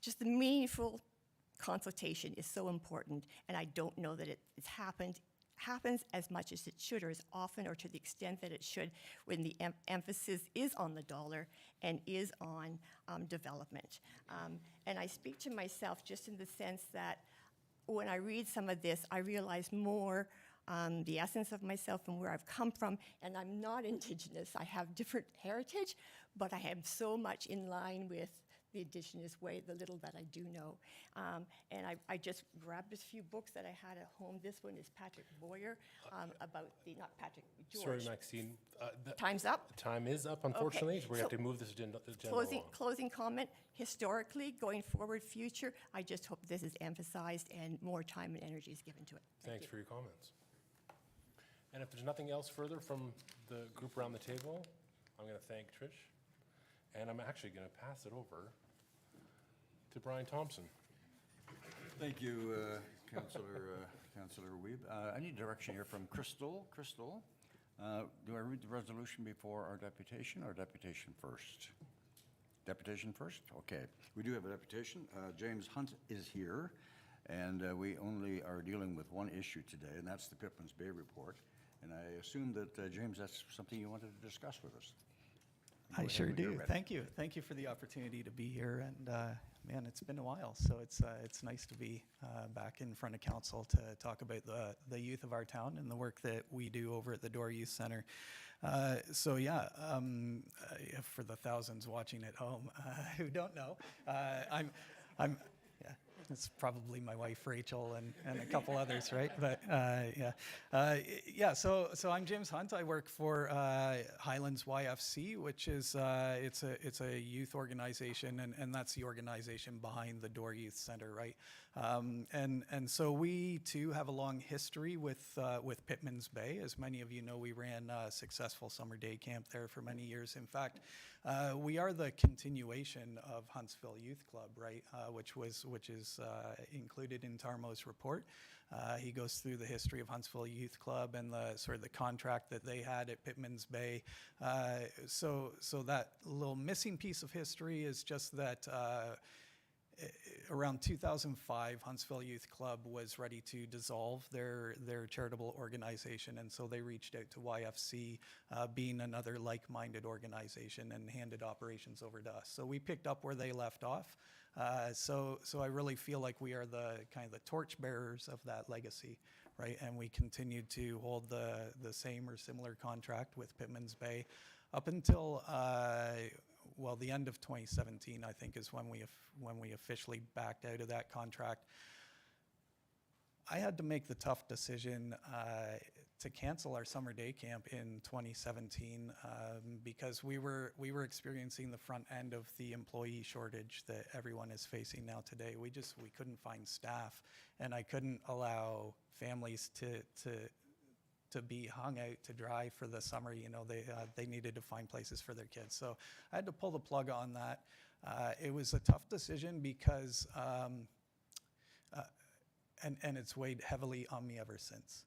just the meaningful consultation is so important, and I don't know that it's happens as much as it should, or as often, or to the extent that it should, when the emphasis is on the dollar and is on development. And I speak to myself just in the sense that when I read some of this, I realize more the essence of myself and where I've come from, and I'm not Indigenous. I have different heritage, but I am so much in line with the Indigenous way, the little that I do know. And I just grabbed a few books that I had at home. This one is Patrick Boyer, about not Patrick, George. Sorry, Maxine. Time's up? Time is up, unfortunately. Okay. So we have So to move this agenda Closing comment, historically, going forward, future, I just hope this is emphasized and more time and energy is given to it. Thanks for your comments. And if there's nothing else further from the group around the table, I'm going to thank Trish. And I'm actually going to pass it over to Brian Thompson. Thank you, Councillor Weeb. I need direction here from Crystal. Crystal, do I read the resolution before our deputation or deputation first? Deputation first? Okay. We do have a deputation. James Hunt is here, and we only are dealing with one issue today, and that's the Pippins Bay report. And I assume that, James, that's something you wanted to discuss with us. Go I ahead sure when you're do. ready. Thank you. Thank you for the opportunity to be here. And man, it's been a while, so it's nice to be back in front of council to talk about the youth of our town and the work that we do over at the Door Youth Center. So yeah, for the thousands watching at home who don't know, I'm yeah. It's probably my wife Rachel and a couple others, right? But yeah. So I'm James Hunt. I work for Highlands YFC, which is it's a youth organization, and that's the organization behind the Door Youth Center, right? And so we too have a long history with Pittman's Bay. As many of you know, we ran a successful summer day camp there for many years. In fact, we are the continuation of Huntsville Youth Club, right? Which is included in Tarmo's report. He goes through the history of Huntsville Youth Club and the sort of the contract that they had at Pittman's Bay. So that little missing piece of history is just that around 2005, Huntsville Youth Club was ready to dissolve their charitable organization, and so they reached out to YFC, being another like-minded organization, and handed operations over to us. So we picked up where they left off. So I really feel like we are the kind of the torchbearers of that legacy, right? And we continued to hold the same or similar contract with Pittman's Bay up until well, the end of 2017, I think, is when we officially backed out of that contract. I had to make the tough decision to cancel our summer day camp in 2017 because we were experiencing the front end of the employee shortage that everyone is facing now today. We couldn't find staff, and I couldn't allow families to be hung out to dry for the summer. You know, they needed to find places for their kids. So I had to pull the plug on that. It was a tough decision because, and it's weighed heavily on me ever since.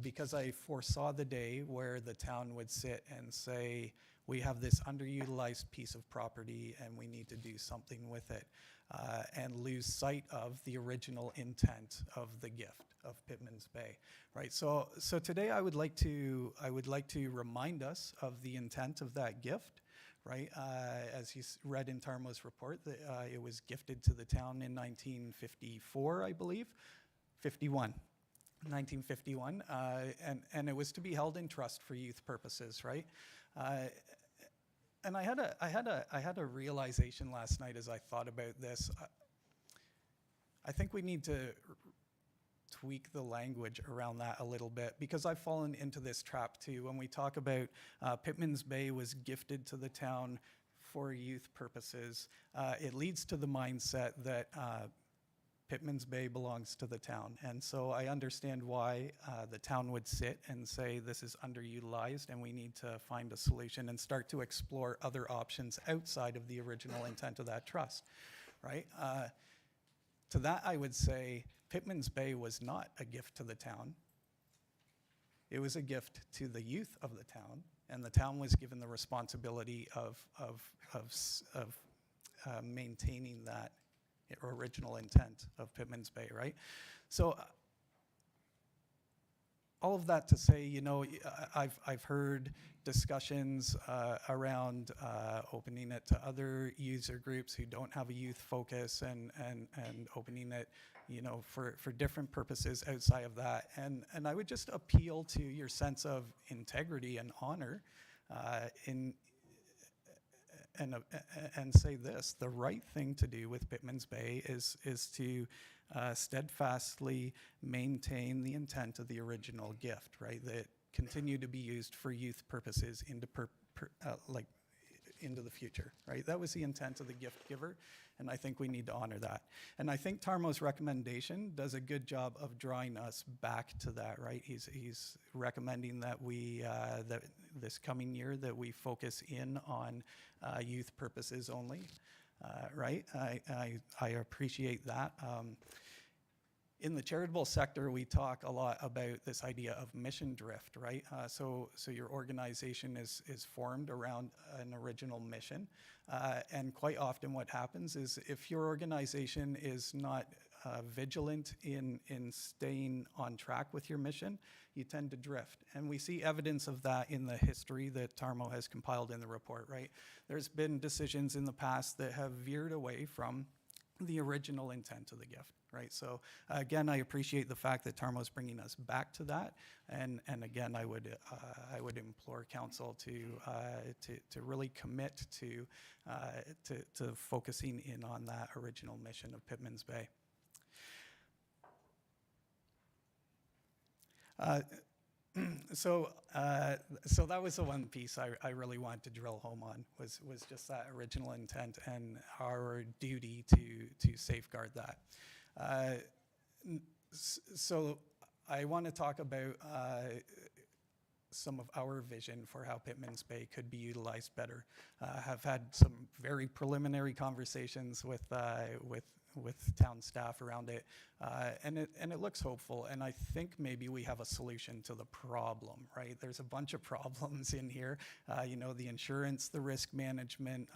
Because I foresaw the day where the town would sit and say, we have this underutilized piece of property and we need to do something with it, and lose sight of the original intent of the gift of Pittman's Bay, right? So today I would like to remind us of the intent of that gift, right? As you read in Tarmo's report, that it was gifted to the town in 1954, I believe, 1951, and it was to be held in trust for youth purposes, right? And I had a realization last night as I thought about this. I think we need to tweak the language around that a little bit, because I've fallen into this trap too. When we talk about Pittman's Bay was gifted to the town for youth purposes, it leads to the mindset that Pittman's Bay belongs to the town. And so I understand why the town would sit and say this is underutilized and we need to find a solution and start to explore other options outside of the original intent of that trust, right? To that I would say Pittman's Bay was not a gift to the town. It was a gift to the youth of the town, and the town was given the responsibility of maintaining that original intent of Pittman's Bay, right? So all of that to say, you know, I've heard discussions around opening it to other user groups who don't have a youth focus, and opening it, you know, for different purposes outside of that. And I would just appeal to your sense of integrity and honor and say this: the right thing to do with Pittman's Bay is to steadfastly maintain the intent of the original gift, right? That continue to be used for youth purposes into the future, right? That was the intent of the gift giver, and I think we need to honor that. And I think Tarmo's recommendation does a good job of drawing us back to that, right? He's recommending that we that this coming year that we focus in on youth purposes only, right? I appreciate that. In the charitable sector, we talk a lot about this idea of mission drift, right? So your organization is formed around an original mission. And quite often what happens is if your organization is not vigilant in staying on track with your mission, you tend to drift. And we see evidence of that in the history that Tarmo has compiled in the report, right? There's been decisions in the past that have veered away from the original intent of the gift, right? So again, I appreciate the fact that Tarmo is bringing us back to that, and again, I would implore council to really commit to focusing in on that original mission of Pittman's Bay. So that was the one piece I really wanted to drill home on was just that original intent and our duty to safeguard that. So I want to talk about some of our vision for how Pittman's Bay could be utilized better. Have had some very preliminary conversations with town staff around it, and it looks hopeful, and I think maybe we have a solution to the problem, right? There's a bunch of problems in here, the insurance, the risk management,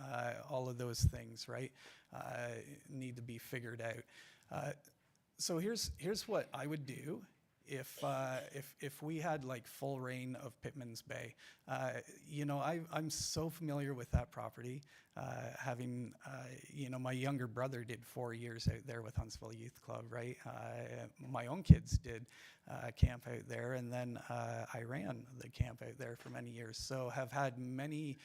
all of those things, right, need to be figured out. So here's what I would do if we had like full reign of Pittman's Bay. I'm so familiar with that property, having, my younger brother did 4 years out there with Huntsville Youth Club, right? My own kids did camp out there, and then I ran the camp out there for many years. So have had many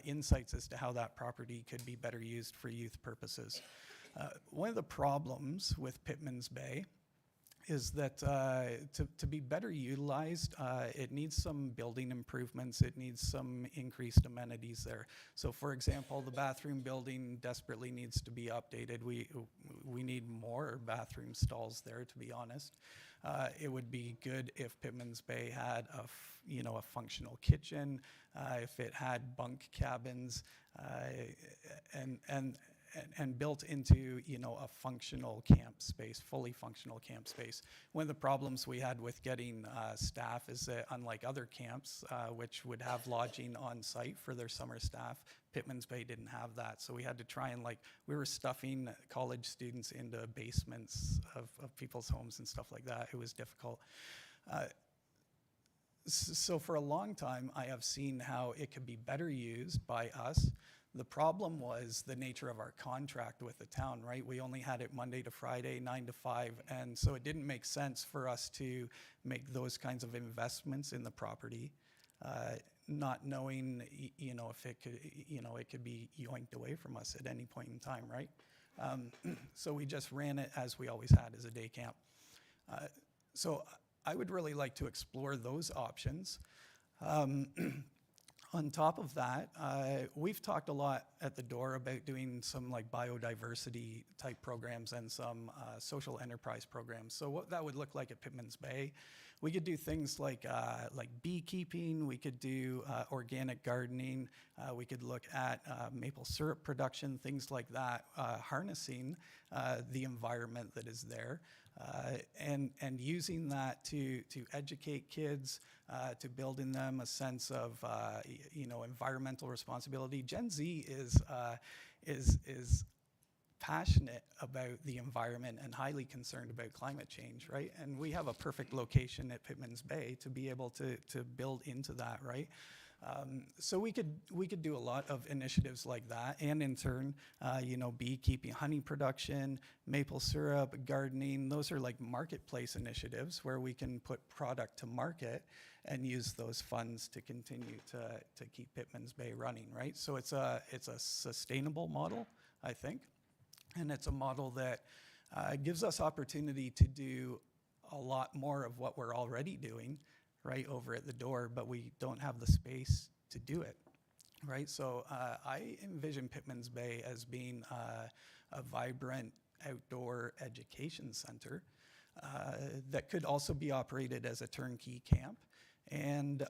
insights as to how that property could be better used for youth purposes. One of the problems with Pittman's Bay is that to be better utilized, it needs some building improvements, it needs some increased amenities there. So for example, the bathroom building desperately needs to be updated. We need more bathroom stalls there, to be honest. It would be good if Pittman's Bay had a functional kitchen, if it had bunk cabins, and built into, a functional camp space, fully functional camp space. One of the problems we had with getting staff is that unlike other camps, which would have lodging on site for their summer staff, Pittman's Bay didn't have that. So we had to try and we were stuffing college students into basements of people's homes and stuff like that. It was difficult. So for a long time, I have seen how it could be better used by us. The problem was the nature of our contract with the town, right? We only had it Monday to Friday, 9 to 5, and so it didn't make sense for us to make those kinds of investments in the property, not knowing, if it could be yoinked away from us at any point in time, right? So we just ran it as we always had, as a day camp. So I would really like to explore those options. On top of that, we've talked a lot at the door about doing some biodiversity type programs and some social enterprise programs. So what that would look like at Pittman's Bay, we could do things like beekeeping, we could do organic gardening, we could look at maple syrup production, things like that, harnessing the environment that is there. And using that to educate kids, to build in them a sense of environmental responsibility. Gen Z is passionate about the environment and highly concerned about climate change, right? And we have a perfect location at Pittman's Bay to be able to build into that, right? So we could do a lot of initiatives like that, and in turn, beekeeping, honey production, maple syrup, gardening. Those are marketplace initiatives where we can put product to market and use those funds to continue to keep Pittman's Bay running, right? So it's a sustainable model, I think, and it's a model that gives us opportunity to do a lot more of what we're already doing right over at the door, but we don't have the space to do it, right? So I envision Pittman's Bay as being a vibrant outdoor education center that could also be operated as a turnkey camp, and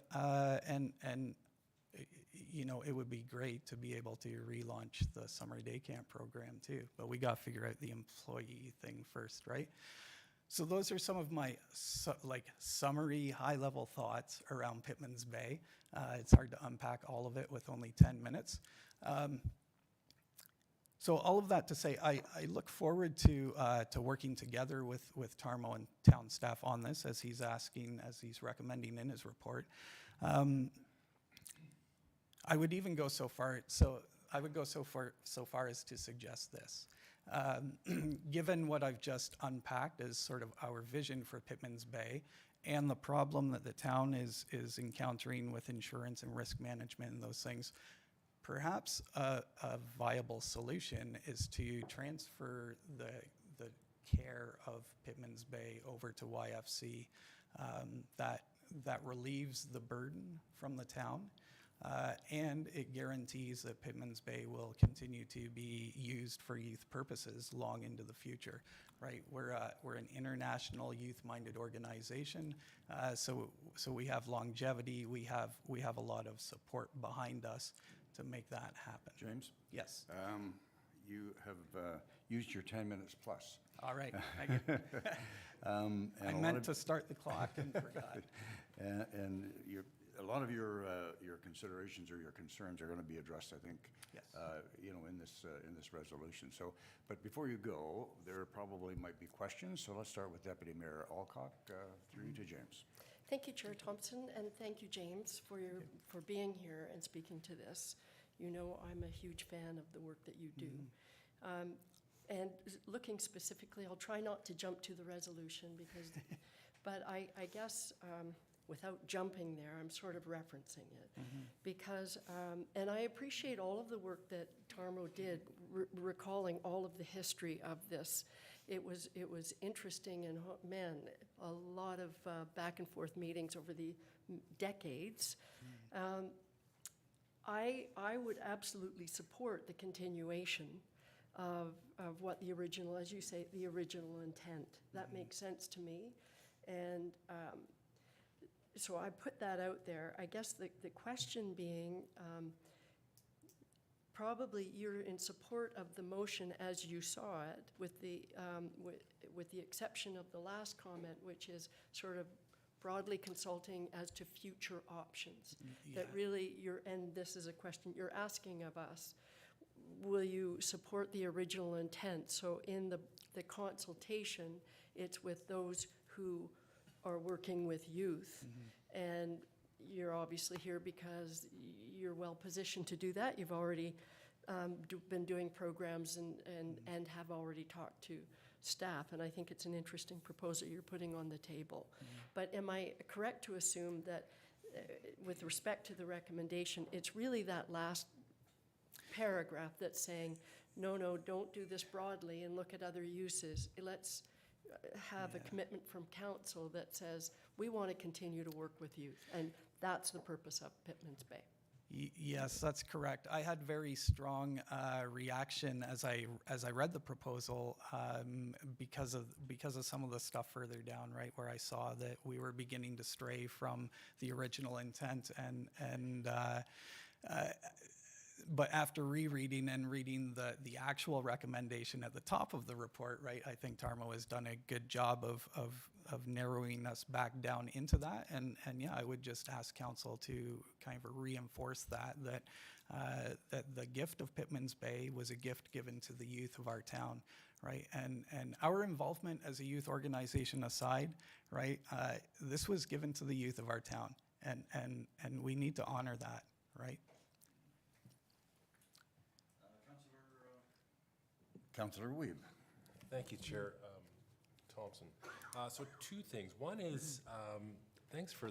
it would be great to be able to relaunch the summer day camp program too, but we got to figure out the employee thing first, right? So those are some of my summary, high-level thoughts around Pittman's Bay. It's hard to unpack all of it with only 10 minutes. So all of that to say, I look forward to working together with Tarmo and town staff on this, as he's recommending in his report. I would even go so far. I would go so far as to suggest this. Given what I've just unpacked as sort of our vision for Pittman's Bay and the problem that the town is encountering with insurance and risk management and those things, perhaps a viable solution is to transfer the care of Pittman's Bay over to YFC. That relieves the burden from the town. And it guarantees that Pittman's Bay will continue to be used for youth purposes long into the future, right? We're an international youth-minded organization, so we have longevity. We have a lot of support behind us to make that happen. James? Yes. You have used your 10 minutes plus. All right. I meant to start the clock and forgot. And a lot of your considerations or your concerns are going to be addressed, I think, yes. In this resolution. So, but before you go, there probably might be questions. So let's start with Deputy Mayor Alcock. Through you to James. Thank you, Chair Thompson, and thank you, James, for being here and speaking to this. You know I'm a huge fan of the work that you do. And looking specifically, I'll try not to jump to the resolution but I guess without jumping there, I'm sort of referencing it. Because, and I appreciate all of the work that Tarmo did, recalling all of the history of this. It was interesting, and man, a lot of back and forth meetings over the decades. I would absolutely support the continuation of what the original, as you say, the original intent. That makes sense to me. And so I put that out there. I guess the question being, probably you're in support of the motion as you saw it, with the exception of the last comment, which is sort of broadly consulting as to future options. Yeah. That really and this is a question you're asking of us, will you support the original intent? So in the consultation, it's with those who are working with youth. And you're obviously here because you're well positioned to do that. You've already been doing programs and have already talked to staff, and I think it's an interesting proposal you're putting on the table. But am I correct to assume that with respect to the recommendation, it's really that last paragraph that's saying, no, don't do this broadly and look at other uses. Let's have a commitment from council that says, we want to continue to work with youth, and that's the purpose of Pittman's Bay. Yes, that's correct. I had very strong reaction as I read the proposal because of some of the stuff further down, right, where I saw that we were beginning to stray from the original intent, but after rereading and reading the actual recommendation at the top of the report, right, I think Tarmo has done a good job of narrowing us back down into that. And yeah, I would just ask council to kind of reinforce that the gift of Pittman's Bay was a gift given to the youth of our town, right? And our involvement as a youth organization aside, right, this was given to the youth of our town, and we need to honor that, right? Councillor Weeb. Thank you, Chair Thompson. So two things. One is, thanks for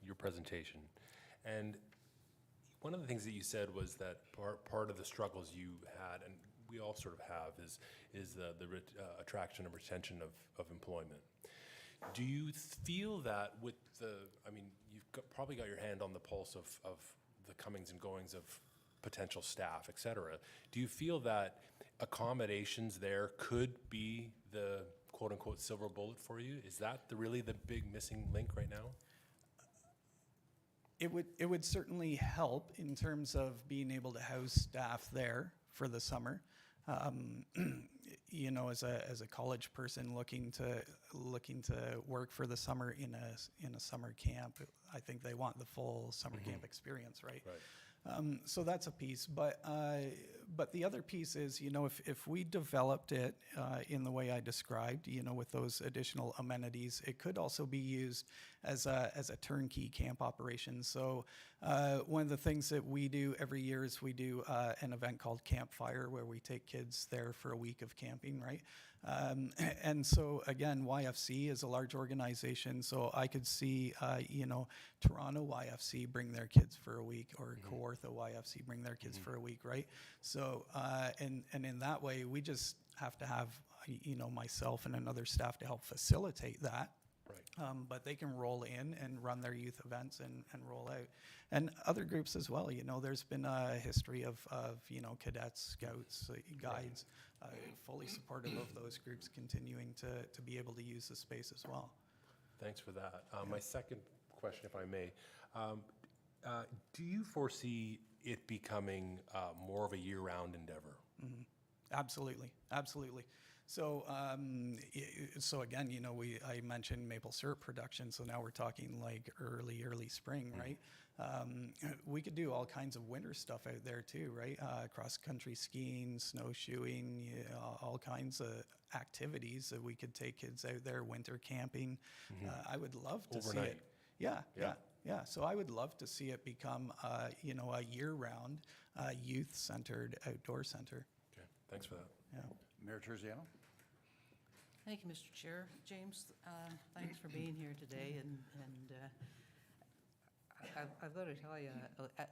your presentation. And one of the things that you said was that part of the struggles you had, and we all sort of have, is the attraction and retention of employment. Do you feel that with you've probably got your hand on the pulse of the comings and goings of potential staff, et cetera. Do you feel that accommodations there could be the quote-unquote silver bullet for you? Is that really the big missing link right now? It would certainly help in terms of being able to house staff there for the summer. you know, as a college person looking to work for the summer in a summer camp, I think they want the full summer camp experience, right? So that's a piece, but the other piece is, you know, if we developed it in the way I described, you know, with those additional amenities, it could also be used as a turnkey camp operation. So one of the things that we do every year is we do an event called Campfire, where we take kids there for a week of camping, right? And so again, YFC is a large organization, so I could see, you know, Toronto YFC bring their kids for a week, or Kawartha YFC bring their kids for a week, right? So, and in that way, we just have to have, you know, myself and another staff to help facilitate that. But they can roll in and run their youth events and roll out. And other groups as well, you know, there's been a history of you know, cadets, scouts, guides, fully supportive of those groups continuing to be able to use the space as well. Thanks for that. My second question, if I may, do you foresee it becoming more of a year-round endeavor? Absolutely, absolutely. So, so again, you know, I mentioned maple syrup production, so now we're talking like early spring, right? We could do all kinds of winter stuff out there too, right? Cross-country skiing, snowshoeing, all kinds of activities that we could take kids out there, winter camping. I would love to see it. Yeah. So I would love to see it become, you know, a year-round, youth-centered outdoor center. Okay, thanks for that. Yeah. Mayor Terziano? Thank you, Mr. Chair. James, thanks for being here today, and I've got to tell you,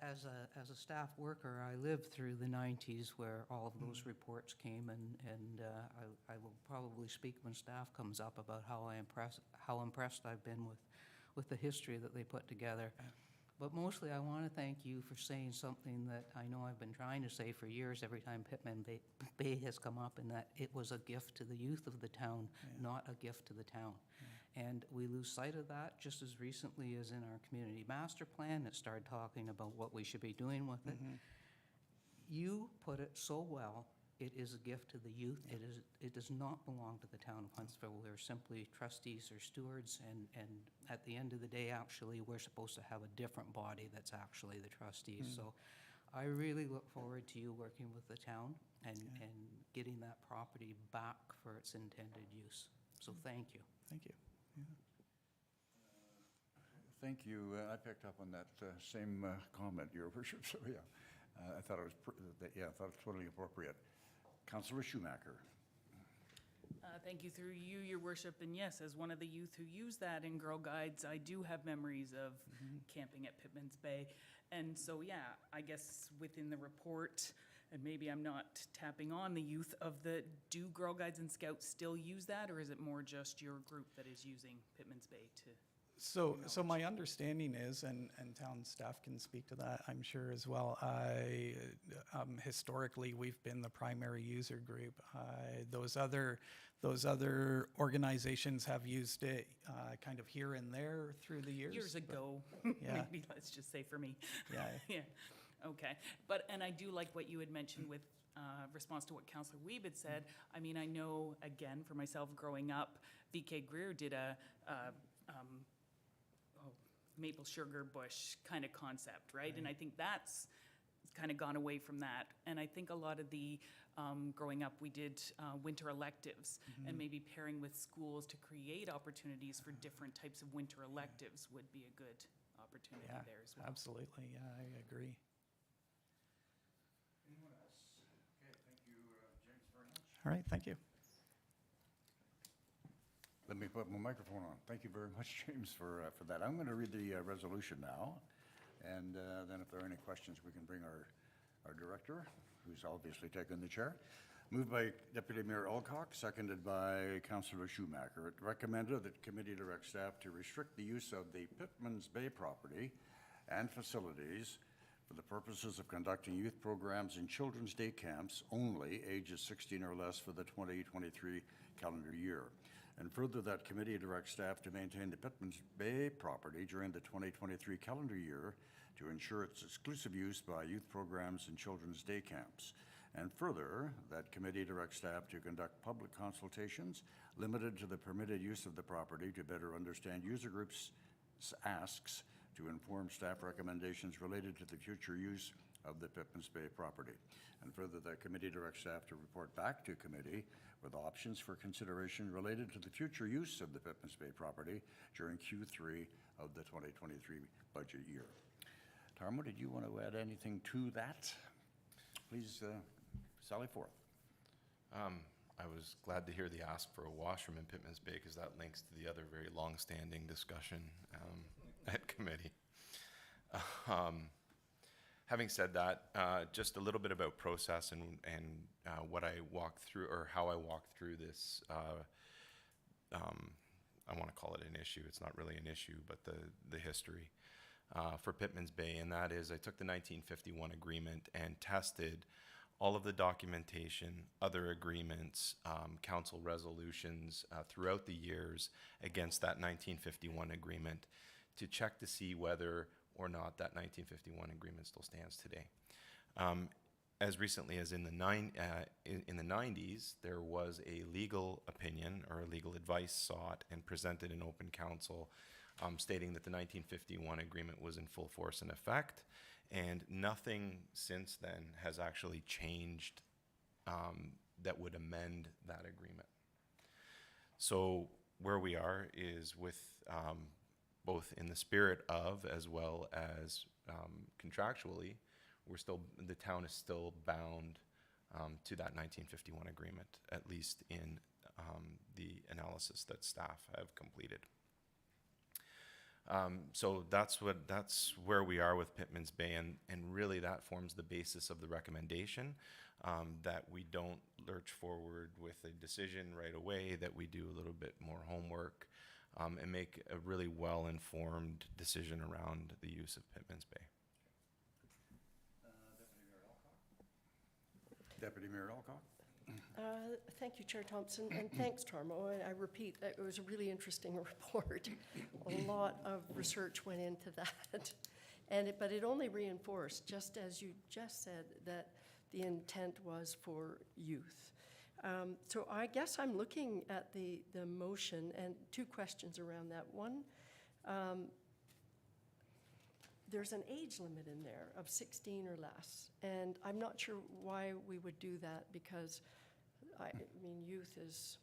as a staff worker, I lived through the 90s where all of those reports came, and I will probably speak when staff comes up about how impressed I've been with the history that they put together. But mostly, I want to thank you for saying something that I know I've been trying to say for years every time Pittman Bay has come up, and that it was a gift to the youth of the town, not a gift to the town. And we lose sight of that just as recently as in our community master plan. It started talking about what we should be doing with it. You put it so well. It is a gift to the youth. It does not belong to the town of Huntsville. We're simply trustees or stewards, and at the end of the day, actually, we're supposed to have a different body that's actually the trustees. So I really look forward to you working with the town and getting that property back for its intended use. So thank you. Thank you. Thank you. I picked up on that same comment, Your Worship. So yeah, I thought it was I thought it was totally appropriate. Councillor Schumacher. Thank you through you, Your Worship. And yes, as one of the youth who use that in Girl Guides, I do have memories of camping at Pittman's Bay. And so, yeah, I guess within the report, and maybe I'm not tapping on the youth of do Girl Guides and Scouts still use that, or is it more just your group that is using Pittman's Bay to? So my understanding is, and town staff can speak to that, I'm sure as well, historically, we've been the primary user group. Those other organizations have used it kind of here and there through the years. Years ago, Yeah. maybe let's just say for me. Yeah. Yeah, okay. And I do like what you had mentioned with response to what Councillor Weeb had said. I mean, I know, again, for myself growing up, VK Greer did a maple sugar bush kind of concept, right? And I think that's kind of gone away from that. And I think a lot of the, growing up, we did winter electives, and maybe pairing with schools to create opportunities for different types of winter electives would be a good opportunity there as well. Absolutely, yeah, I agree. Anyone else? Okay, thank you, James, very much. All right, thank you. Let me put my microphone on. Thank you very much, James, for that. I'm going to read the resolution now, and then if there are any questions, we can bring our director, who's obviously taken the chair. Moved by Deputy Mayor Alcock, seconded by Councillor Schumacher. It recommended that committee direct staff to restrict the use of the Pittman's Bay property and facilities for the purposes of conducting youth programs in children's day camps only, ages 16 or less, for the 2023 calendar year. And further, that committee directs staff to maintain the Pittman's Bay property during the 2023 calendar year to ensure its exclusive use by youth programs and children's day camps, And further, that committee directs staff to conduct public consultations limited to the permitted use of the property to better understand user groups' asks, to inform staff recommendations related to the future use of the Pippins Bay property. And further, the committee directs staff to report back to committee with options for consideration related to the future use of the Pippins Bay property during Q3 of the 2023 budget year. Tarmo, did you want to add anything to that? Please sally forth. I was glad to hear the ask for a washroom in Pittman's Bay because that links to the other very long-standing discussion at committee. Having said that, just a little bit about process and what I walked through, or how I walked through this. I want to call it an issue. It's not really an issue, but the history for Pittman's Bay, and that is I took the 1951 agreement and tested all of the documentation, other agreements, council resolutions throughout the years against that 1951 agreement to check to see whether or not that 1951 agreement still stands today. As recently as in the 90s, there was a legal opinion or legal advice sought and presented in open council stating that the 1951 agreement was in full force and effect, and nothing since then has actually changed that would amend that agreement. So where we are is with both in the spirit of as well as contractually, the town is still bound to that 1951 agreement, at least in the analysis that staff have completed. So that's where we are with Pittman's Bay, and really that forms the basis of the recommendation, that we don't lurch forward with a decision right away, that we do a little bit more homework, and make a really well-informed decision around the use of Pittman's Bay. Deputy Mayor Alcock. Thank you, Chair Thompson, and thanks, Tarmo. And I repeat, it was a really interesting report. A lot of research went into that. But it only reinforced, just as you just said, that the intent was for youth. So I guess I'm looking at the motion and two questions around that. One, there's an age limit in there of 16 or less, and I'm not sure why we would do that, because I mean, youth is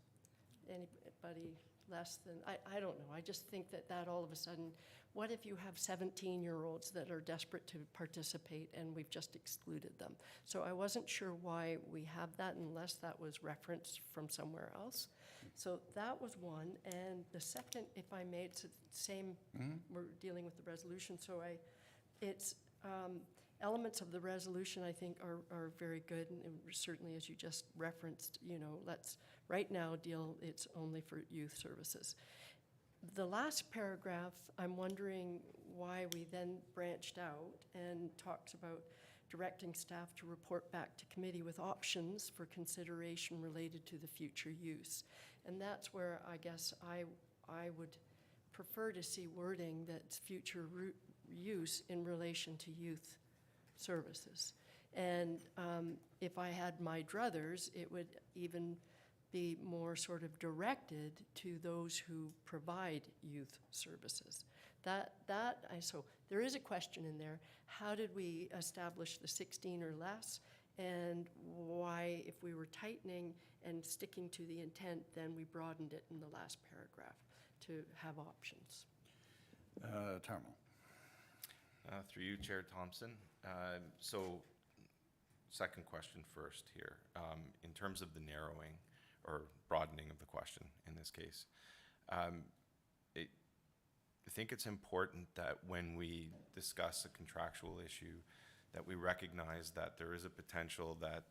anybody less than, I don't know. I just think that all of a sudden, what if you have 17-year-olds that are desperate to participate and we've just excluded them? So I wasn't sure why we have that unless that was referenced from somewhere else. So that was one. And the second, if I may, it's the same, we're dealing with the resolution. So it's elements of the resolution I think are very good, and certainly as you just referenced, let's right now it's only for youth services. The last paragraph, I'm wondering why we then branched out and talks about directing staff to report back to committee with options for consideration related to the future use. And that's where I guess I would prefer to see wording that's future use in relation to youth services. And if I had my druthers, it would even be more sort of directed to those who provide youth services. So there is a question in there. How did we establish the 16 or less? And why, if we were tightening and sticking to the intent, then we broadened it in the last paragraph to have options. Tarmo. Through you, Chair Thompson. So second question first here. In terms of the narrowing or broadening of the question in this case, I think it's important that when we discuss a contractual issue, that we recognize that there is a potential that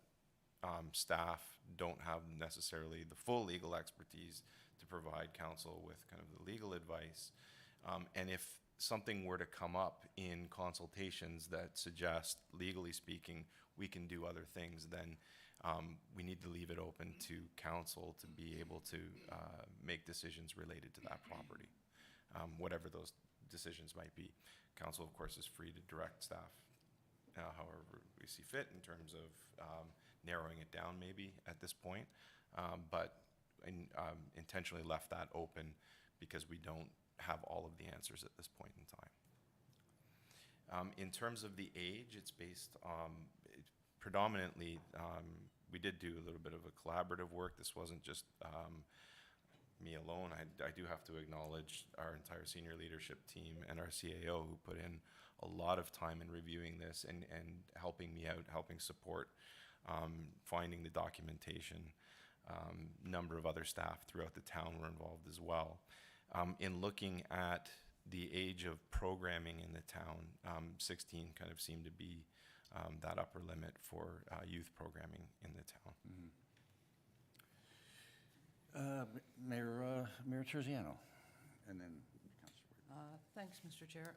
staff don't have necessarily the full legal expertise to provide counsel with kind of the legal advice. And if something were to come up in consultations that suggest, legally speaking, we can do other things, then we need to leave it open to council to be able to make decisions related to that property, whatever those decisions might be. Council, of course, is free to direct staff however we see fit in terms of narrowing it down maybe at this point, but intentionally left that open because we don't have all of the answers at this point in time. In terms of the age, it's based predominantly, we did do a little bit of a collaborative work. This wasn't just me alone. I do have to acknowledge our entire senior leadership team and our CAO who put in a lot of time in reviewing this and helping me out, helping support, finding the documentation. Number of other staff throughout the town were involved as well. In looking at the age of programming in the town, 16 kind of seemed to be that upper limit for youth programming in the town. Mayor Terziano, and then Thanks, Mr. Chair.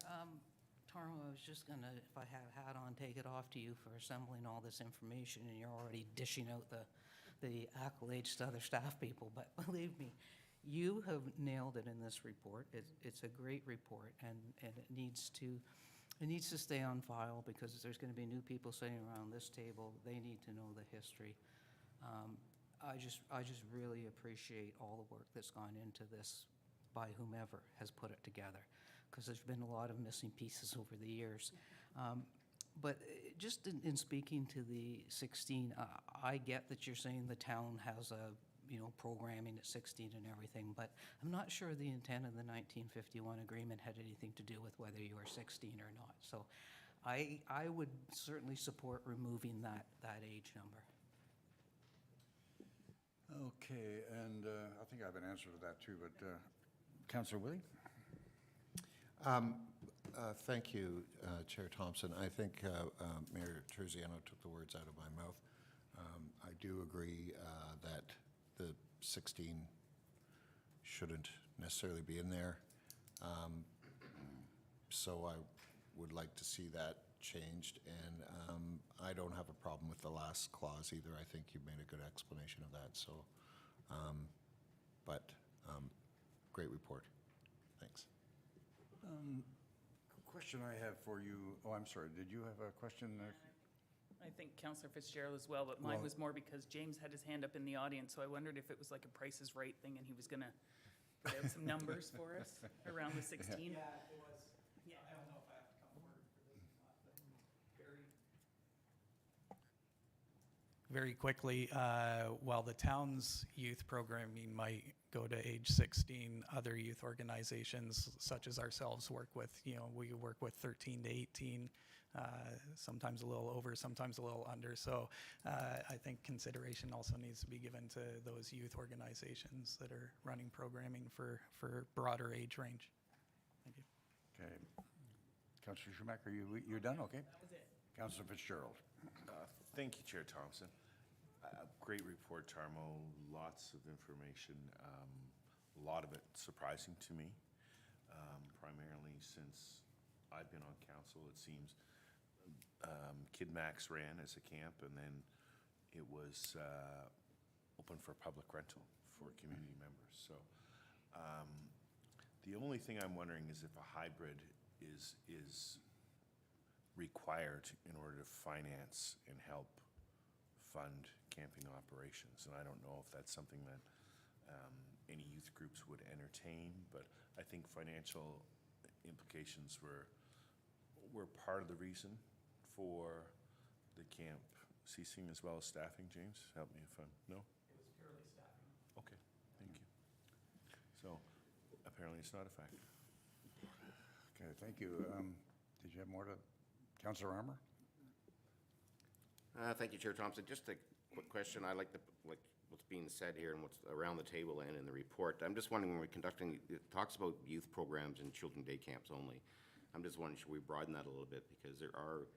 Tarmo, I was just gonna, if I had a hat on, take it off to you for assembling all this information, and you're already dishing out the accolades to other staff people, but believe me, you have nailed it in this report. It's a great report, and it needs to stay on file because there's gonna be new people sitting around this table. They need to know the history. I just really appreciate all the work that's gone into this by whomever has put it together, because there's been a lot of missing pieces over the years. But just in speaking to the 16, I get that you're saying the town has programming at 16 and everything, but I'm not sure the intent of the 1951 agreement had anything to do with whether you were 16 or not. So I would certainly support removing that age number. okay, and I think I have an answer to that too, but Councillor Willie? Thank you, Chair Thompson. I think Mayor Terziano took the words out of my mouth. I do agree that the 16 shouldn't necessarily be in there. So I would like to see that changed, and I don't have a problem with the last clause either. I think you made a good explanation of that, so, great report. Thanks. Question I have for you, oh, I'm sorry, did you have a question? I think Councillor Fitzgerald as well, but mine Well- was more because James had his hand up in the audience, so I wondered if it was like a Price is Right thing and he was gonna put out some numbers for us around the 16. Yeah, it was. Yeah. I don't know if I have to come forward for this or not, but very quickly, while the town's youth programming might go to age 16, other youth organizations such as ourselves work with, we work with 13 to 18, sometimes a little over, sometimes a little under. So I think consideration also needs to be given to those youth organizations that are running programming for broader age range. Thank you. Okay. Councillor Schumacher, you're done? Okay. That was it. Councillor Fitzgerald. Thank you, Chair Thompson. Great report, Tarmo. Lots of information. A lot of it surprising to me, primarily since I've been on council. It seems Kid Max ran as a camp, and then it was open for public rental for community members. So the only thing I'm wondering is if a hybrid is required in order to finance and help fund camping operations. And I don't know if that's something that any youth groups would entertain, but I think financial implications were part of the reason for the camp ceasing, as well as staffing. James, help me if I'm, no? It was purely staffing. Okay, thank you. So apparently it's not a factor. Okay, thank you. Did you have more to, Councillor Armour? Thank you, Chair Thompson. Just a quick question. I like what's being said here and what's around the table and in the report. I'm just wondering, when we're conducting, it talks about youth programs and children day camps only. I'm just wondering, should we broaden that a little bit? Because there are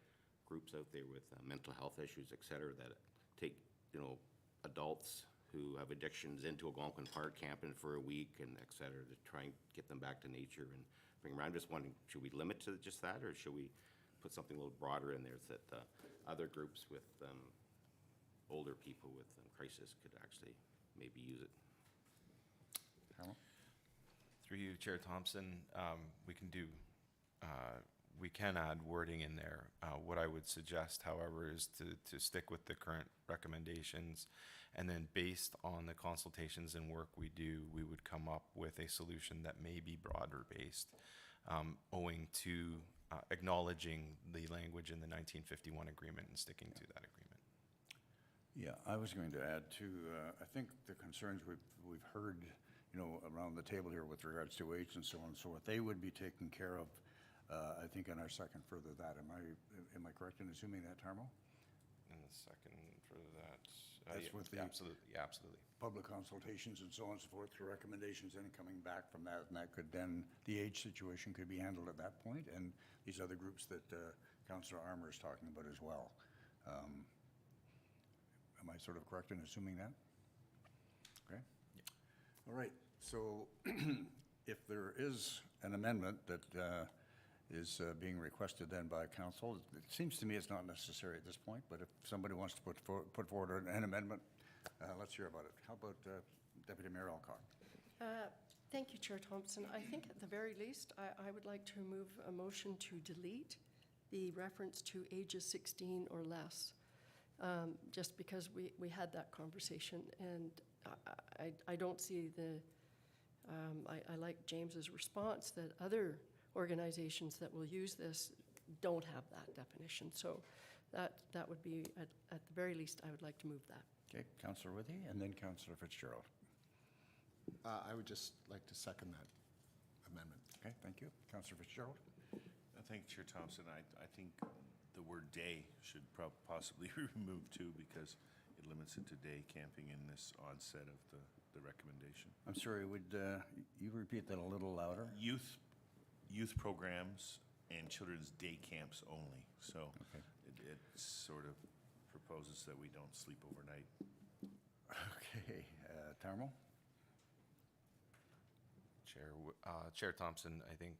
groups out there with mental health issues, et cetera, that take, adults who have addictions into Algonquin Park camping for a week and et cetera to try and get them back to nature and bring them around. I'm just wondering, should we limit to just that, or should we put something a little broader in there so that other groups with older people with crisis could actually maybe use it? Through you, Chair Thompson, we can do we can add wording in there. What I would suggest, however, is to stick with the current recommendations, and then based on the consultations and work we do, we would come up with a solution that may be broader based, owing to acknowledging the language in the 1951 agreement and sticking to that agreement. Yeah, I was going to add to, I think the concerns we've heard, around the table here with regards to wage and so on and so forth, they would be taken care of, I think, in our second further that. Am I correct in assuming that, Tarmo? In the second for that. That's Yeah, with the absolutely, absolutely. public consultations and so on and so forth, for recommendations, and coming back from that, and that could then, the age situation could be handled at that point, and these other groups that Councillor Armour is talking about as well. Am I sort of correct in assuming that? Okay. All right, so if there is an amendment that is being requested then by council, it seems to me it's not necessary at this point, but if somebody wants to put forward an amendment, let's hear about it. How about Deputy Mayor Alcock? Thank you, Chair Thompson. I think at the very least, I would like to move a motion to delete the reference to ages 16 or less, just because we had that conversation, and I don't see I like James's response that other organizations that will use this don't have that definition. So that would be, at the very least, I would like to move that. Okay, Councillor Withy, and then Councillor Fitzgerald. I would just like to second that amendment. Okay, thank you. Councillor Fitzgerald? Thank you, Chair Thompson. I think the word day should possibly be removed too, because it limits it to day camping in this onset of the recommendation. I'm sorry, would you repeat that a little louder? Youth programs and children's day camps only. So it sort of proposes that we don't sleep overnight. Okay, Tarmo? Chair Thompson, I think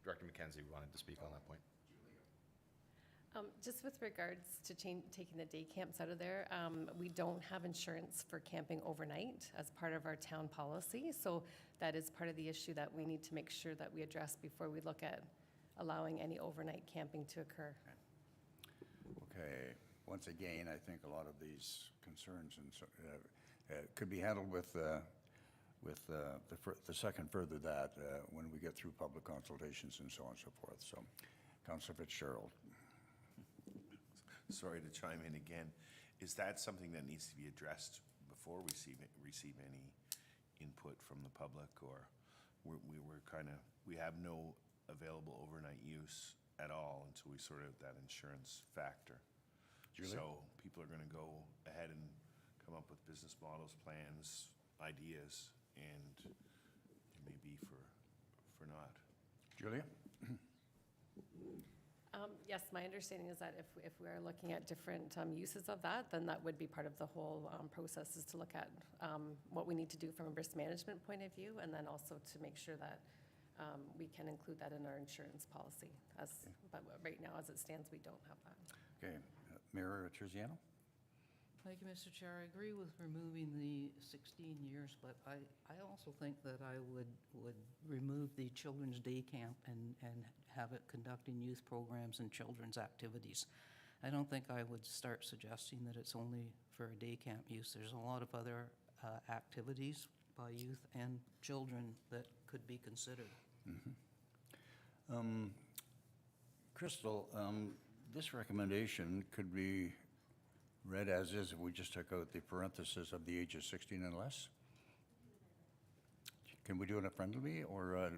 Director McKenzie wanted to speak on that point. Just with regards to taking the day camps out of there, we don't have insurance for camping overnight as part of our town policy. So that is part of the issue that we need to make sure that we address before we look at allowing any overnight camping to occur. Okay, once again, I think a lot of these concerns and could be handled with the second further that when we get through public consultations and so on and so forth. So, Councillor Fitzgerald. Sorry to chime in again. Is that something that needs to be addressed before we receive any input from the public, or we have no available overnight use at all until we sort out that insurance factor? Julie? So people are going to go ahead and come up with business models, plans, ideas, and it may be for not. Julia? Yes, my understanding is that if we are looking at different uses of that, then that would be part of the whole process, is to look at what we need to do from a risk management point of view, and then also to make sure that we can include that in our insurance policy. But right now, as it stands, we don't have that. Okay, Mayor Terziano? Thank you, Mr. Chair. I agree with removing the 16 years, but I also think that I would remove the children's day camp and have it conducting youth programs and children's activities. I don't think I would start suggesting that it's only for a day camp use. There's a lot of other activities by youth and children that could be considered. Mm-hmm. Crystal, this recommendation could be read as is if we just took out the parenthesis of the ages 16 and less? Can we do it a friendly, or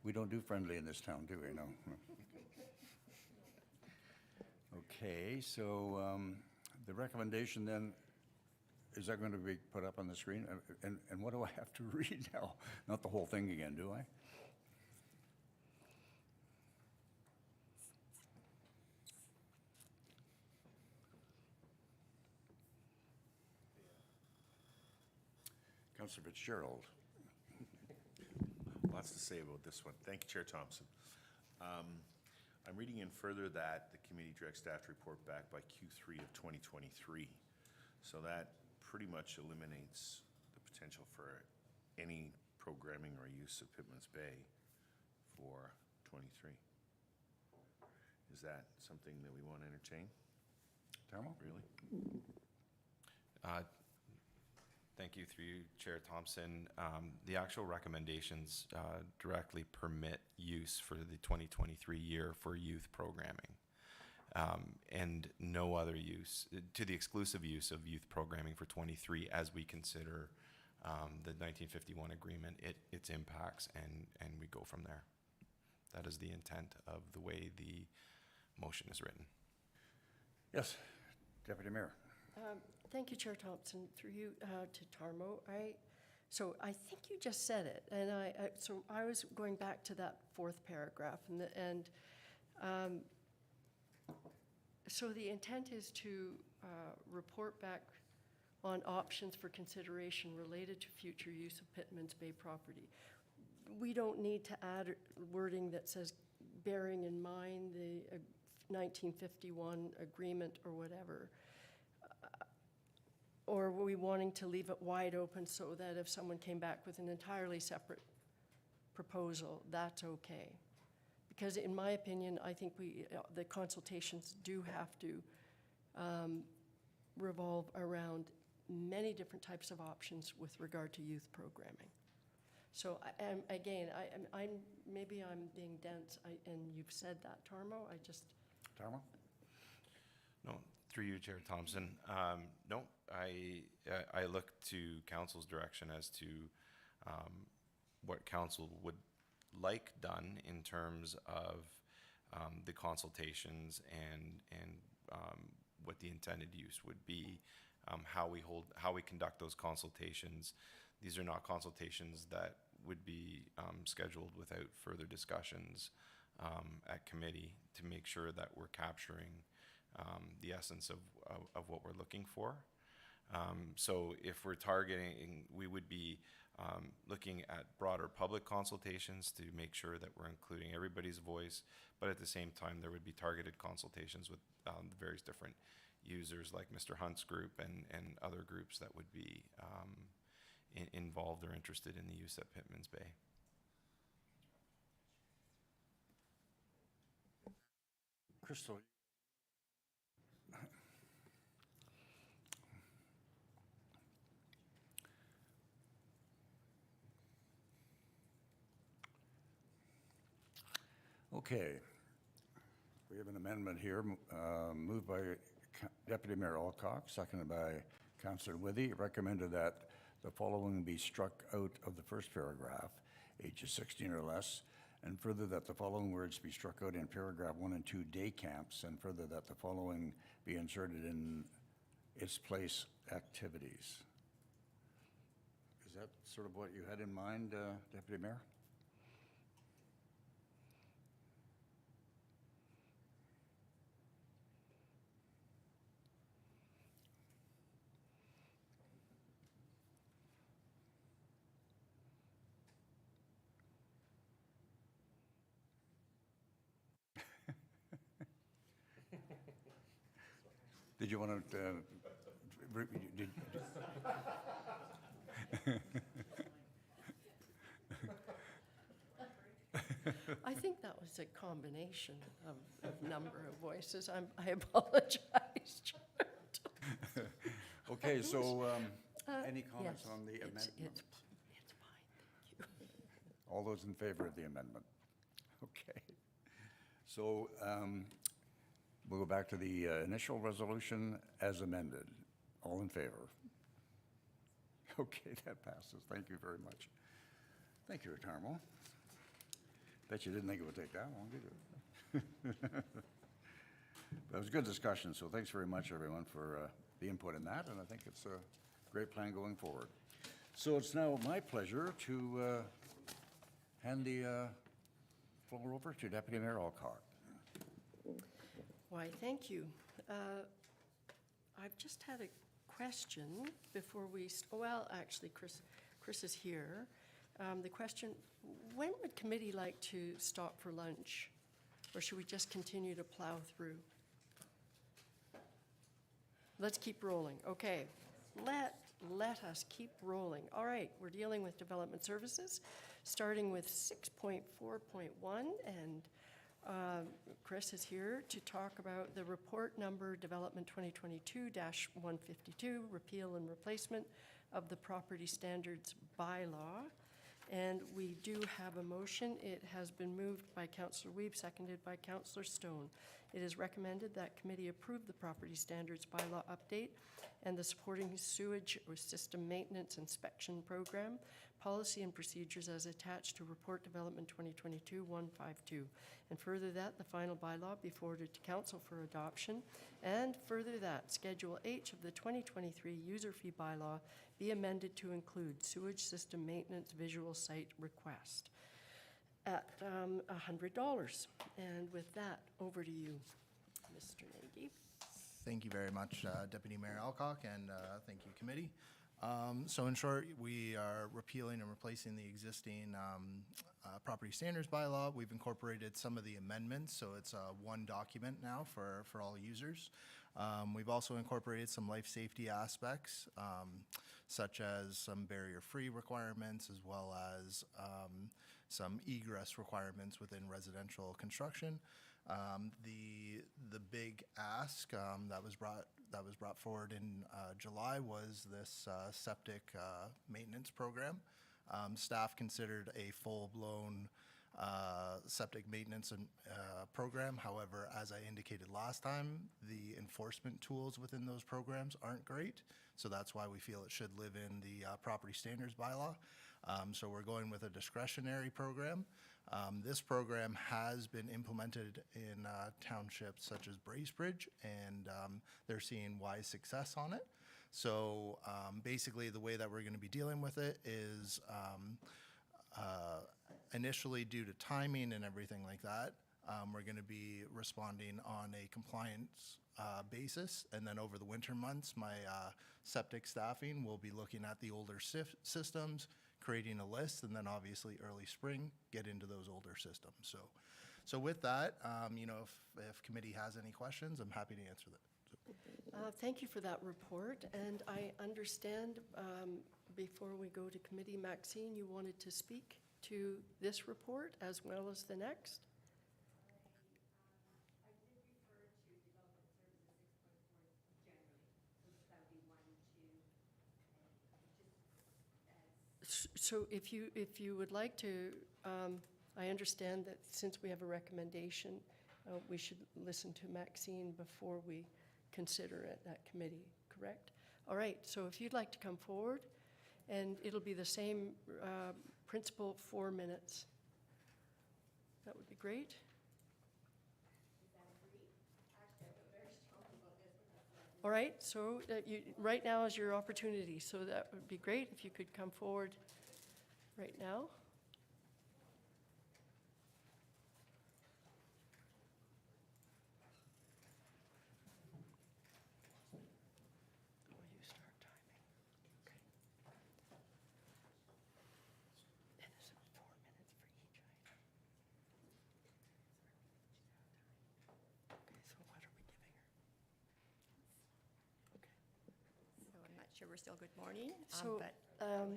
we don't do friendly in this town, do we? No. Okay, so the recommendation then, is that going to be put up on the screen? And what do I have to read now? Not the whole thing again, do I? Councillor Fitzgerald. Lots to say about this one. Thank you, Chair Thompson. I'm reading in further that the committee directs staff to report back by Q3 of 2023. So that pretty much eliminates the potential for any programming or use of Pittman's Bay for 23. Is that something that we want to entertain? Tarmo? Really? Thank you, through you, Chair Thompson. The actual recommendations directly permit use for the 2023 year for youth programming. And no other use, to the exclusive use of youth programming for 23 as we consider the 1951 agreement, its impacts, and we go from there. That is the intent of the way the motion is written. Yes, Deputy Mayor. Thank you, Chair Thompson. Through you to Tarmo. So I think you just said it, and so I was going back to that fourth paragraph, so the intent is to report back on options for consideration related to future use of Pittman's Bay property. We don't need to add wording that says bearing in mind the 1951 agreement or whatever. Or were we wanting to leave it wide open so that if someone came back with an entirely separate proposal, that's okay? Because in my opinion, I think the consultations do have to revolve around many different types of options with regard to youth programming. So maybe I'm being dense, and you've said that, Tarmo. Tarmo? No, through you, Chair Thompson. No, I look to council's direction as to what council would like done in terms of the consultations and what the intended use would be, how we conduct those consultations. These are not consultations that would be scheduled without further discussions at committee to make sure that we're capturing the essence of what we're looking for. So if we're targeting, we would be looking at broader public consultations to make sure that we're including everybody's voice, but at the same time, there would be targeted consultations with the various different users like Mr. Hunt's group and other groups that would be involved or interested in the use at Pittman's Bay. Crystal? Okay. We have an amendment here, moved by Deputy Mayor Alcock, seconded by Councillor Withy, recommended that the following be struck out of the first paragraph, ages 16 or less, and further that the following words be struck out in paragraph 1 and 2, day camps, and further that the following be inserted in its place, activities. Is that sort of what you had in mind, Deputy Mayor? Did you want to, I think that was a combination of number of voices. I apologize, Chair. Okay, so any comments yes, on the amendment? It's fine, thank you. All those in favor of the amendment? Okay. So we'll go back to the initial resolution as amended. All in favor? Okay, that passes. Thank you very much. Thank you, Tarmo. Bet you didn't think it would take that long, did you? But it was a good discussion, so thanks very much, everyone, for the input in that, and I think it's a great plan going forward. So it's now my pleasure to hand the floor over to Deputy Mayor Alcock. Why, thank you. I've just had a question before we, well, actually, Chris is here. The question, when would committee like to stop for lunch? Or should we just continue to plow through? Let's keep rolling. Okay, let us keep rolling. All right, we're dealing with development services, starting with 6.4.1, and Chris is here to talk about the report number Development 2022-152, repeal and replacement of the property standards bylaw. And we do have a motion. It has been moved by Councillor Weeb, seconded by Councillor Stone. It is recommended that committee approve the property standards bylaw update and the supporting sewage or system maintenance inspection program, policy and procedures as attached to Report Development 2022-152. And further that the final bylaw be forwarded to Council for adoption. And further that Schedule H of the 2023 user fee bylaw be amended to include sewage system maintenance visual site request at $100. And with that, over to you, Mr. Nagy. Thank you very much, Deputy Mayor Alcock, and thank you, committee. So in short, we are repealing and replacing the existing property standards bylaw. We've incorporated some of the amendments, so it's one document now for all users. We've also incorporated some life safety aspects, such as some barrier-free requirements, as well as some egress requirements within residential construction. The big ask that was brought forward in July was this septic maintenance program. Staff considered a full-blown septic maintenance program. However, as I indicated last time, the enforcement tools within those programs aren't great. So that's why we feel it should live in the property standards bylaw. So we're going with a discretionary program. This program has been implemented in townships such as Bracebridge, and they're seeing wise success on it. So basically the way that we're going to be dealing with it is initially, due to timing and everything like that, we're going to be responding on a compliance basis, and then over the winter months, my septic staffing will be looking at the older systems, creating a list, and then obviously early spring, get into those older systems. So with that, if committee has any questions, I'm happy to answer them. Thank you for that report, and I understand before we go to committee, Maxine, you wanted to speak to this report as well as the next? So if you would like to, I understand that since we have a recommendation, we should listen to Maxine before we consider it at committee, correct? All right, so if you'd like to come forward, and it'll be the same principle, 4 minutes. That would be great. All right, so right now is your opportunity, so that would be great if you could come forward right now. You start timing. Okay. And is it 4 minutes for each item? Okay, so what are we giving her? Okay. So I'm not sure we're still good morning, So but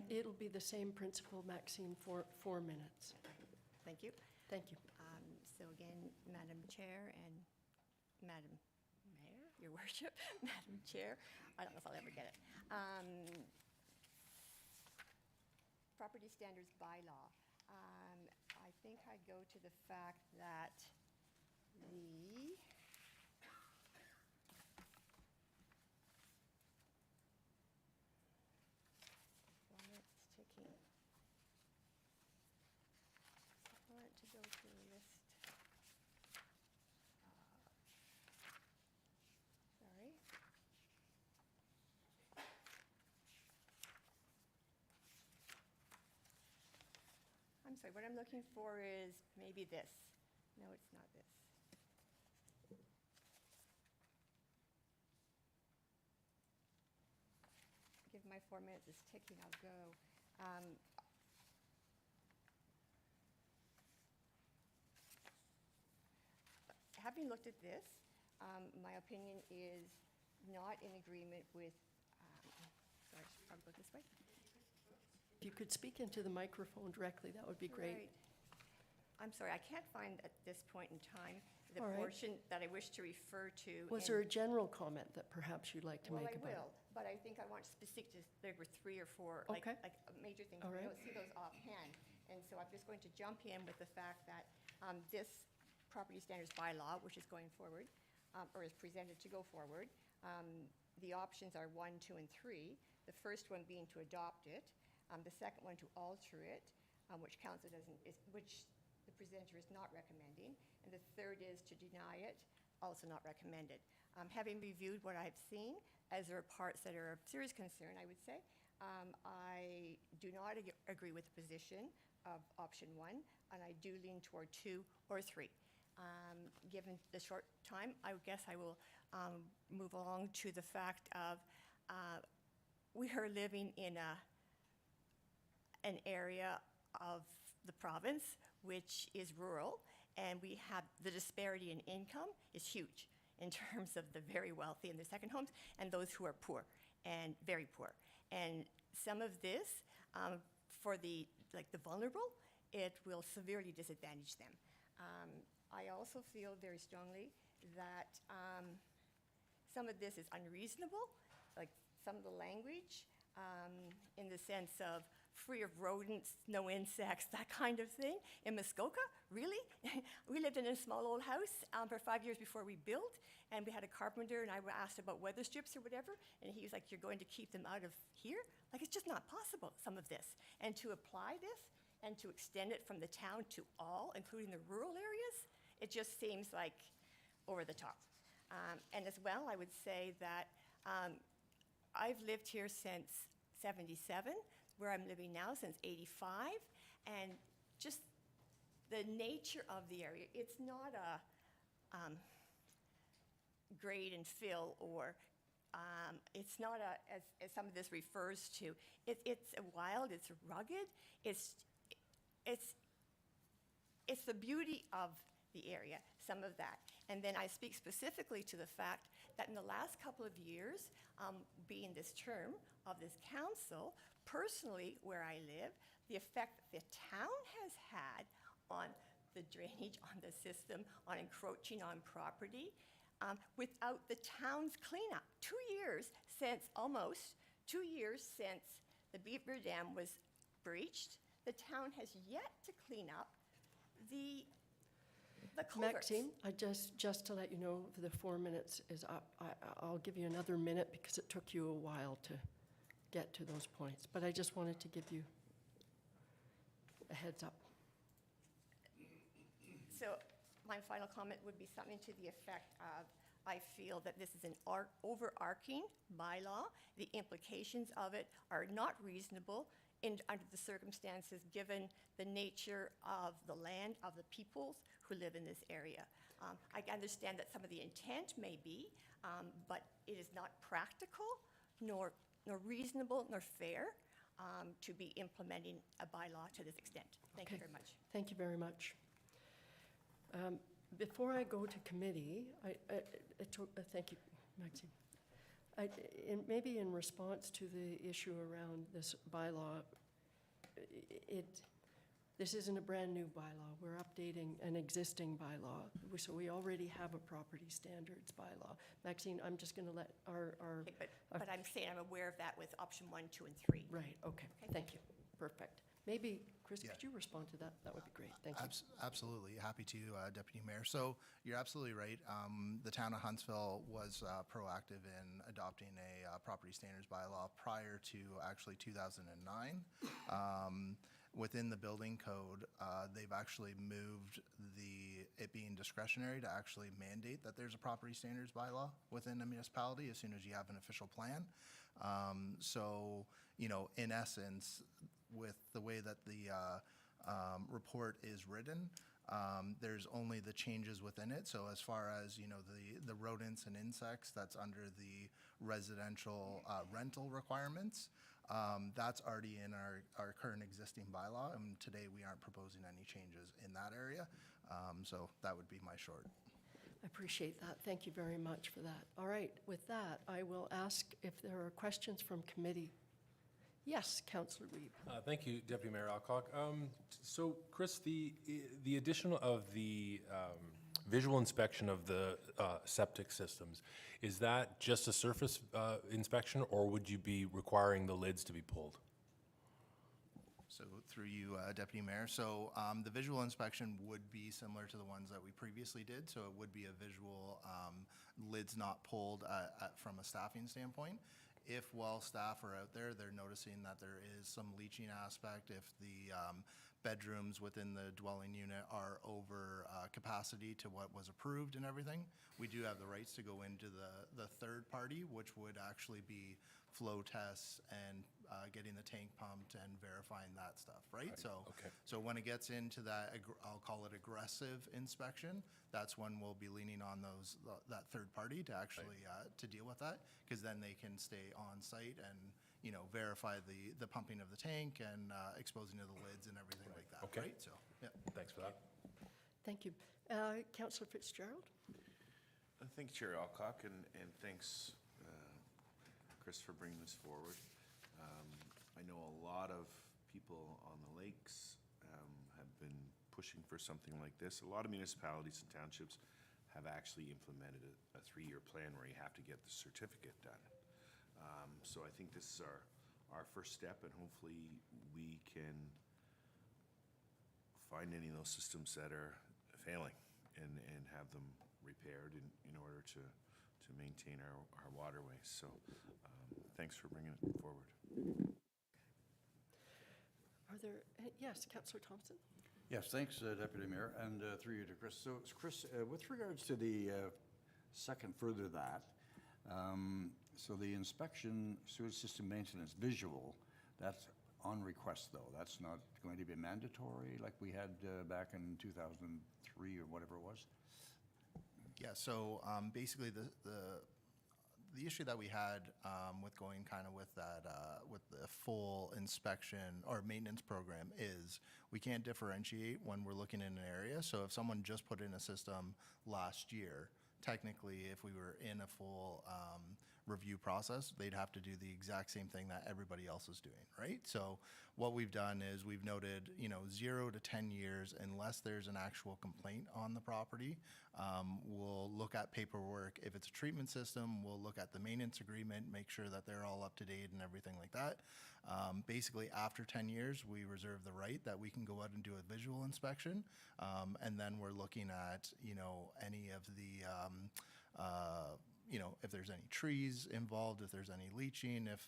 it'll be the same principle, Maxine, for 4 minutes. thank you. Thank you. So again, Madam Chair and Madam Mayor, Your Worship, Madam Chair, I don't know if I'll ever get it. Property Standards Bylaw. I think I go to the fact that the ticking. I want to go to the list. Sorry. I'm sorry, what I'm looking for is maybe this. No, it's not this. Give my 4 minutes is ticking, I'll go. Having looked at this, my opinion is not in agreement with, sorry, I'll go this way. If you could speak into the microphone directly, that would be great. Right. I'm sorry, I can't find at this point in time the All right. portion that I wish to refer to. Was there a general comment that perhaps you'd like to make about it? Well, I will, but I think I want specific, there were 3 or 4, like Okay. major things. All I right. don't see those offhand. And so I'm just going to jump in with the fact that this property standards bylaw, which is going forward, or is presented to go forward, the options are 1, 2, and 3. The first one being to adopt it, the second one to alter it, which council doesn't, which the presenter is not recommending, and the third is to deny it, also not recommended. Having reviewed what I've seen, as there are parts that are of serious concern, I would say, I do not agree with the position of option 1, and I do lean toward 2 or 3. Given the short time, I guess I will move along to the fact of we are living in an area of the province which is rural, and we have the disparity in income is huge in terms of the very wealthy and their second homes and those who are poor and very poor. And some of this, for the vulnerable, it will severely disadvantage them. I also feel very strongly that some of this is unreasonable, like some of the language, in the sense of free of rodents, no insects, that kind of thing. In Muskoka, really? We lived in a small old house for 5 years before we built, and we had a carpenter, and I asked about weather strips or whatever, and he was like, you're going to keep them out of here? Like, it's just not possible, some of this. And to apply this and to extend it from the town to all, including the rural areas, it just seems like over the top. And as well, I would say that I've lived here since 77, where I'm living now since 85, and just the nature of the area, it's not a grade and fill, or it's not as some of this refers to. It's wild, it's rugged, it's the beauty of the area, some of that. And then I speak specifically to the fact that in the last couple of years, being this term of this council, personally, where I live, the effect that the town has had on the drainage, on the system, on encroaching on property, without the town's cleanup. 2 years since, almost 2 years since the Beaver Dam was breached, the town has yet to clean up the culverts. Maxine, just to let you know, the 4 minutes is up. I'll give you another minute because it took you a while to get to those points. But I just wanted to give you a heads up. So my final comment would be something to the effect of, I feel that this is an overarching bylaw. The implications of it are not reasonable under the circumstances, given the nature of the land, of the peoples who live in this area. I understand that some of the intent may be, but it is not practical, nor reasonable, nor fair to be implementing a bylaw to this extent. Thank you very much. Thank you very much. Before I go to committee, thank you, Maxine. Maybe in response to the issue around this bylaw, this isn't a brand-new bylaw. We're updating an existing bylaw. So we already have a property standards bylaw. Maxine, I'm just going to let our... Okay, but I'm saying I'm aware of that with option 1, 2, and 3. Right, okay, thank you. Perfect. Maybe, Chris, could you respond to that? That would be great, thank you. Absolutely, happy to, Deputy Mayor. So you're absolutely right. The town of Huntsville was proactive in adopting a property standards bylaw prior to actually 2009. Within the building code, they've actually moved it being discretionary to actually mandate that there's a property standards bylaw within a municipality as soon as you have an official plan. So, in essence, with the way that the report is written, there's only the changes within it. So as far as, the rodents and insects, that's under the residential rental requirements. That's already in our current existing bylaw, and today we aren't proposing any changes in that area. So that would be my short. I appreciate that. Thank you very much for that. All right, with that, I will ask if there are questions from committee. Yes, Councillor Weeb. Thank you, Deputy Mayor Alcock. So, Chris, the addition of the visual inspection of the septic systems, is that just a surface inspection, or would you be requiring the lids to be pulled? So through you, Deputy Mayor, so the visual inspection would be similar to the ones that we previously did, so it would be a visual, lids not pulled from a staffing standpoint. If while staff are out there, they're noticing that there is some leaching aspect, if the bedrooms within the dwelling unit are over capacity to what was approved and everything, we do have the rights to go into the third party, which would actually be flow tests and getting the tank pumped and verifying that stuff, right? So when it gets into that, I'll call it aggressive inspection, that's when we'll be leaning on that third party to actually to deal with that, because then they can stay on site and verify the pumping of the tank and exposing of the lids and everything like that, right? So, yeah. Thanks for that. Thank you. Councillor Fitzgerald? Thank you, Chair Alcock, and thanks, Chris, for bringing this forward. I know a lot of people on the lakes have been pushing for something like this. A lot of municipalities and townships have actually implemented a 3-year plan where you have to get the certificate done. So I think this is our first step, and hopefully we can find any of those systems that are failing and have them repaired in order to maintain our waterways. So thanks for bringing it forward. Are there, yes, Councillor Thompson? Yes, thanks, Deputy Mayor, and through you to Chris. So, Chris, with regards to the second further that, so the inspection sewage system maintenance visual, that's on request though. That's not going to be mandatory like we had back in 2003 or whatever it was? Yeah, so basically the issue that we had with going kind of with that, with the full inspection or maintenance program is we can't differentiate when we're looking in an area. So if someone just put in a system last year, technically if we were in a full review process, they'd have to do the exact same thing that everybody else is doing, right? So what we've done is we've noted, 0 to 10 years, unless there's an actual complaint on the property, we'll look at paperwork. If it's a treatment system, we'll look at the maintenance agreement, make sure that they're all up to date and everything like that. Basically, after 10 years, we reserve the right that we can go out and do a visual inspection, and then we're looking at, any of the if there's any trees involved, if there's any leaching, if,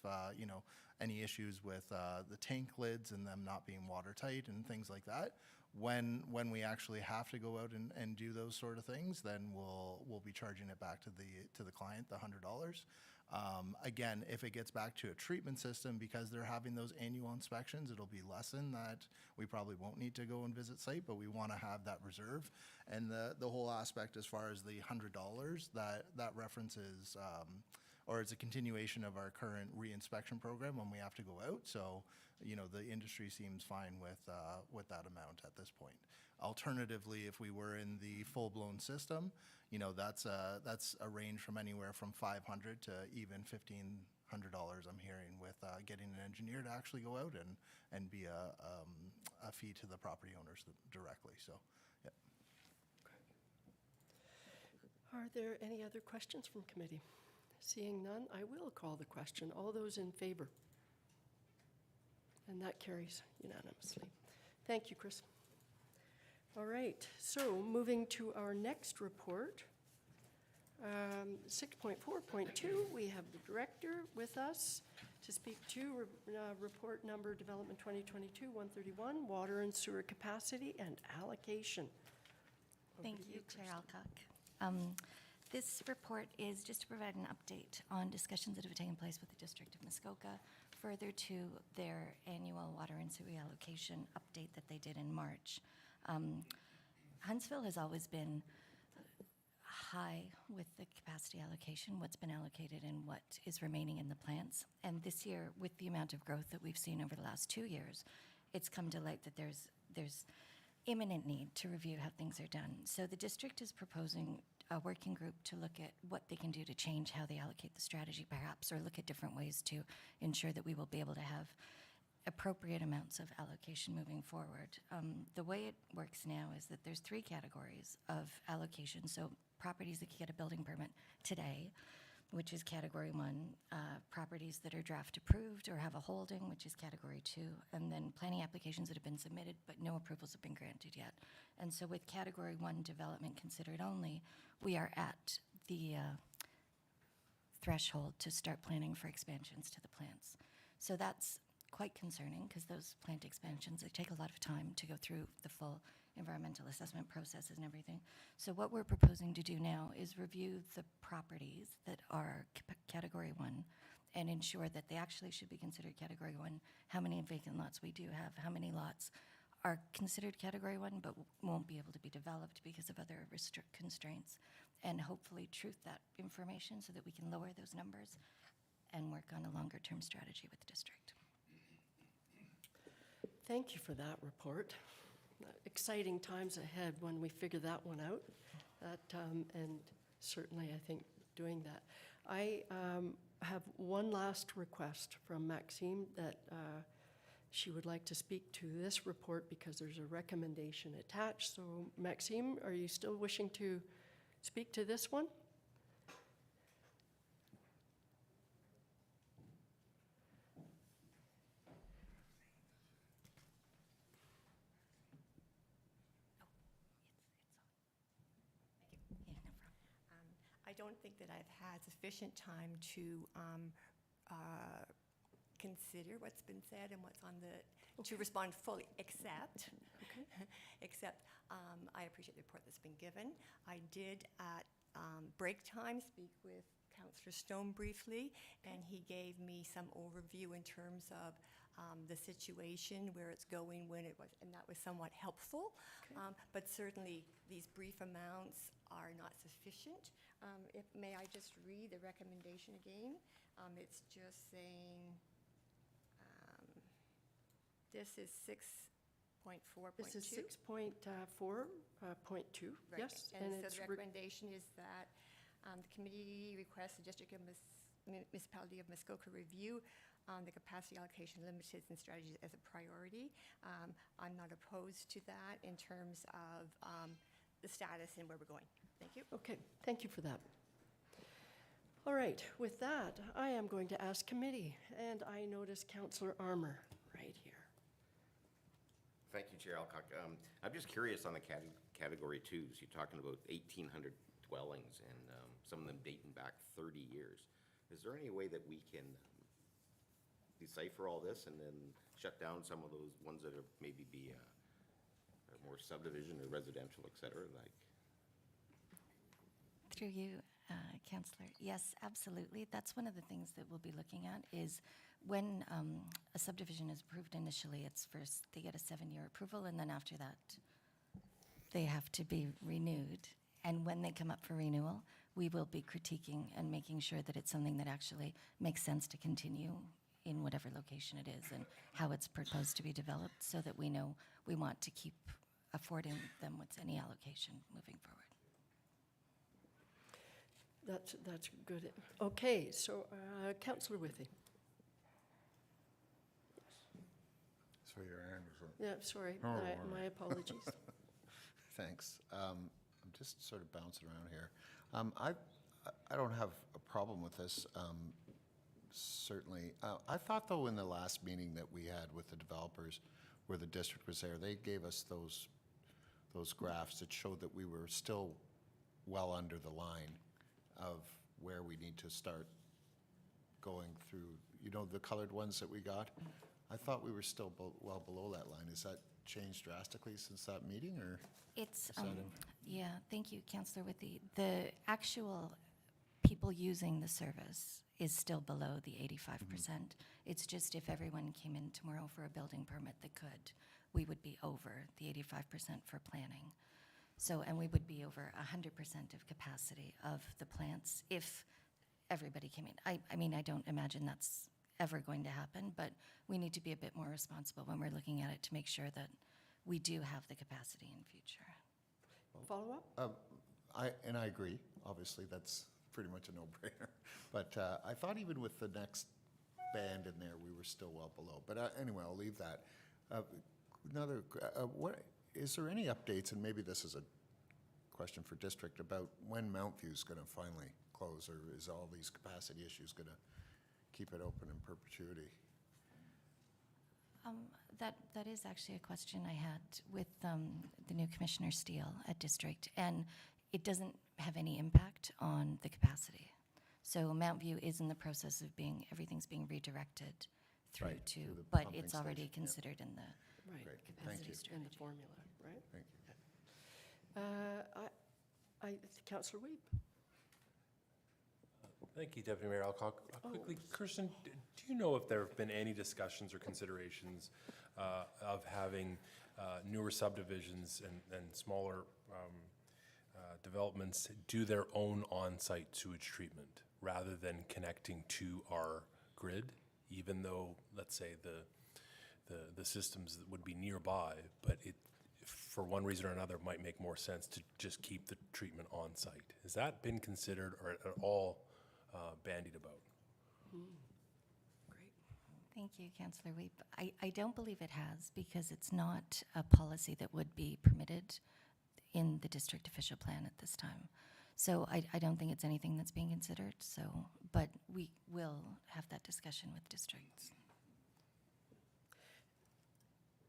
any issues with the tank lids and them not being watertight and things like that. When we actually have to go out and do those sort of things, then we'll be charging it back to the client, the $100. Again, if it gets back to a treatment system, because they're having those annual inspections, it'll be lessened that we probably won't need to go and visit site, but we want to have that reserve. And the whole aspect as far as the $100, that references, or it's a continuation of our current re-inspection program when we have to go out. So, the industry seems fine with that amount at this point. Alternatively, if we were in the full-blown system, that's a range from anywhere from $500 to even $1,500, I'm hearing, with getting an engineer to actually go out and be a fee to the property owners directly. So, yeah. Are there any other questions from committee? Seeing none, I will call the question. All those in favor? And that carries unanimously. Thank you, Chris. All right, so moving to our next report, 6.4.2, we have the director with us to speak to report number Development 2022-131, Water and Sewer Capacity and Allocation. Thank you, Chair Alcock. This report is just to provide an update on discussions that have taken place with the District of Muskoka, further to their annual water and sewer allocation update that they did in March. Huntsville has always been high with the capacity allocation, what's been allocated and what is remaining in the plants. And this year, with the amount of growth that we've seen over the last 2 years, it's come to light that there's imminent need to review how things are done. So the district is proposing a working group to look at what they can do to change how they allocate the strategy perhaps, or look at different ways to ensure that we will be able to have appropriate amounts of allocation moving forward. The way it works now is that there's 3 categories of allocation. So properties that can get a building permit today, which is Category 1, properties that are draft approved or have a holding, which is Category 2, and then planning applications that have been submitted but no approvals have been granted yet. And so with Category 1 development considered only, we are at the threshold to start planning for expansions to the plants. So that's quite concerning because those plant expansions, they take a lot of time to go through the full environmental assessment processes and everything. So what we're proposing to do now is review the properties that are Category 1 and ensure that they actually should be considered Category 1, how many vacant lots we do have, how many lots are considered Category 1 but won't be able to be developed because of other constraints, and hopefully truth that information so that we can lower those numbers and work on a longer-term strategy with the district. Thank you for that report. Exciting times ahead when we figure that one out. And certainly, I think doing that. I have one last request from Maxime that she would like to speak to this report because there's a recommendation attached. So Maxime, are you still wishing to speak to this one? I don't think that I've had sufficient time to consider what's been said and what's on the, to respond fully, except, I appreciate the report that's been given. I did at break time speak with Councillor Stone briefly, and he gave me some overview in terms of the situation, where it's going, when it was, and that was somewhat helpful. But certainly, these brief amounts are not sufficient. May I just read the recommendation again? It's just saying, this is 6.4.2. This is 6.4.2, Right. yes. And so it's the recommendation is that the committee requests the District of Municipality of Muskoka review the capacity allocation limiteds and strategies as a priority. I'm not opposed to that in terms of the status and where we're going. Thank you. Okay, thank you for that. All right, with that, I am going to ask committee, and I notice Councillor Armour right here. Thank you, Chair Alcock. I'm just curious on the Category 2s. You're talking about 1,800 dwellings, and some of them dating back 30 years. Is there any way that we can decipher all this and then shut down some of those ones that are maybe are more subdivision or residential, et cetera, like? Through you, Councillor. Yes, absolutely. That's one of the things that we'll be looking at is when a subdivision is approved initially, it's first, they get a 7-year approval, and then after that, they have to be renewed. And when they come up for renewal, we will be critiquing and making sure that it's something that actually makes sense to continue in whatever location it is and how it's proposed to be developed so that we know we want to keep affording them with any allocation moving forward. That's good. Okay, so Councillor Withey. So your hand was Yeah, sorry, Oh, all my right. apologies. Thanks. I'm just sort of bouncing around here. I don't have a problem with this, certainly. I thought, though, in the last meeting that we had with the developers, where the district was there, they gave us those graphs that showed that we were still well under the line of where we need to start going through, you know, the colored ones that we got. I thought we were still well below that line. Has that changed drastically since that meeting, or? It's, is that yeah, thank you, Councillor Withey. The actual people using the service is still below the 85%. It's just if everyone came in tomorrow for a building permit that could, we would be over the 85% for planning. So, and we would be over 100% of capacity of the plants if everybody came in. I mean, I don't imagine that's ever going to happen, but we need to be a bit more responsible when we're looking at it to make sure that we do have the capacity in future. Follow up? I agree, obviously, that's pretty much a no-brainer. But I thought even with the next band in there, we were still well below. But anyway, I'll leave that. Is there any updates, and maybe this is a question for district, about when Mount View's going to finally close, or is all these capacity issues going to keep it open in perpetuity? That is actually a question I had with the new Commissioner Steele at District, and it doesn't have any impact on the capacity. So Mount View is in the process of everything's being redirected through Right, to, through the but pumping it's already station, yeah. considered in the Right. Great, thank capacity you. strategy. In the formula, right? Thank you. Councillor Weeb? Thank you, Deputy Mayor Alcock. Quickly, Kirsten, do you know if there have been any discussions or considerations of having newer subdivisions and smaller developments do their own on-site sewage treatment rather than connecting to our grid, even though, let's say, the systems that would be nearby, but it, for one reason or another, might make more sense to just keep the treatment on-site? Has that been considered or at all bandied about? Great. Thank you, Councillor Weep. I don't believe it has, because it's not a policy that would be permitted in the district official plan at this time. So I don't think it's anything that's being considered, so, but we will have that discussion with districts.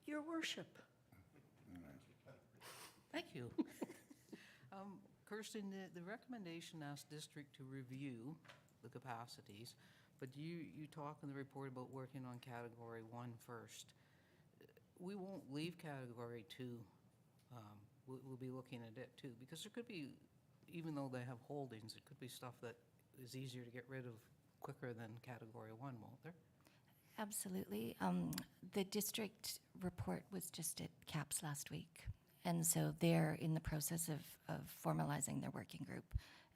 Your Worship. Thank you. Kirsten, the recommendation asked district to review the capacities, but you talk in the report about working on category 1 first. We won't leave category 2. We'll be looking at it too, because there could be, even though they have holdings, it could be stuff that is easier to get rid of quicker than category 1, won't there? Absolutely. The district report was just at CAPS last week. And so they're in the process of formalizing their working group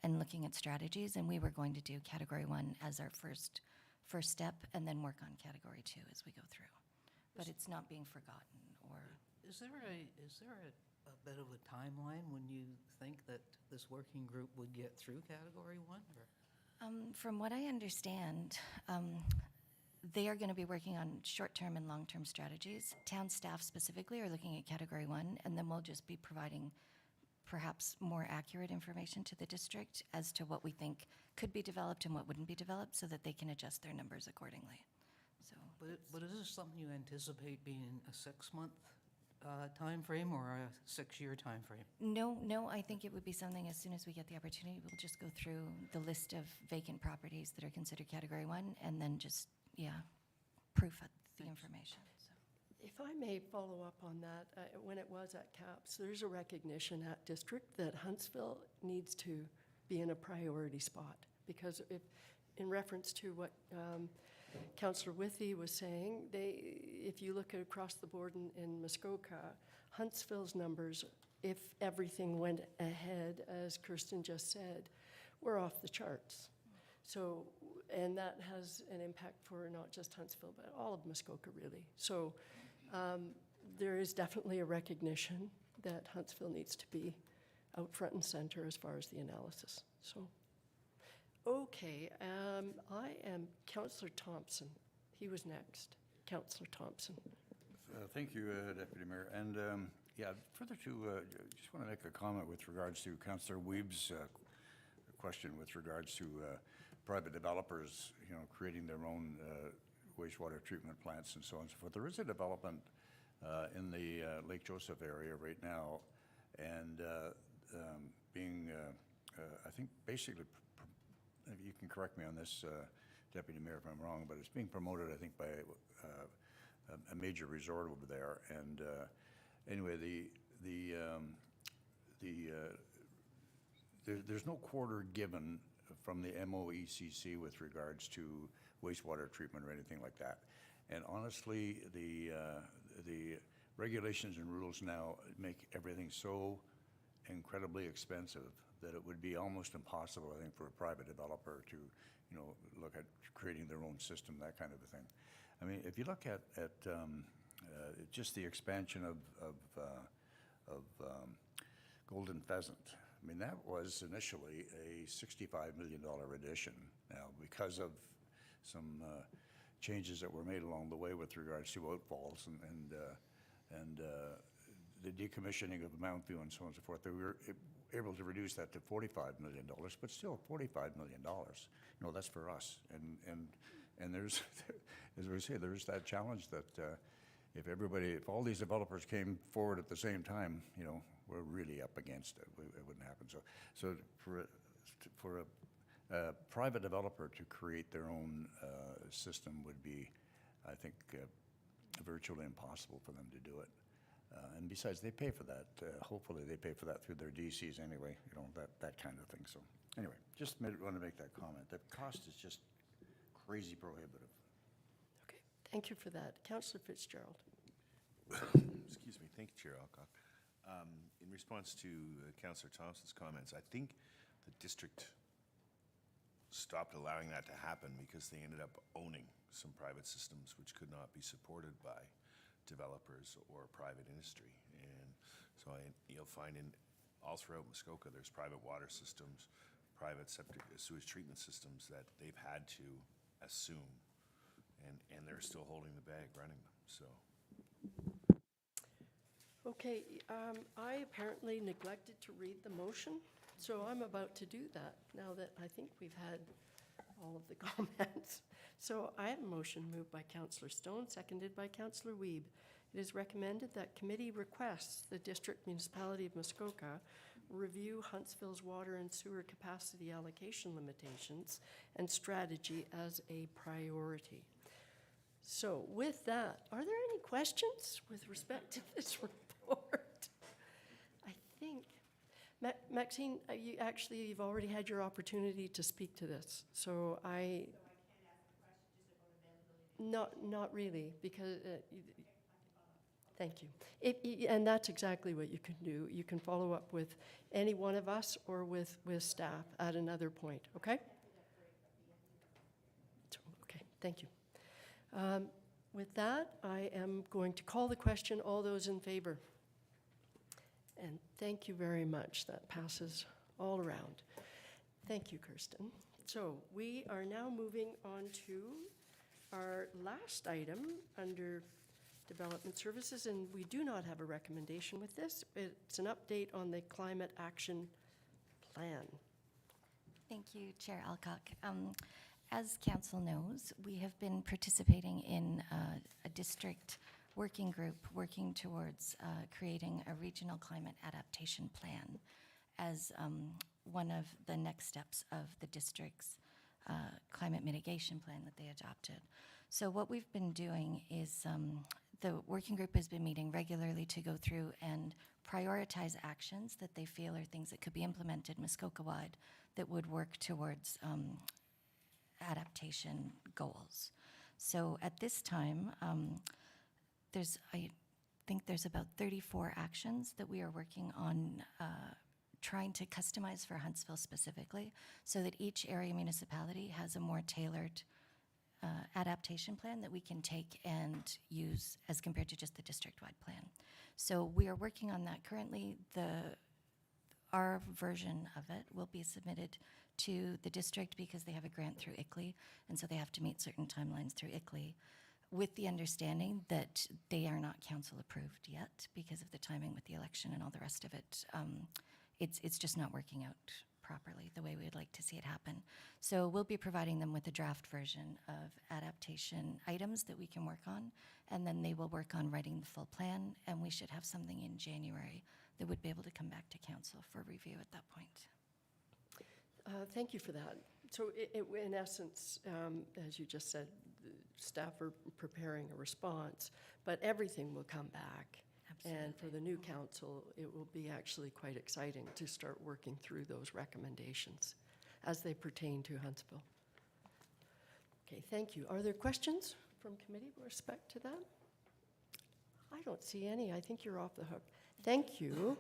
and looking at strategies. And we were going to do category 1 as our first step, and then work on category 2 as we go through. But it's not being forgotten or. Is there a bit of a timeline when you think that this working group would get through category 1? Or? From what I understand, they are going to be working on short-term and long-term strategies. Town staff specifically are looking at category 1, and then we'll just be providing perhaps more accurate information to the district as to what we think could be developed and what wouldn't be developed, so that they can adjust their numbers accordingly. So, But is this something you anticipate being a 6-month time frame or a 6-year time frame? No, I think it would be something, as soon as we get the opportunity, we'll just go through the list of vacant properties that are considered category 1, and then just, proof at the information. So. If I may follow up on that, when it was at CAPS, there's a recognition at District that Huntsville needs to be in a priority spot. Because in reference to what Councillor Withey was saying, if you look across the board in Muskoka, Huntsville's numbers, if everything went ahead, as Kirsten just said, were off the charts. So, and that has an impact for not just Huntsville, but all of Muskoka, really. So there is definitely a recognition that Huntsville needs to be out front and center as far as the analysis. So, okay, I am Councillor Thompson. He was next. Councillor Thompson. Thank you, Deputy Mayor. And further to, just want to make a comment with regards to Councillor Weeb's question with regards to private developers, creating their own wastewater treatment plants and so on and so forth. There is a development in the Lake Joseph area right now, and being, I think, basically, you can correct me on this, Deputy Mayor, if I'm wrong, but it's being promoted, I think, by a major resort over there. And anyway, there's no quarter given from the MOECC with regards to wastewater treatment or anything like that. And honestly, the regulations and rules now make everything so incredibly expensive that it would be almost impossible, I think, for a private developer to, look at creating their own system, that kind of a thing. I mean, if you look at just the expansion of Golden Pheasant I mean, that was initially a $65 million addition. Now, because of some changes that were made along the way with regards to outfalls and the decommissioning of Mount View and so on and so forth, they were able to reduce that to $45 million, but still $45 million. You know, that's for us. And there's, as we say, there's that challenge that if all these developers came forward at the same time, you know, we're really up against it. It wouldn't happen. So for a private developer to create their own system would be, I think, virtually impossible for them to do it. And besides, they pay for that. Hopefully, they pay for that through their DCs anyway, you know, that kind of thing. So anyway, just want to make that comment. The cost is just crazy prohibitive. Okay, thank you for that. Councillor Fitzgerald. Excuse me. Thank you, Chair Alcock. In response to Councillor Thompson's comments, I think the district stopped allowing that to happen because they ended up owning some private systems which could not be supported by developers or private industry. And so you'll find all throughout Muskoka, there's private water systems, private septic sewage treatment systems that they've had to assume, and they're still holding the bag running them. So. Okay, I apparently neglected to read the motion, so I'm about to do that now that I think we've had all of the comments. So I have a motion moved by Councillor Stone, seconded by Councillor Wiebe. It is recommended that committee requests the District Municipality of Muskoka review Huntsville's water and sewer capacity allocation limitations and strategy as a priority. So with that, are there any questions with respect to this report? I think, Maxine, you've already had your opportunity to speak to this. So I can't ask a question just about availability? Not really, because, thank you. And that's exactly what you can do. You can follow up with any one of us or with staff at another point, okay? Okay, thank you. With that, I am going to call the question. All those in favor? And thank you very much. That passes all around. Thank you, Kirsten. So we are now moving on to our last item under Development Services, and we do not have a recommendation with this. It's an update on the Climate Action Plan. Thank you, Chair Alcock. As Council knows, we have been participating in a district working group working towards creating a regional climate adaptation plan as one of the next steps of the district's climate mitigation plan that they adopted. So what we've been doing is the working group has been meeting regularly to go through and prioritize actions that they feel are things that could be implemented Muskoka-wide that would work towards adaptation goals. So at this time, I think there's about 34 actions that we are working on trying to customize for Huntsville specifically so that each area municipality has a more tailored adaptation plan that we can take and use as compared to just the district-wide plan. So we are working on that currently. Our version of it will be submitted to the district because they have a grant through ICLEI, and so they have to meet certain timelines through ICLEI, with the understanding that they are not council approved yet because of the timing with the election and all the rest of it. It's just not working out properly the way we'd like to see it happen. So we'll be providing them with a draft version of adaptation items that we can work on, and then they will work on writing the full plan, and we should have something in January that would be able to come back to council for review at that point. Thank you for that. So in essence, as you just said, the staff are preparing a response, but everything will come back. Absolutely. And for the new council, it will be actually quite exciting to start working through those recommendations as they pertain to Huntsville. Okay, thank you. Are there questions from committee with respect to that? I don't see any. I think you're off the hook. Thank you.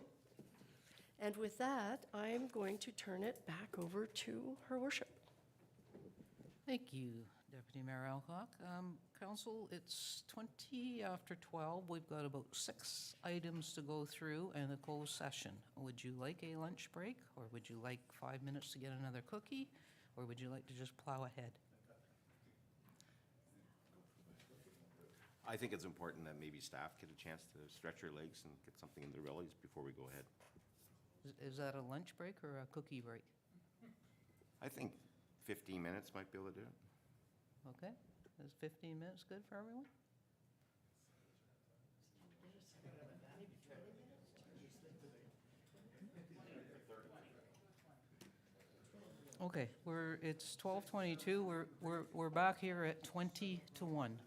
And with that, I'm going to turn it back over to Her Worship. Thank you, Deputy Mayor Alcock. Council, it's 20 after 12. We've got about 6 items to go through and a closed session. Would you like a lunch break, or would you like 5 minutes to get another cookie, or would you like to just plow ahead? I think it's important that maybe staff get a chance to stretch their legs and get something in their bellies before we go ahead. Is that a lunch break or a cookie break? I think 15 minutes might be able to do it. Okay, is 15 minutes good for everyone? Okay, it's 12:22, we're back here at 20 to 1.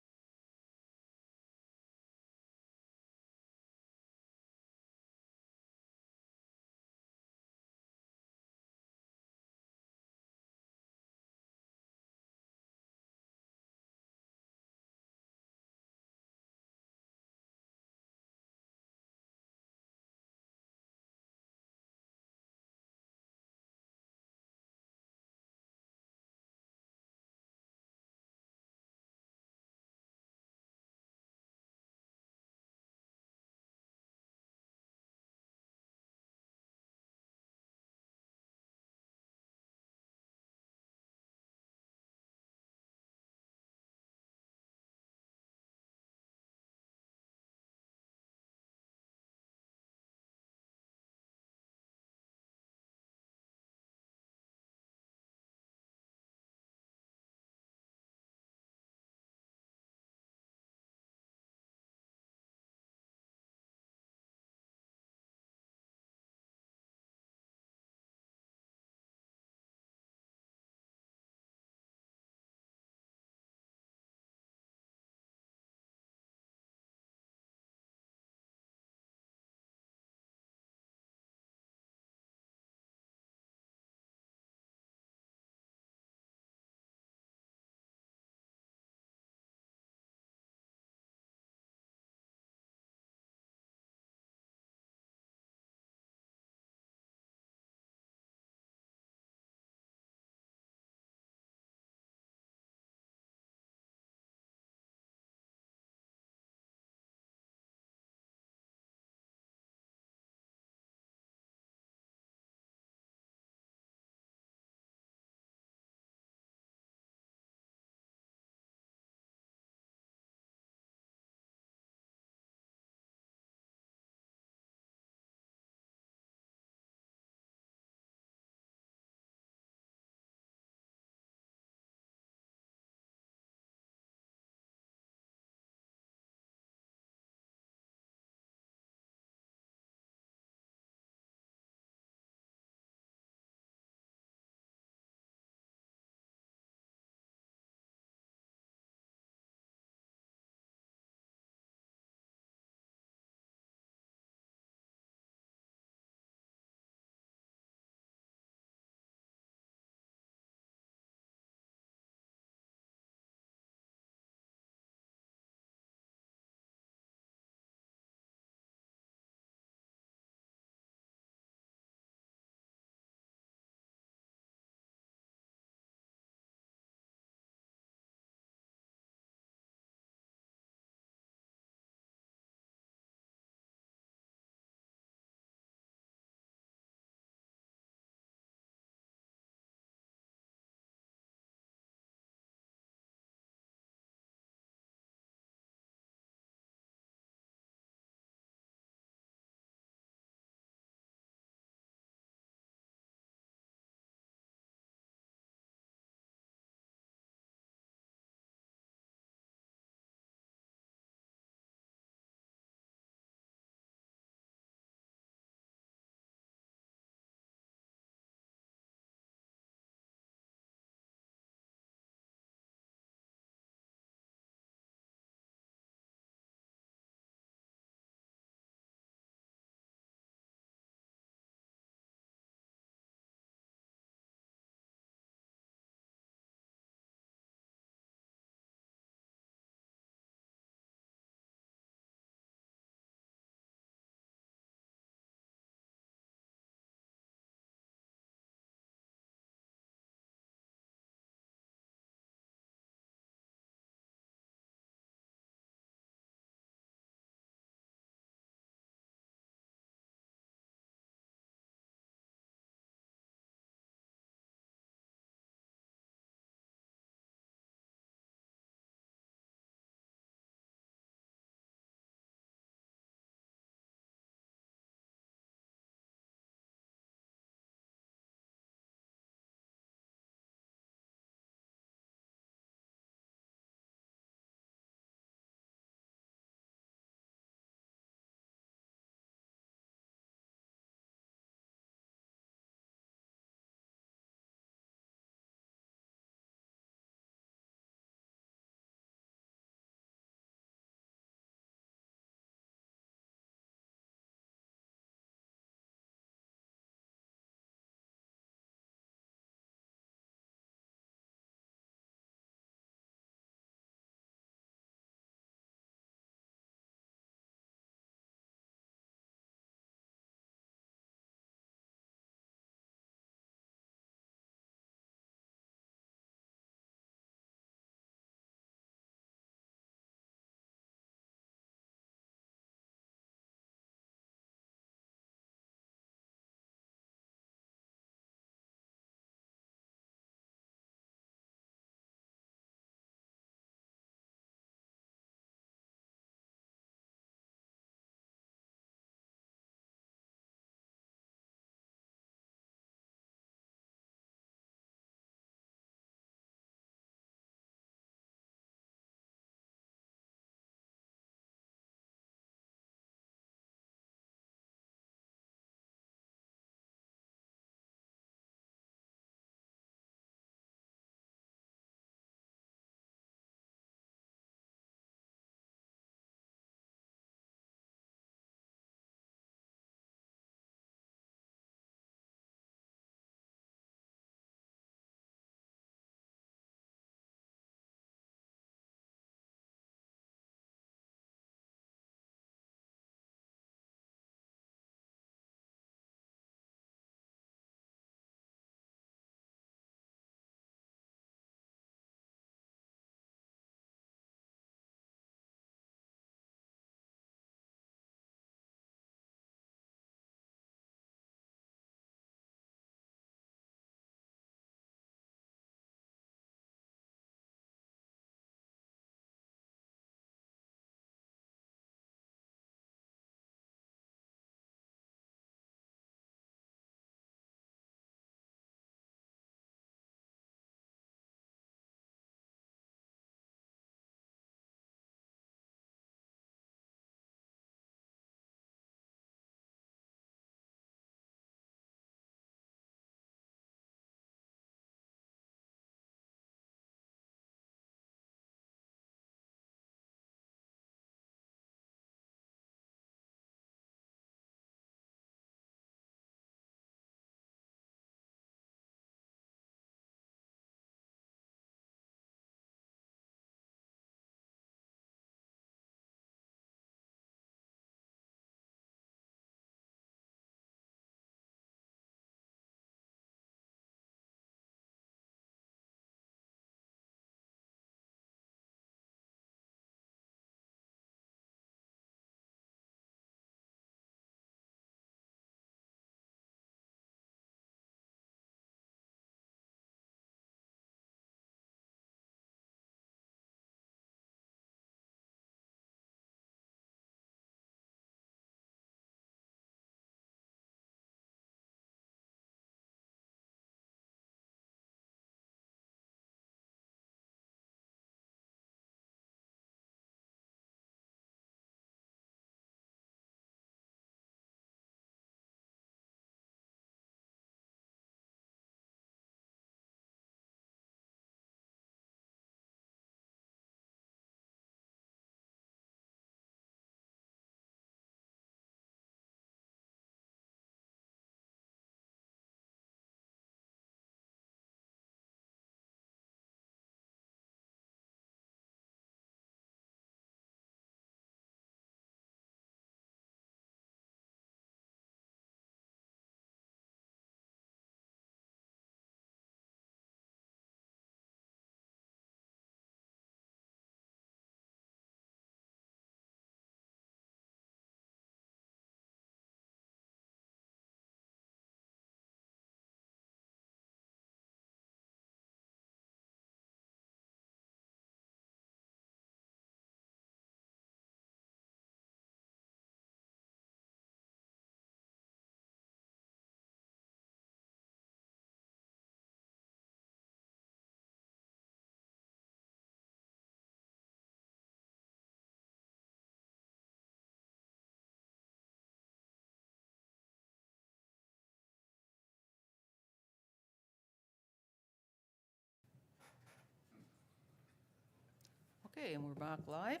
Okay, and we're back live,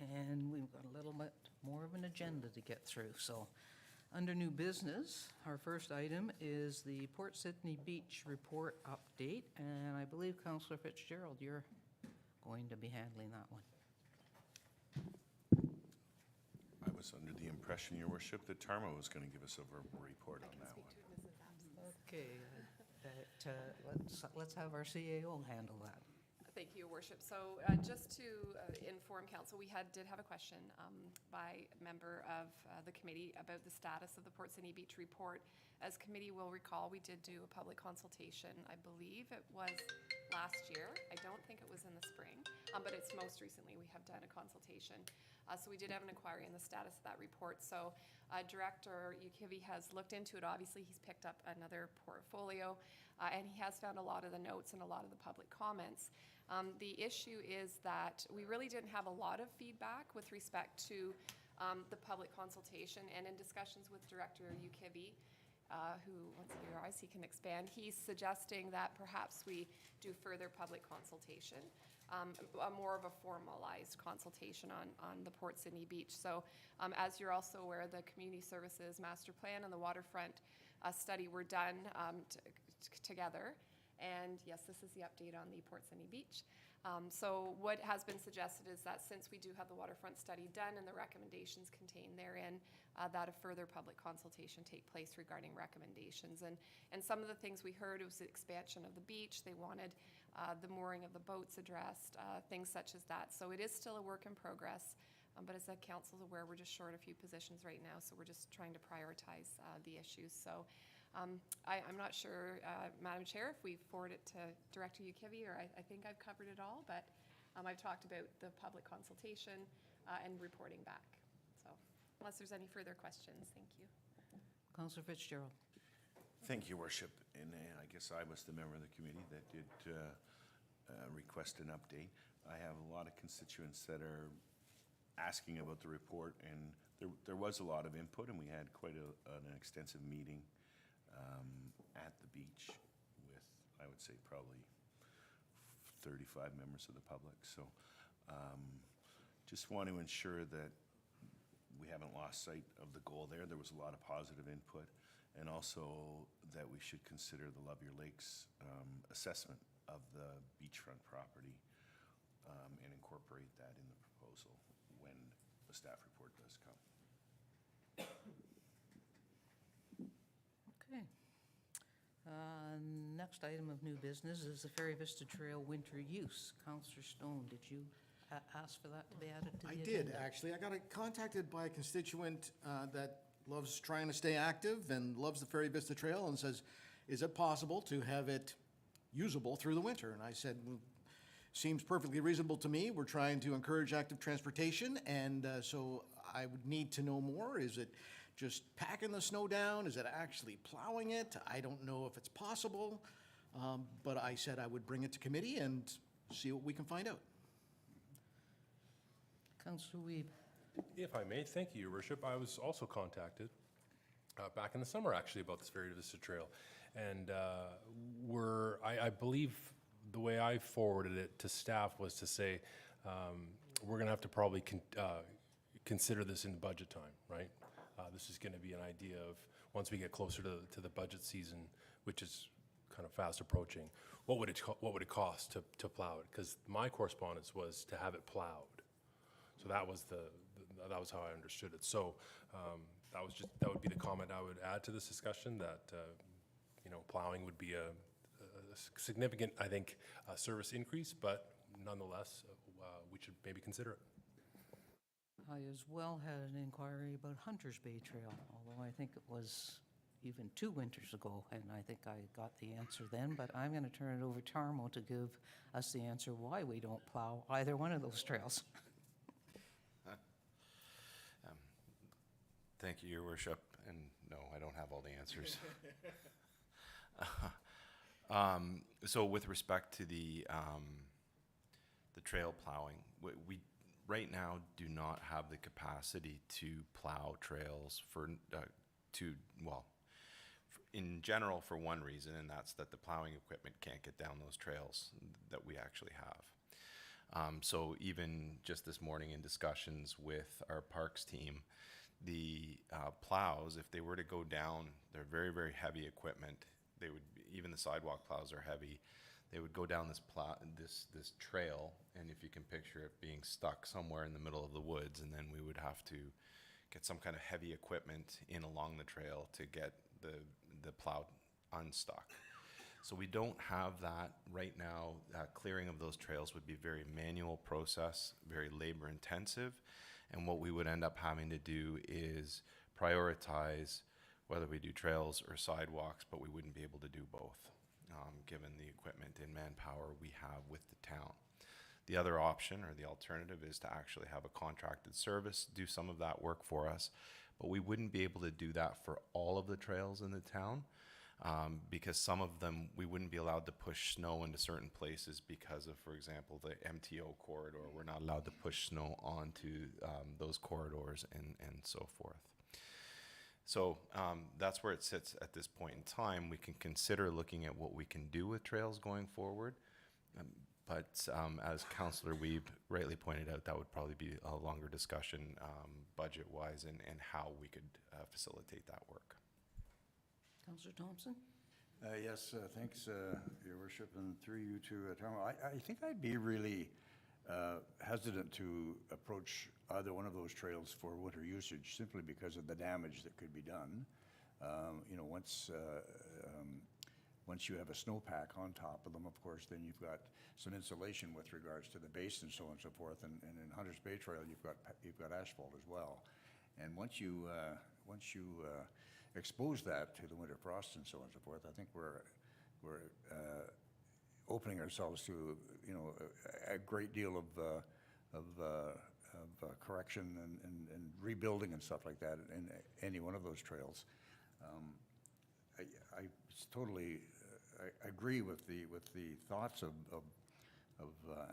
and we've got a little bit more of an agenda to get through. So, under new business, our first item is the Port Sydney Beach report update, and I believe Councillor Fitzgerald, you're going to be handling that one. I was under the impression, Your Worship, that Tarmo was going to give us a verbal report on that one. Okay, let's have our CAO handle that. Thank you, Your Worship. So just to inform Council, we did have a question by a member of the committee about the status of the Port Sydney Beach report. As committee will recall, we did do a public consultation. I believe it was last year. I don't think it was in the spring, but it's most recently we have done a consultation. So we did have an inquiry on the status of that report. So Director Ukivi has looked into it. Obviously, he's picked up another portfolio, and he has found a lot of the notes and a lot of the public comments. The issue is that we really didn't have a lot of feedback with respect to the public consultation, and in discussions with Director Ukivi, who, once you realize he can expand, he's suggesting that perhaps we do further public consultation, more of a formalized consultation on the Port Sydney Beach. So as you're also aware, the Community Services Master Plan and the Waterfront study were done together. And yes, this is the update on the Port Sydney Beach. So what has been suggested is that since we do have the waterfront study done and the recommendations contained therein, that a further public consultation take place regarding recommendations. And some of the things we heard was the expansion of the beach. They wanted the mooring of the boats addressed, things such as that. So it is still a work in progress. But as the council's aware, we're just short a few positions right now, so we're just trying to prioritize the issues. So I'm not sure, Madam Chair, if we forward it to Director Ukivi, or I think I've covered it all, but I've talked about the public consultation and reporting back. So unless there's any further questions, thank you. Councillor Fitzgerald. Thank you, Your Worship. And I guess I was the member of the committee that did request an update. I have a lot of constituents that are asking about the report, and there was a lot of input, and we had quite an extensive meeting at the beach with, I would say, probably 35 members of the public. So just want to ensure that we haven't lost sight of the goal there. There was a lot of positive input, and also that we should consider the Love Your Lakes assessment of the beachfront property and incorporate that in the proposal when the staff report does come. Okay. Next item of new business is the Ferry Vista Trail winter use. Councillor Stone, did you ask for that to be added to the I agenda? did, actually. I got contacted by a constituent that loves trying to stay active and loves the Ferry Vista Trail and says, is it possible to have it usable through the winter? And I said, well, seems perfectly reasonable to me. We're trying to encourage active transportation, and so I would need to know more. Is it just packing the snow down? Is it actually plowing it? I don't know if it's possible, but I said I would bring it to committee and see what we can find out. Councillor Weeb. If I may, thank you, Your Worship. I was also contacted back in the summer, actually, about this Ferry Vista Trail. And I believe the way I forwarded it to staff was to say, we're going to have to probably consider this in budget time, right? This is going to be an idea of, once we get closer to the budget season, which is kind of fast approaching, what would it cost to plow it? Because my correspondence was to have it plowed. So that was that was how I understood it. So that would be the comment I would add to this discussion, that plowing would be a significant, I think, service increase, but nonetheless, we should maybe consider it. I as well had an inquiry about Hunters Bay Trail, although I think it was even 2 winters ago, and I think I got the answer then, but I'm going to turn it over to Tarmo to give us the answer why we don't plow either one of those trails. Thank you, Your Worship, and no, I don't have all the answers. So with respect to the trail plowing, we right now do not have the capacity to plow trails in general, for one reason, and that's that the plowing equipment can't get down those trails that we actually have. So even just this morning in discussions with our parks team, the plows, if they were to go down, they're very, very heavy equipment. They would, even the sidewalk plows are heavy. They would go down this trail, and if you can picture it being stuck somewhere in the middle of the woods, and then we would have to get some kind of heavy equipment in along the trail to get the plow unstuck. So we don't have that right now. Clearing of those trails would be a very manual process, very labor intensive, and what we would end up having to do is prioritize whether we do trails or sidewalks, but we wouldn't be able to do both, given the equipment and manpower we have with the town. The other option, or the alternative, is to actually have a contracted service do some of that work for us, but we wouldn't be able to do that for all of the trails in the town, because some of them, we wouldn't be allowed to push snow into certain places because of, for example, the MTO corridor. We're not allowed to push snow onto those corridors and so forth. So that's where it sits at this point in time. We can consider looking at what we can do with trails going forward. But as Councillor Weeb rightly pointed out, that would probably be a longer discussion budget-wise and how we could facilitate that work. Councillor Thompson? Yes, thanks, Your Worship, and through you to Tom. I think I'd be really hesitant to approach either one of those trails for winter usage simply because of the damage that could be done. You know, once you have a snowpack on top of them, of course, then you've got some insulation with regards to the base and so on and so forth. And in Hunters Bay Trail, you've got asphalt as well. And once you expose that to the winter frost and so on and so forth, I think we're opening ourselves to, you know, a great deal of correction and rebuilding and stuff like that in any one of those trails. I totally agree with the thoughts of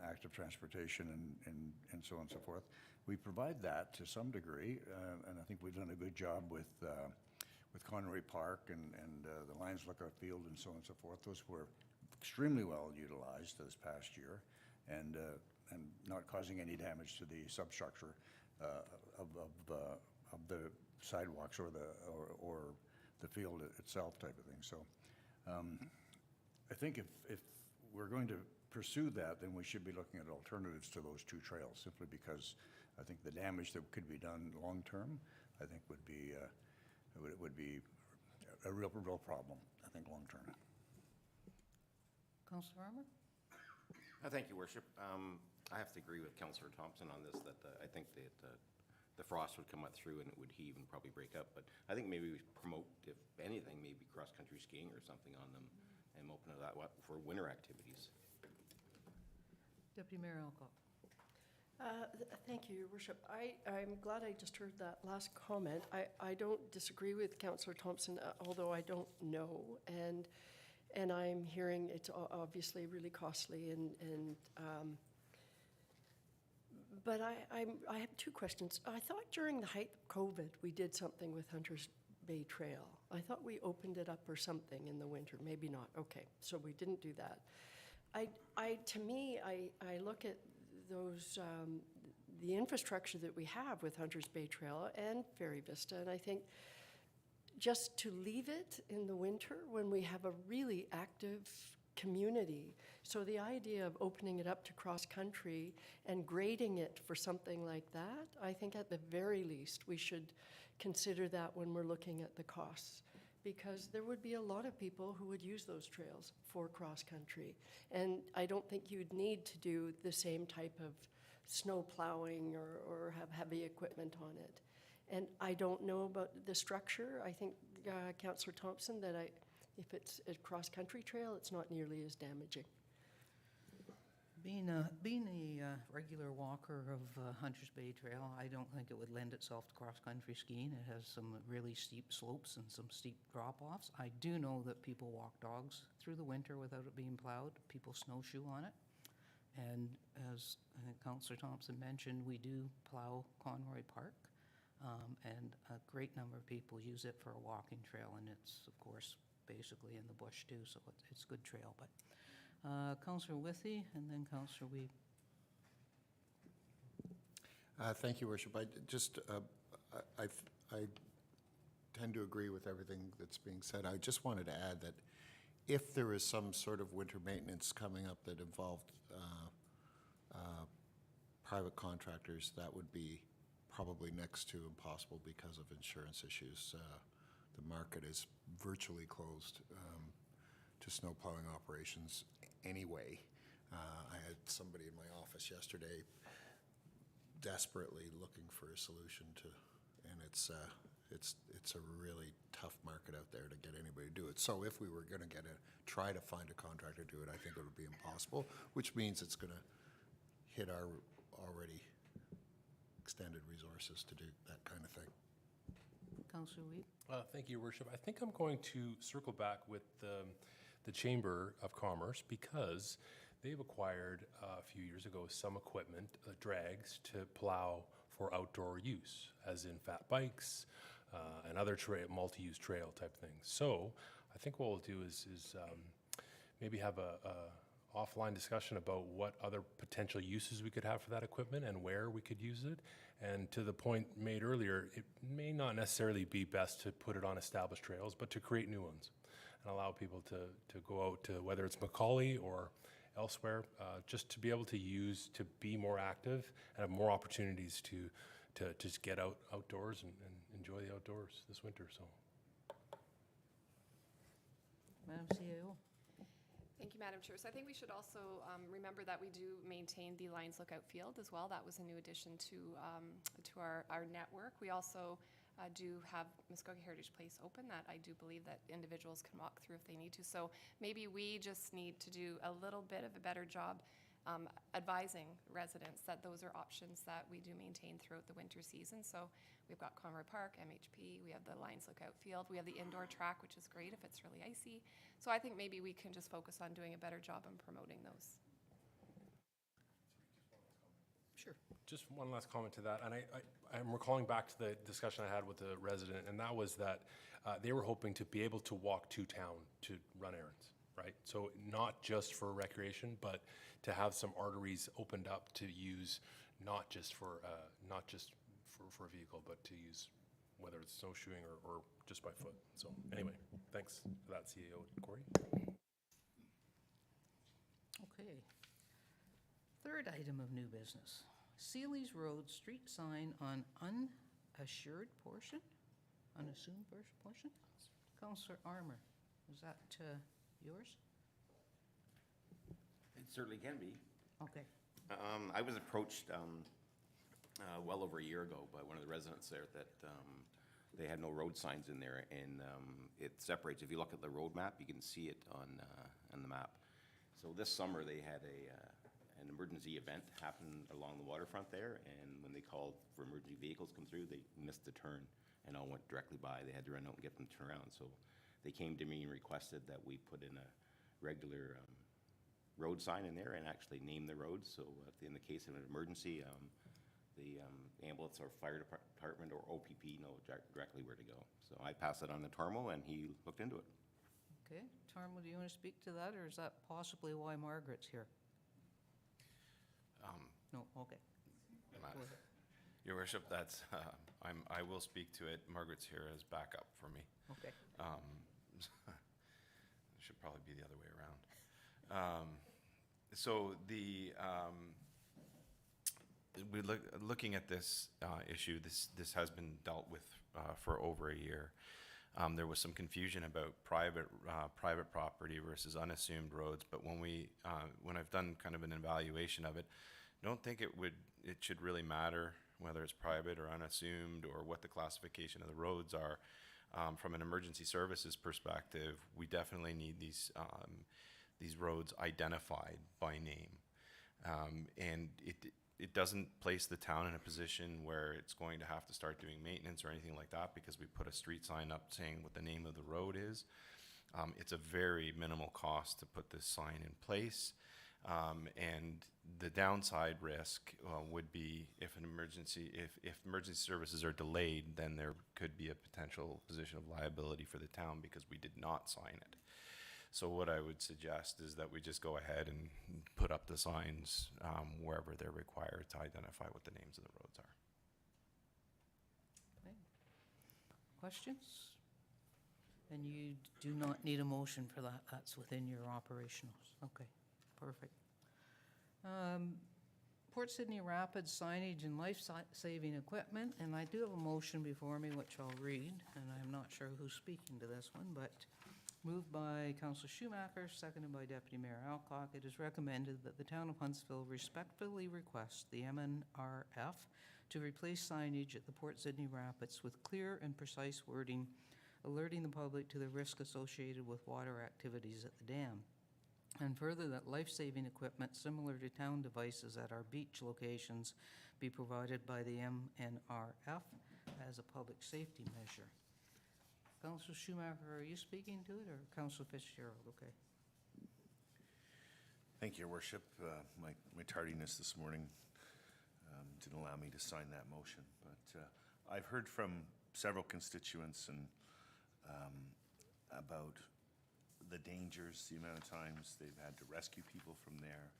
active transportation and so on and so forth. We provide that to some degree, and I think we've done a good job with Conroy Park and the Lions Lookout Field and so on and so forth. Those were extremely well utilized this past year, and not causing any damage to the substructure of the sidewalks or the field itself, type of thing. So I think if we're going to pursue that, then we should be looking at alternatives to those two trails, simply because I think the damage that could be done long term, I think would be a real problem, I think, long term. Councillor Armour? Thank you, Worship. I have to agree with Councillor Thompson on this, that I think that the frost would come up through and it would heave and probably break up. But I think maybe we promote, if anything, maybe cross-country skiing or something on them and open that up for winter activities. Deputy Mayor Alcock. Thank you, Your Worship. I'm glad I just heard that last comment. I don't disagree with Councillor Thompson, although I don't know. And I'm hearing it's obviously really costly. But I have two questions. I thought during the height of COVID, we did something with Hunters Bay Trail. I thought we opened it up or something in the winter. Maybe not. Okay, so we didn't do that. To me, I look at those, the infrastructure that we have with Hunters Bay Trail and Ferry Vista, and I think just to leave it in the winter when we have a really active community. So the idea of opening it up to cross-country and grading it for something like that, I think at the very least we should consider that when we're looking at the costs, because there would be a lot of people who would use those trails for cross-country. And I don't think you'd need to do the same type of snow plowing or have heavy equipment on it. And I don't know about the structure. I think, Councillor Thompson, that if it's a cross-country trail, it's not nearly as damaging. Being a regular walker of Hunters Bay Trail, I don't think it would lend itself to cross-country skiing. It has some really steep slopes and some steep drop-offs. I do know that people walk dogs through the winter without it being plowed. People snowshoe on it. And as I think Councillor Thompson mentioned, we do plow Conroy Park. And a great number of people use it for a walking trail, and it's, of course, basically in the bush too, so it's a good trail. But Councillor Withey and then Councillor Weeb. Thank you, Worship. I tend to agree with everything that's being said. I just wanted to add that if there is some sort of winter maintenance coming up that involved private contractors, that would be probably next to impossible because of insurance issues. The market is virtually closed to snow plowing operations anyway. I had somebody in my office yesterday desperately looking for a solution to, and it's a really tough market out there to get anybody to do it. So if we were going to try to find a contractor to do it, I think it would be impossible, which means it's going to hit our already extended resources to do that kind of thing. Councillor Weed? Thank you, Your Worship. I think I'm going to circle back with the Chamber of Commerce because they've acquired a few years ago some equipment, drags, to plow for outdoor use, as in fat bikes and other multi-use trail type things. So I think what we'll do is maybe have a offline discussion about what other potential uses we could have for that equipment and where we could use it. And to the point made earlier, it may not necessarily be best to put it on established trails, but to create new ones and allow people to go out to, whether it's Macaulay or elsewhere, just to be able to use, to be more active and have more opportunities to just get outdoors and enjoy the outdoors this winter. So, Madam CAO? Thank you, Madam Chair. So I think we should also remember that we do maintain the Lions Lookout Field as well. That was a new addition to our network. We also do have Muskoka Heritage Place open that I do believe that individuals can walk through if they need to. So maybe we just need to do a little bit of a better job advising residents that those are options that we do maintain throughout the winter season. So we've got Conroy Park, MHP, we have the Lions Lookout Field, we have the indoor track, which is great if it's really icy. So I think maybe we can just focus on doing a better job in promoting those. Sure. just one last comment to that, and I'm recalling back to the discussion I had with the resident, and that was that they were hoping to be able to walk to town to run errands, right? So not just for recreation, but to have some arteries opened up to use, not just for a vehicle, but to use whether it's snowshoeing or just by foot. So anyway, thanks for that, CEO Corey. Okay. Third item of new business, Sealy's Road street sign on unassured portion, unassumed portion? Councillor Armour, is that yours? It certainly can be. Okay. I was approached well over a year ago by one of the residents there that they had no road signs in there, and it separates. If you look at the road map, you can see it on the map. So this summer they had an emergency event happen along the waterfront there, and when they called for emergency vehicles come through, they missed the turn and all went directly by. They had to run out and get them to turn around. So they came to me and requested that we put in a regular road sign in there and actually name the roads. So in the case of an emergency, the ambulance or fire department or OPP know directly where to go. So I passed it on to Tormo, and he looked into it. Okay. Tormo, do you want to speak to that, or is that possibly why Margaret's here? No, okay. Your Worship, that's, I will speak to it. Margaret's here as backup for me. Okay. Should probably be the other way around. So we're looking at this issue. This has been dealt with for over a year. There was some confusion about private property versus unassumed roads, but when I've done kind of an evaluation of it, I don't think it should really matter whether it's private or unassumed or what the classification of the roads are. From an emergency services perspective, we definitely need these roads identified by name, and it doesn't place the town in a position where it's going to have to start doing maintenance or anything like that because we put a street sign up saying what the name of the road is. It's a very minimal cost to put this sign in place. And the downside risk would be if emergency services are delayed, then there could be a potential position of liability for the town because we did not sign it. So what I would suggest is that we just go ahead and put up the signs wherever they're required to identify what the names of the roads are. Okay. Questions? And you do not need a motion for that, that's within your operationals. Okay, perfect. Port Sydney Rapids signage and life-saving equipment, and I do have a motion before me, which I'll read, and I'm not sure who's speaking to this one, but moved by Councillor Schumacher, seconded by Deputy Mayor Alcock. It is recommended that the town of Huntsville respectfully request the MNRF to replace signage at the Port Sydney Rapids with clear and precise wording, alerting the public to the risk associated with water activities at the dam. And further, that life-saving equipment similar to town devices at our beach locations be provided by the MNRF as a public safety measure. Councillor Schumacher, are you speaking to it, or Councillor Fitzgerald? Okay. Thank you, Your Worship. My tardiness this morning didn't allow me to sign that motion, but I've heard from several constituents and about the dangers, the amount of times they've had to rescue people from there,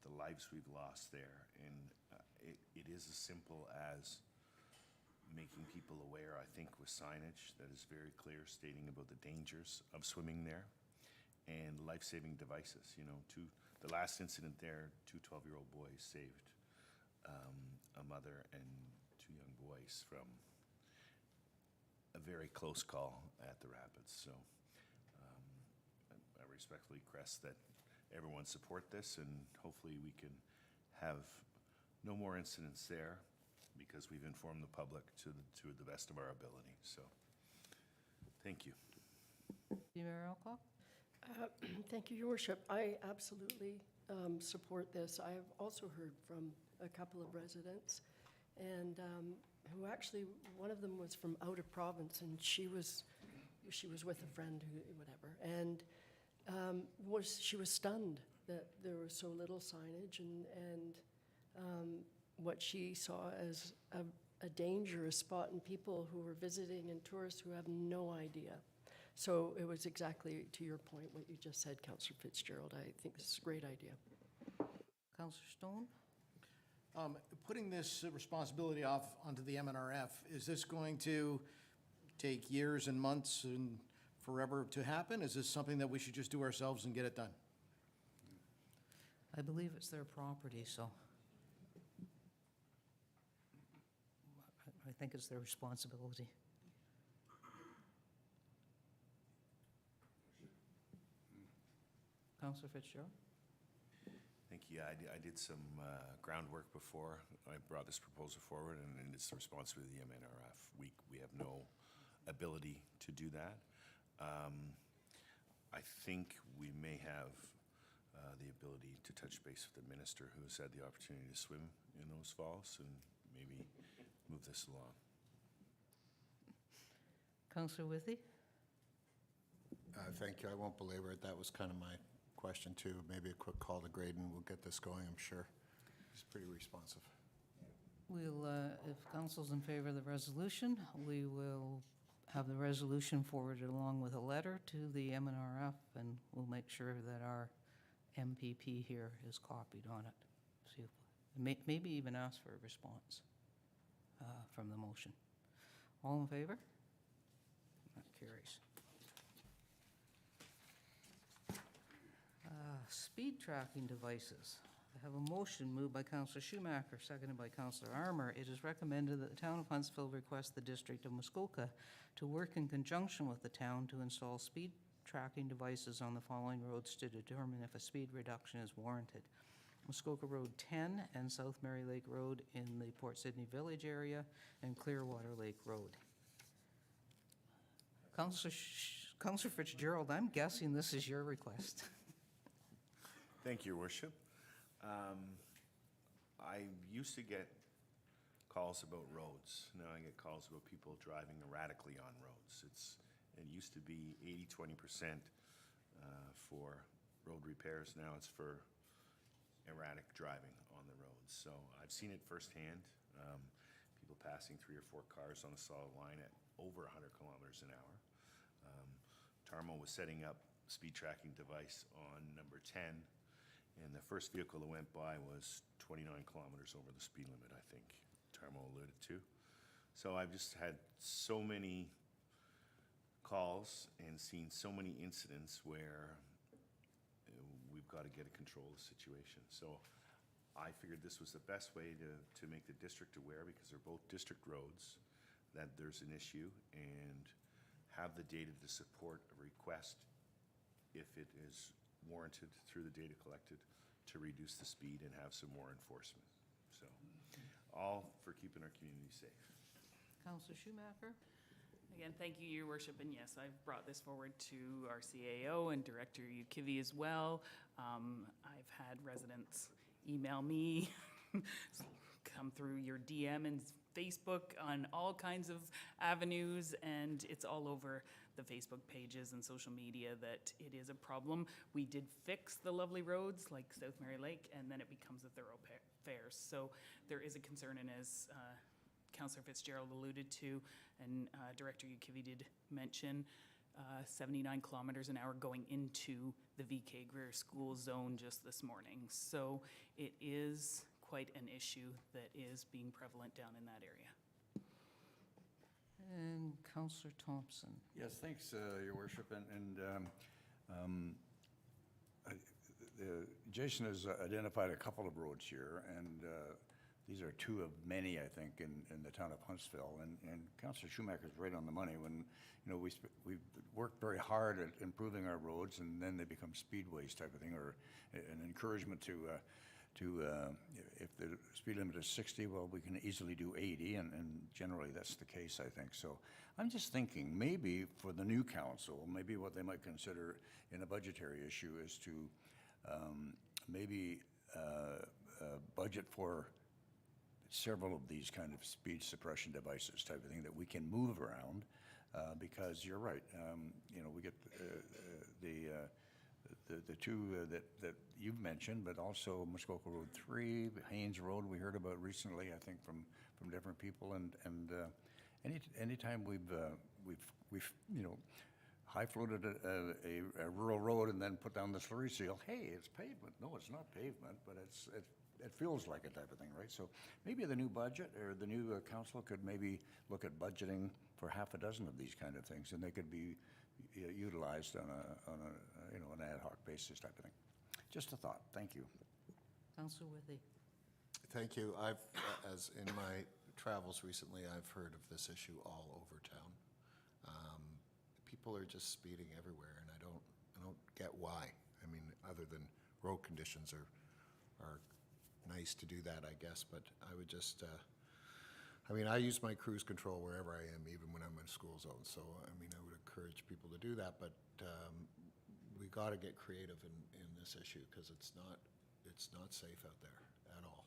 the lives we've lost there, and it is as simple as making people aware, I think, with signage that is very clear, stating about the dangers of swimming there, and life-saving devices. You know, the last incident there, 2 12-year-old boys saved a mother and 2 young boys from a very close call at the rapids. So I respectfully request that everyone support this, and hopefully we can have no more incidents there, because we've informed the public to the best of our ability. So, thank you. Mayor Alcock? Thank you, Your Worship. I absolutely support this. I have also heard from a couple of residents, and who actually, one of them was from out of province, and she was with a friend who, whatever, and she was stunned that there was so little signage, and what she saw as a dangerous spot, and people who were visiting and tourists who have no idea. So it was exactly to your point, what you just said, Councillor Fitzgerald. I think this is a great idea. Councillor Stone? Putting this responsibility off onto the MNRF, is this going to take years and months and forever to happen? Is this something that we should just do ourselves and get it done? I believe it's their property, so I think it's their responsibility. Councillor Fitzgerald? Thank you. I did some groundwork before I brought this proposal forward, and it's the responsibility of the MNRF. We have no ability to do that. I think we may have the ability to touch base with the minister, who has had the opportunity to swim in those falls, and maybe move this along. Councillor Withey? Thank you. I won't belabor it. That was kind of my question too. Maybe a quick call to Graydon. We'll get this going, I'm sure. He's pretty responsive. We'll, if council's in favor of the resolution, we will have the resolution forwarded along with a letter to the MNRF, and we'll make sure that our MPP here is copied on it. See if, maybe even ask for a response from the motion. All in favor? That carries. Speed tracking devices. I have a motion moved by Councillor Schumacher, seconded by Councillor Armour. It is recommended that the town of Huntsville request the District of Muskoka to work in conjunction with the town to install speed tracking devices on the following roads to determine if a speed reduction is warranted. Muskoka Road 10 and South Mary Lake Road in the Port Sydney Village area, and Clearwater Lake Road. Councillor Fitzgerald, I'm guessing this is your request. Thank you, Your Worship. I used to get calls about roads. Now I get calls about people driving erratically on roads. It used to be 80-20% for road repairs. Now it's for erratic driving on the roads. So I've seen it firsthand. People passing 3 or 4 cars on a solid line at over 100 kilometers an hour. Tarmo was setting up speed tracking device on number 10, and the first vehicle that went by was 29 kilometers over the speed limit, I think Tarmo alluded to. So I've just had so many calls and seen so many incidents where we've got to get a control of the situation. So I figured this was the best way to make the district aware, because they're both district roads, that there's an issue, and have the data to support a request if it is warranted through the data collected to reduce the speed and have some more enforcement. So, all for keeping our community safe. Councillor Schumacher? Again, thank you, Your Worship, and yes, I've brought this forward to our CAO and Director Ukivi as well. I've had residents email me, come through your DM and Facebook on all kinds of avenues, and it's all over the Facebook pages and social media that it is a problem. We did fix the lovely roads like South Mary Lake, and then it becomes a thoroughfare. So there is a concern, and as Councillor Fitzgerald alluded to, and Director Ukivi did mention, 79 kilometers an hour going into the VK Greer School zone just this morning. So it is quite an issue that is being prevalent down in that area. And Councillor Thompson? Yes, thanks, Your Worship. Jason has identified a couple of roads here, and these are two of many, I think, in the town of Huntsville. And Councillor Schumacher is right on the money when, you know, we've worked very hard at improving our roads, and then they become speedways type of thing, or an encouragement to if the speed limit is 60, well, we can easily do 80, and generally that's the case, I think. So I'm just thinking, maybe for the new council, maybe what they might consider in a budgetary issue is to maybe budget for several of these kind of speed suppression devices type of thing that we can move around, because you're right, you know, we get the two that you've mentioned, but also Muskoka Road 3, Haynes Road we heard about recently, I think from different people, and anytime we've you know, high floated a rural road and then put down the slurry seal, hey, it's pavement. No, it's not pavement, but it feels like it type of thing, right? So maybe the new budget or the new council could maybe look at budgeting for half a dozen of these kind of things, and they could be utilized on a you know, an ad hoc basis type of thing. Just a thought. Thank you. Councillor Withy? Thank you. I've, as in my travels recently, I've heard of this issue all over town. People are just speeding everywhere, and I don't get why. I mean, other than road conditions are nice to do that, I guess, but I would just, I mean, I use my cruise control wherever I am, even when I'm in school zone, so, I mean, I would encourage people to do that, but we got to get creative in this issue, because it's not safe out there at all.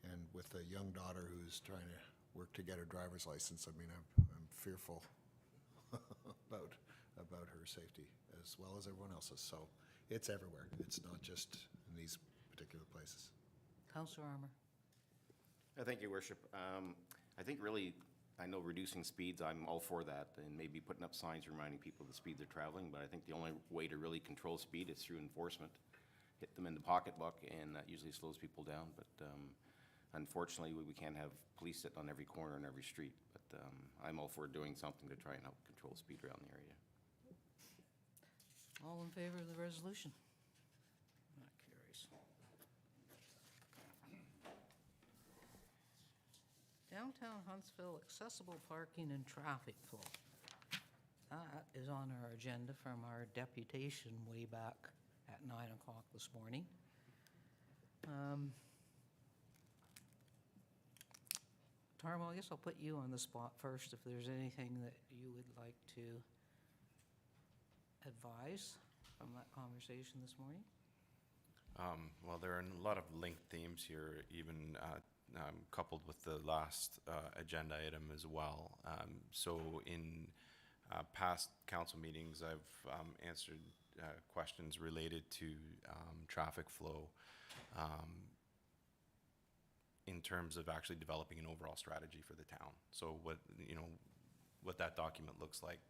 And with a young daughter who's trying to work to get her driver's license, I mean, I'm fearful about her safety as well as everyone else's. So it's everywhere. It's not just in these particular places. Councillor Armour? Thank you, Worship. I think really, I know reducing speeds, I'm all for that, and maybe putting up signs reminding people the speed they're traveling, but I think the only way to really control speed is through enforcement. Hit them in the pocketbook, and that usually slows people down, but unfortunately, we can't have police sitting on every corner and every street, but I'm all for doing something to try and help control speed around the area. All in favor of the resolution? That carries. Downtown Huntsville accessible parking and traffic flow. That is on our agenda from our deputation way back at 9 o'clock this morning. Tarmo, I guess I'll put you on the spot first if there's anything that you would like to advise from that conversation this morning. Well, there are a lot of linked themes here, even coupled with the last agenda item as well. So in past council meetings, I've answered questions related to traffic flow in terms of actually developing an overall strategy for the town. So what that document looks like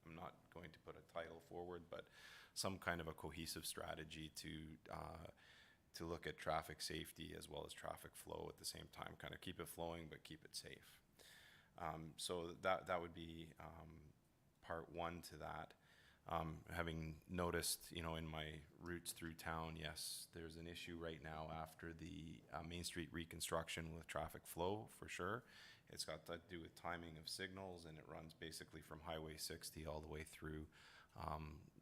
I'm not going to put a title forward, but some kind of a cohesive strategy to look at traffic safety as well as traffic flow at the same time, kind of keep it flowing, but keep it safe. So that would be part one to that. Having noticed, in my routes through town, yes, there's an issue right now after the Main Street reconstruction with traffic flow, for sure. It's got to do with timing of signals, and it runs basically from Highway 60 all the way through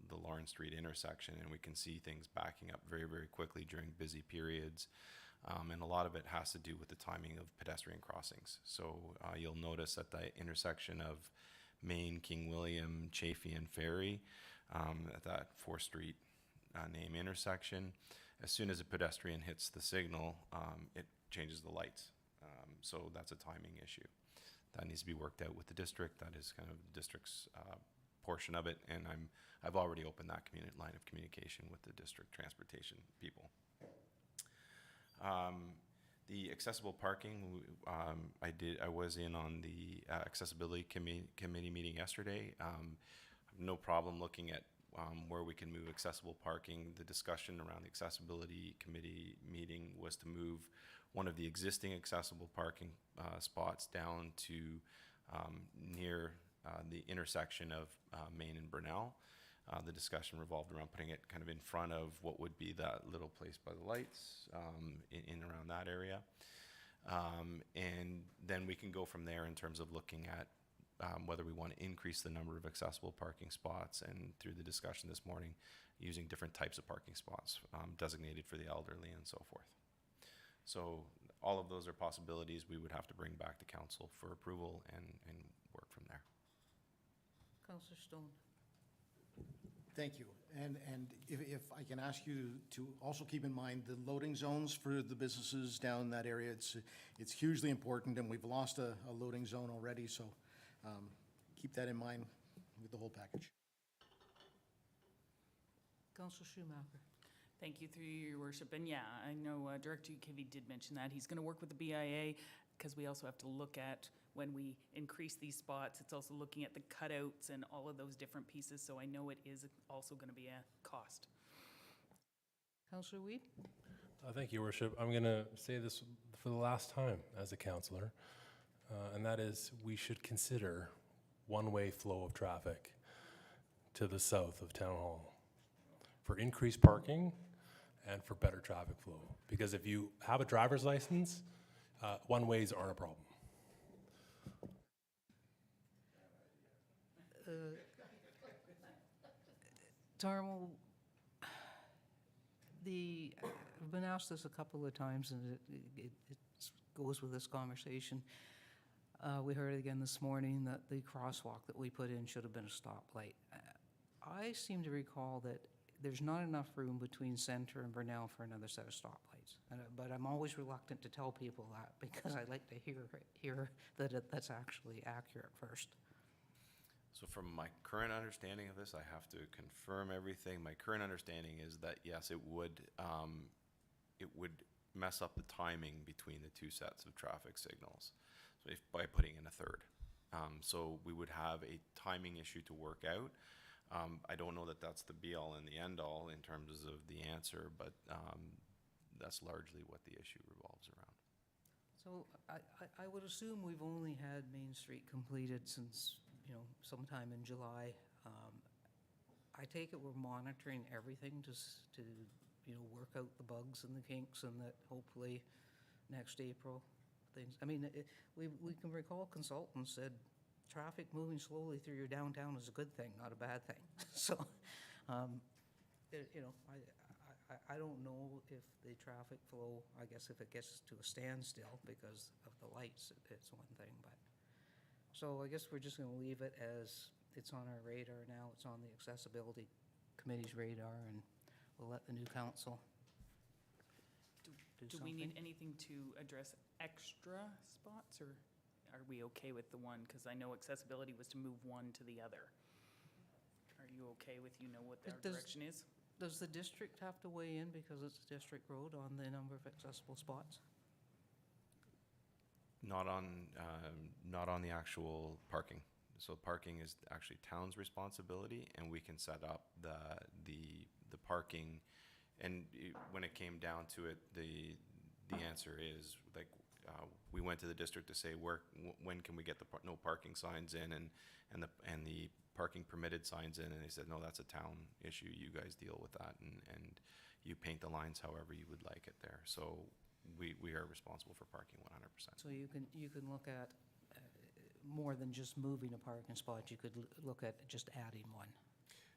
the Lawrence Street intersection, and we can see things backing up very, very quickly during busy periods. And a lot of it has to do with the timing of pedestrian crossings. So you'll notice at the intersection of Main, King William, Chaffee, and Ferry, at that 4th Street name intersection, as soon as a pedestrian hits the signal, it changes the lights. So that's a timing issue. That needs to be worked out with the district. That is kind of the district's portion of it, and I've already opened that line of communication with the district transportation people. The accessible parking, I was in on the accessibility committee meeting yesterday. No problem looking at where we can move accessible parking. The discussion around the accessibility committee meeting was to move one of the existing accessible parking spots down to near the intersection of Main and Burnell. The discussion revolved around putting it kind of in front of what would be that little place by the lights in around that area. And then we can go from there in terms of looking at whether we want to increase the number of accessible parking spots, and through the discussion this morning, using different types of parking spots designated for the elderly and so forth. So all of those are possibilities we would have to bring back to council for approval and work from there. Councillor Stone. Thank you. And if I can ask you to also keep in mind the loading zones for the businesses down that area, it's hugely important, and we've lost a loading zone already, so keep that in mind with the whole package. Councillor Schumacher. Thank you, through your worship. And yeah, I know Director Ukivy did mention that. He's going to work with the BIA, because we also have to look at, when we increase these spots, it's also looking at the cutouts and all of those different pieces. So I know it is also going to be a cost. Councillor Weed. Thank you, Your Worship. I'm going to say this for the last time as a councillor, and that is we should consider one-way flow of traffic to the south of Town Hall for increased parking and for better traffic flow. Because if you have a driver's license, one-ways aren't a problem. Darmo, I've been asked this a couple of times, and it goes with this conversation. We heard again this morning that the crosswalk that we put in should have been a stoplight. I seem to recall that there's not enough room between Centre and Burnell for another set of stoplights. But I'm always reluctant to tell people that, because I like to hear that that's actually accurate first. So from my current understanding of this, I have to confirm everything. My current understanding is that, yes, it would mess up the timing between the two sets of traffic signals, so by putting in a third. So we would have a timing issue to work out. I don't know that that's the be-all and the end-all in terms of the answer, but that's largely what the issue revolves around. So I would assume we've only had Main Street completed since, sometime in July. I take it we're monitoring everything to work out the bugs and the kinks, and that hopefully next April things, we can recall consultants said traffic moving slowly through your downtown is a good thing, not a bad thing. So, I don't know if the traffic flow, I guess if it gets to a standstill because of the lights, it's one thing, but. So I guess we're just gonna leave it as it's on our radar now, it's on the accessibility committee's radar, and we'll let the new council do Do we need something. anything to address extra spots, or are we okay with the one? Because I know accessibility was to move one to the other. Are you okay with, what their direction is? Does the district have to weigh in, because it's a district road, on the number of accessible spots? Not on the actual parking. So parking is actually town's responsibility, and we can set up the parking. And when it came down to it, the answer is, like, we went to the district to say, when can we get the no parking signs in and the parking permitted signs in, and they said, no, that's a town issue, you guys deal with that, and you paint the lines however you would like it there. So we are responsible for parking 100%. So you can look at more than just moving a parking spot, you could look at just adding one.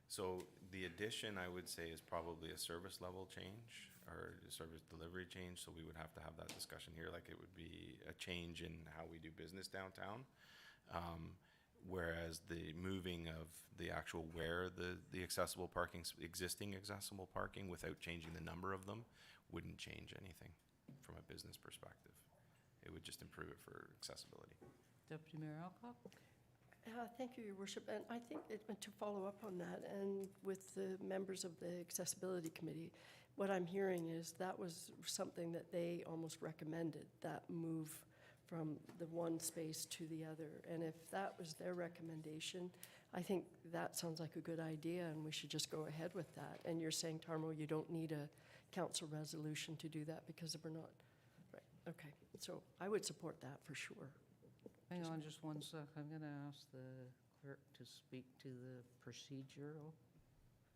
So the addition, I would say, is probably a service level change or a service delivery change, so we would have to have that discussion here, like it would be a change in how we do business downtown. Whereas the moving of the actual where the accessible parking, existing accessible parking without changing the number of them wouldn't change anything from a business perspective. It would just improve it for accessibility. Deputy Mayor Alcock? Thank you, Your Worship. And I think to follow up on that, and with the members of the Accessibility Committee, what I'm hearing is that was something that they almost recommended, that move from the one space to the other. And if that was their recommendation, I think that sounds like a good idea, and we should just go ahead with that. And you're saying, Tarmo, you don't need a council resolution to do that because we're not, right, okay. So I would support that for sure. Hang on just one sec. I'm going to ask the clerk to speak to the procedural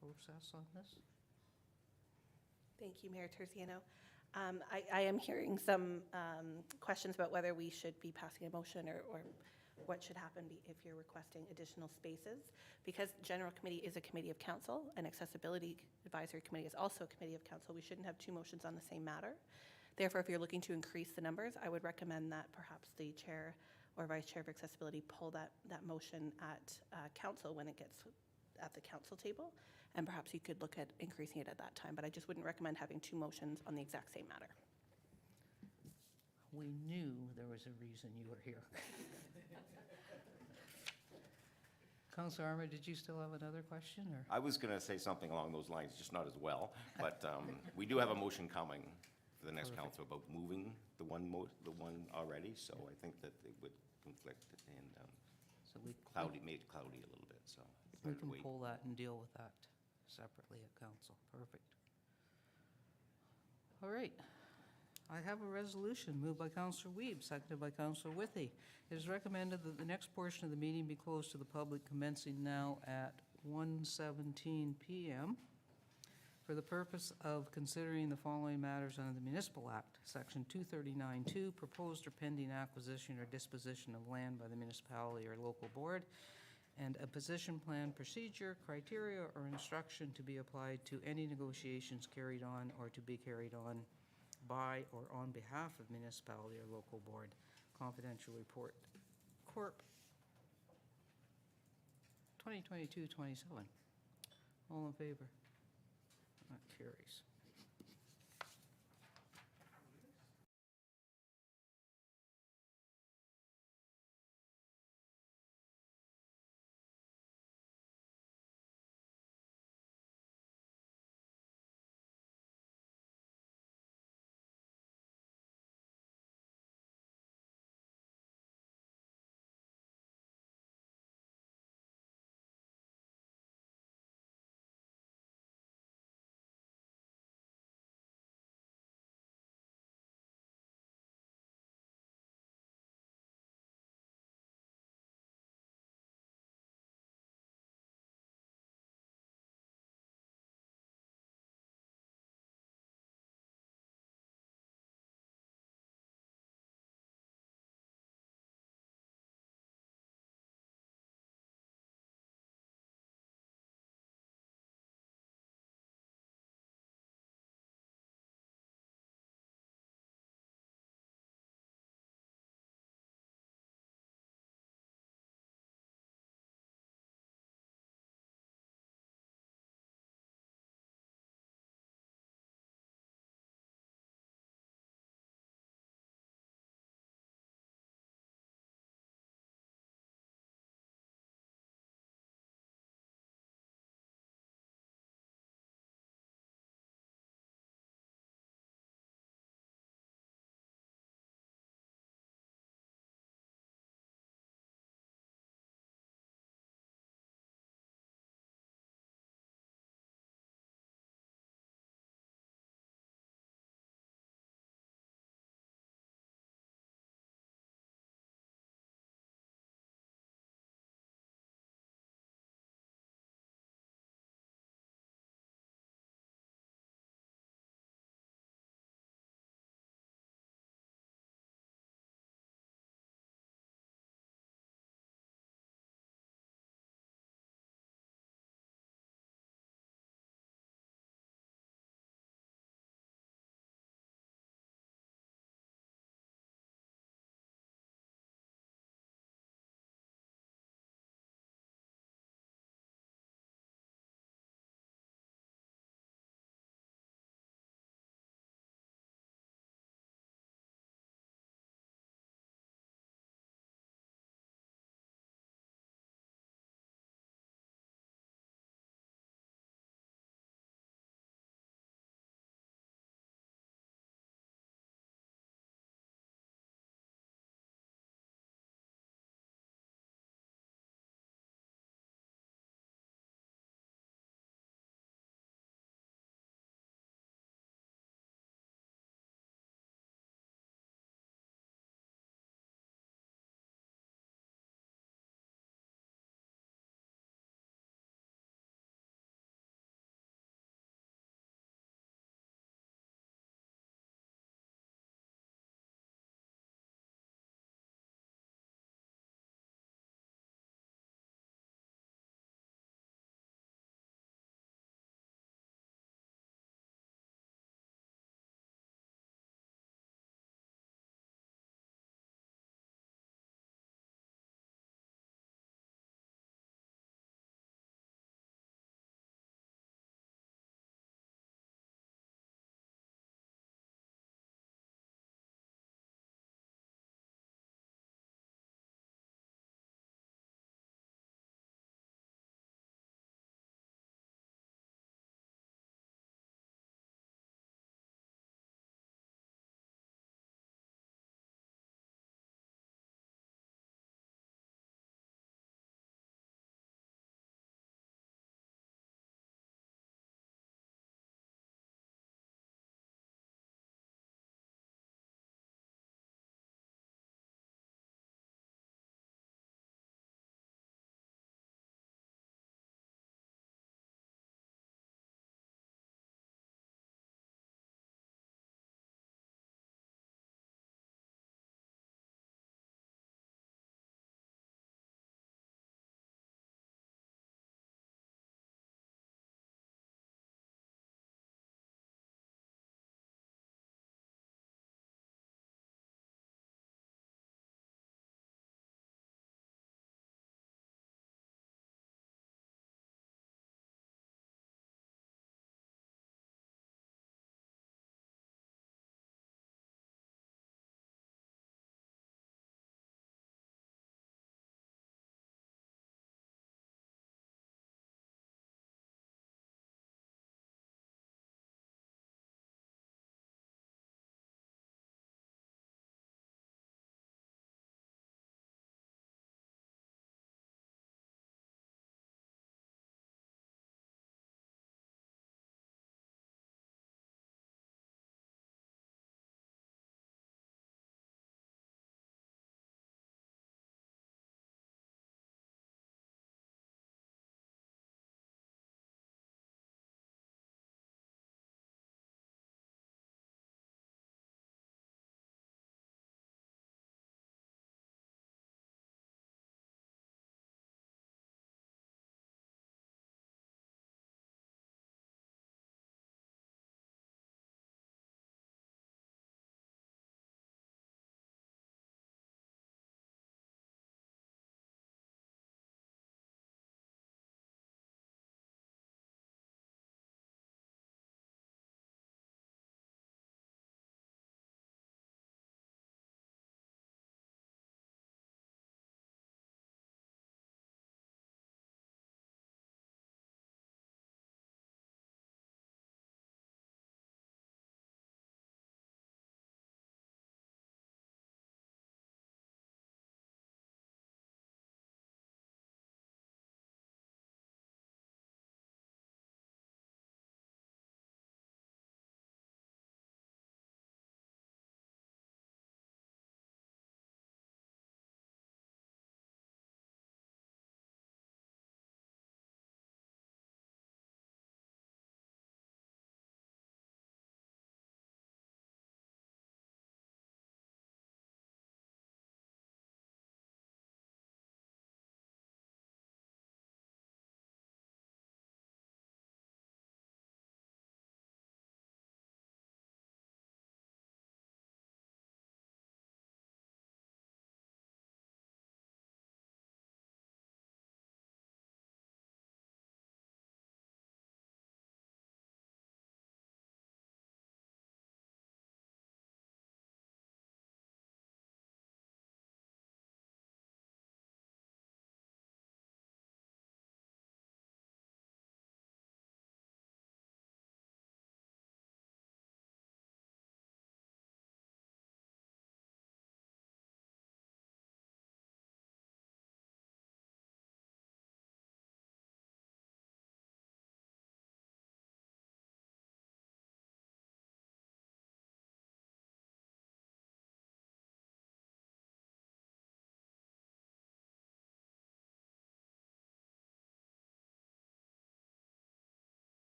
process on this. Thank you, Mayor Terziano. I am hearing some questions about whether we should be passing a motion or what should happen if you're requesting additional spaces. Because General Committee is a committee of council, and Accessibility Advisory Committee is also a committee of council, we shouldn't have two motions on the same matter. Therefore, if you're looking to increase the numbers, I would recommend that perhaps the chair or vice chair of accessibility pull that motion at council when it gets at the council table, and perhaps you could look at increasing it at that time. But I just wouldn't recommend having two motions on the exact same matter. We knew there was a reason you were here. Councilor Armour, did you still have another question, or? I was going to say something along those lines, just not as well, but we do have a motion coming for the next council about moving the one already, so I think that it would conflict and So we made it cloudy a little bit, so. We can pull that and deal with that separately at council. Perfect. All right. I have a resolution moved by Councillor Weeb, seconded by Councillor Withey. It is recommended that the next portion of the meeting be closed to the public commencing now at 1:17 p.m. for the purpose of considering the following matters under the Municipal Act, Section 239(2), proposed or pending acquisition or disposition of land by the municipality or local board, and a position plan procedure, criteria, or instruction to be applied to any negotiations carried on or to be carried on by or on behalf of municipality or local board. Confidential report. Corp. 2022-27. All in favor? That carries.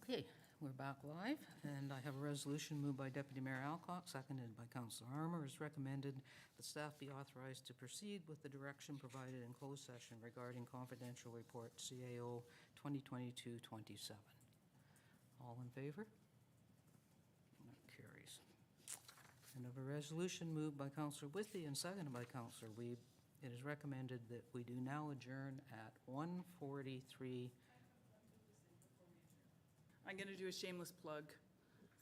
Okay, we're back live, and I have a resolution moved by Deputy Mayor Alcock, seconded by Councillor Armour. It's recommended that staff be authorized to proceed with the direction provided in closed session regarding confidential report CAO 2022-27. All in favor? That carries. And of a resolution moved by Councillor Withey and seconded by Councillor Wiebe, it is recommended that we do now adjourn at 1:43. I'm going to do a shameless plug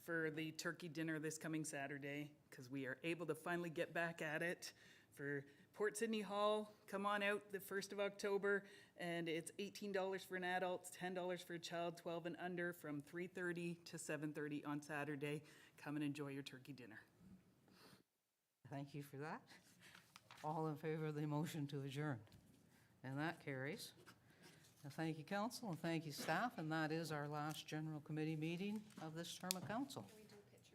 for the turkey dinner this coming Saturday, because we are able to finally get back at it for Port Sydney Hall. Come on out the 1st of October, and it's $18 for an adult, $10 for a child, 12 and under, from 3:30 to 7:30 on Saturday. Come and enjoy your turkey dinner. Thank you for that. All in favor of the motion to adjourn? And that carries. Thank you, council, and thank you, staff, and that is our last general committee meeting of this term of council.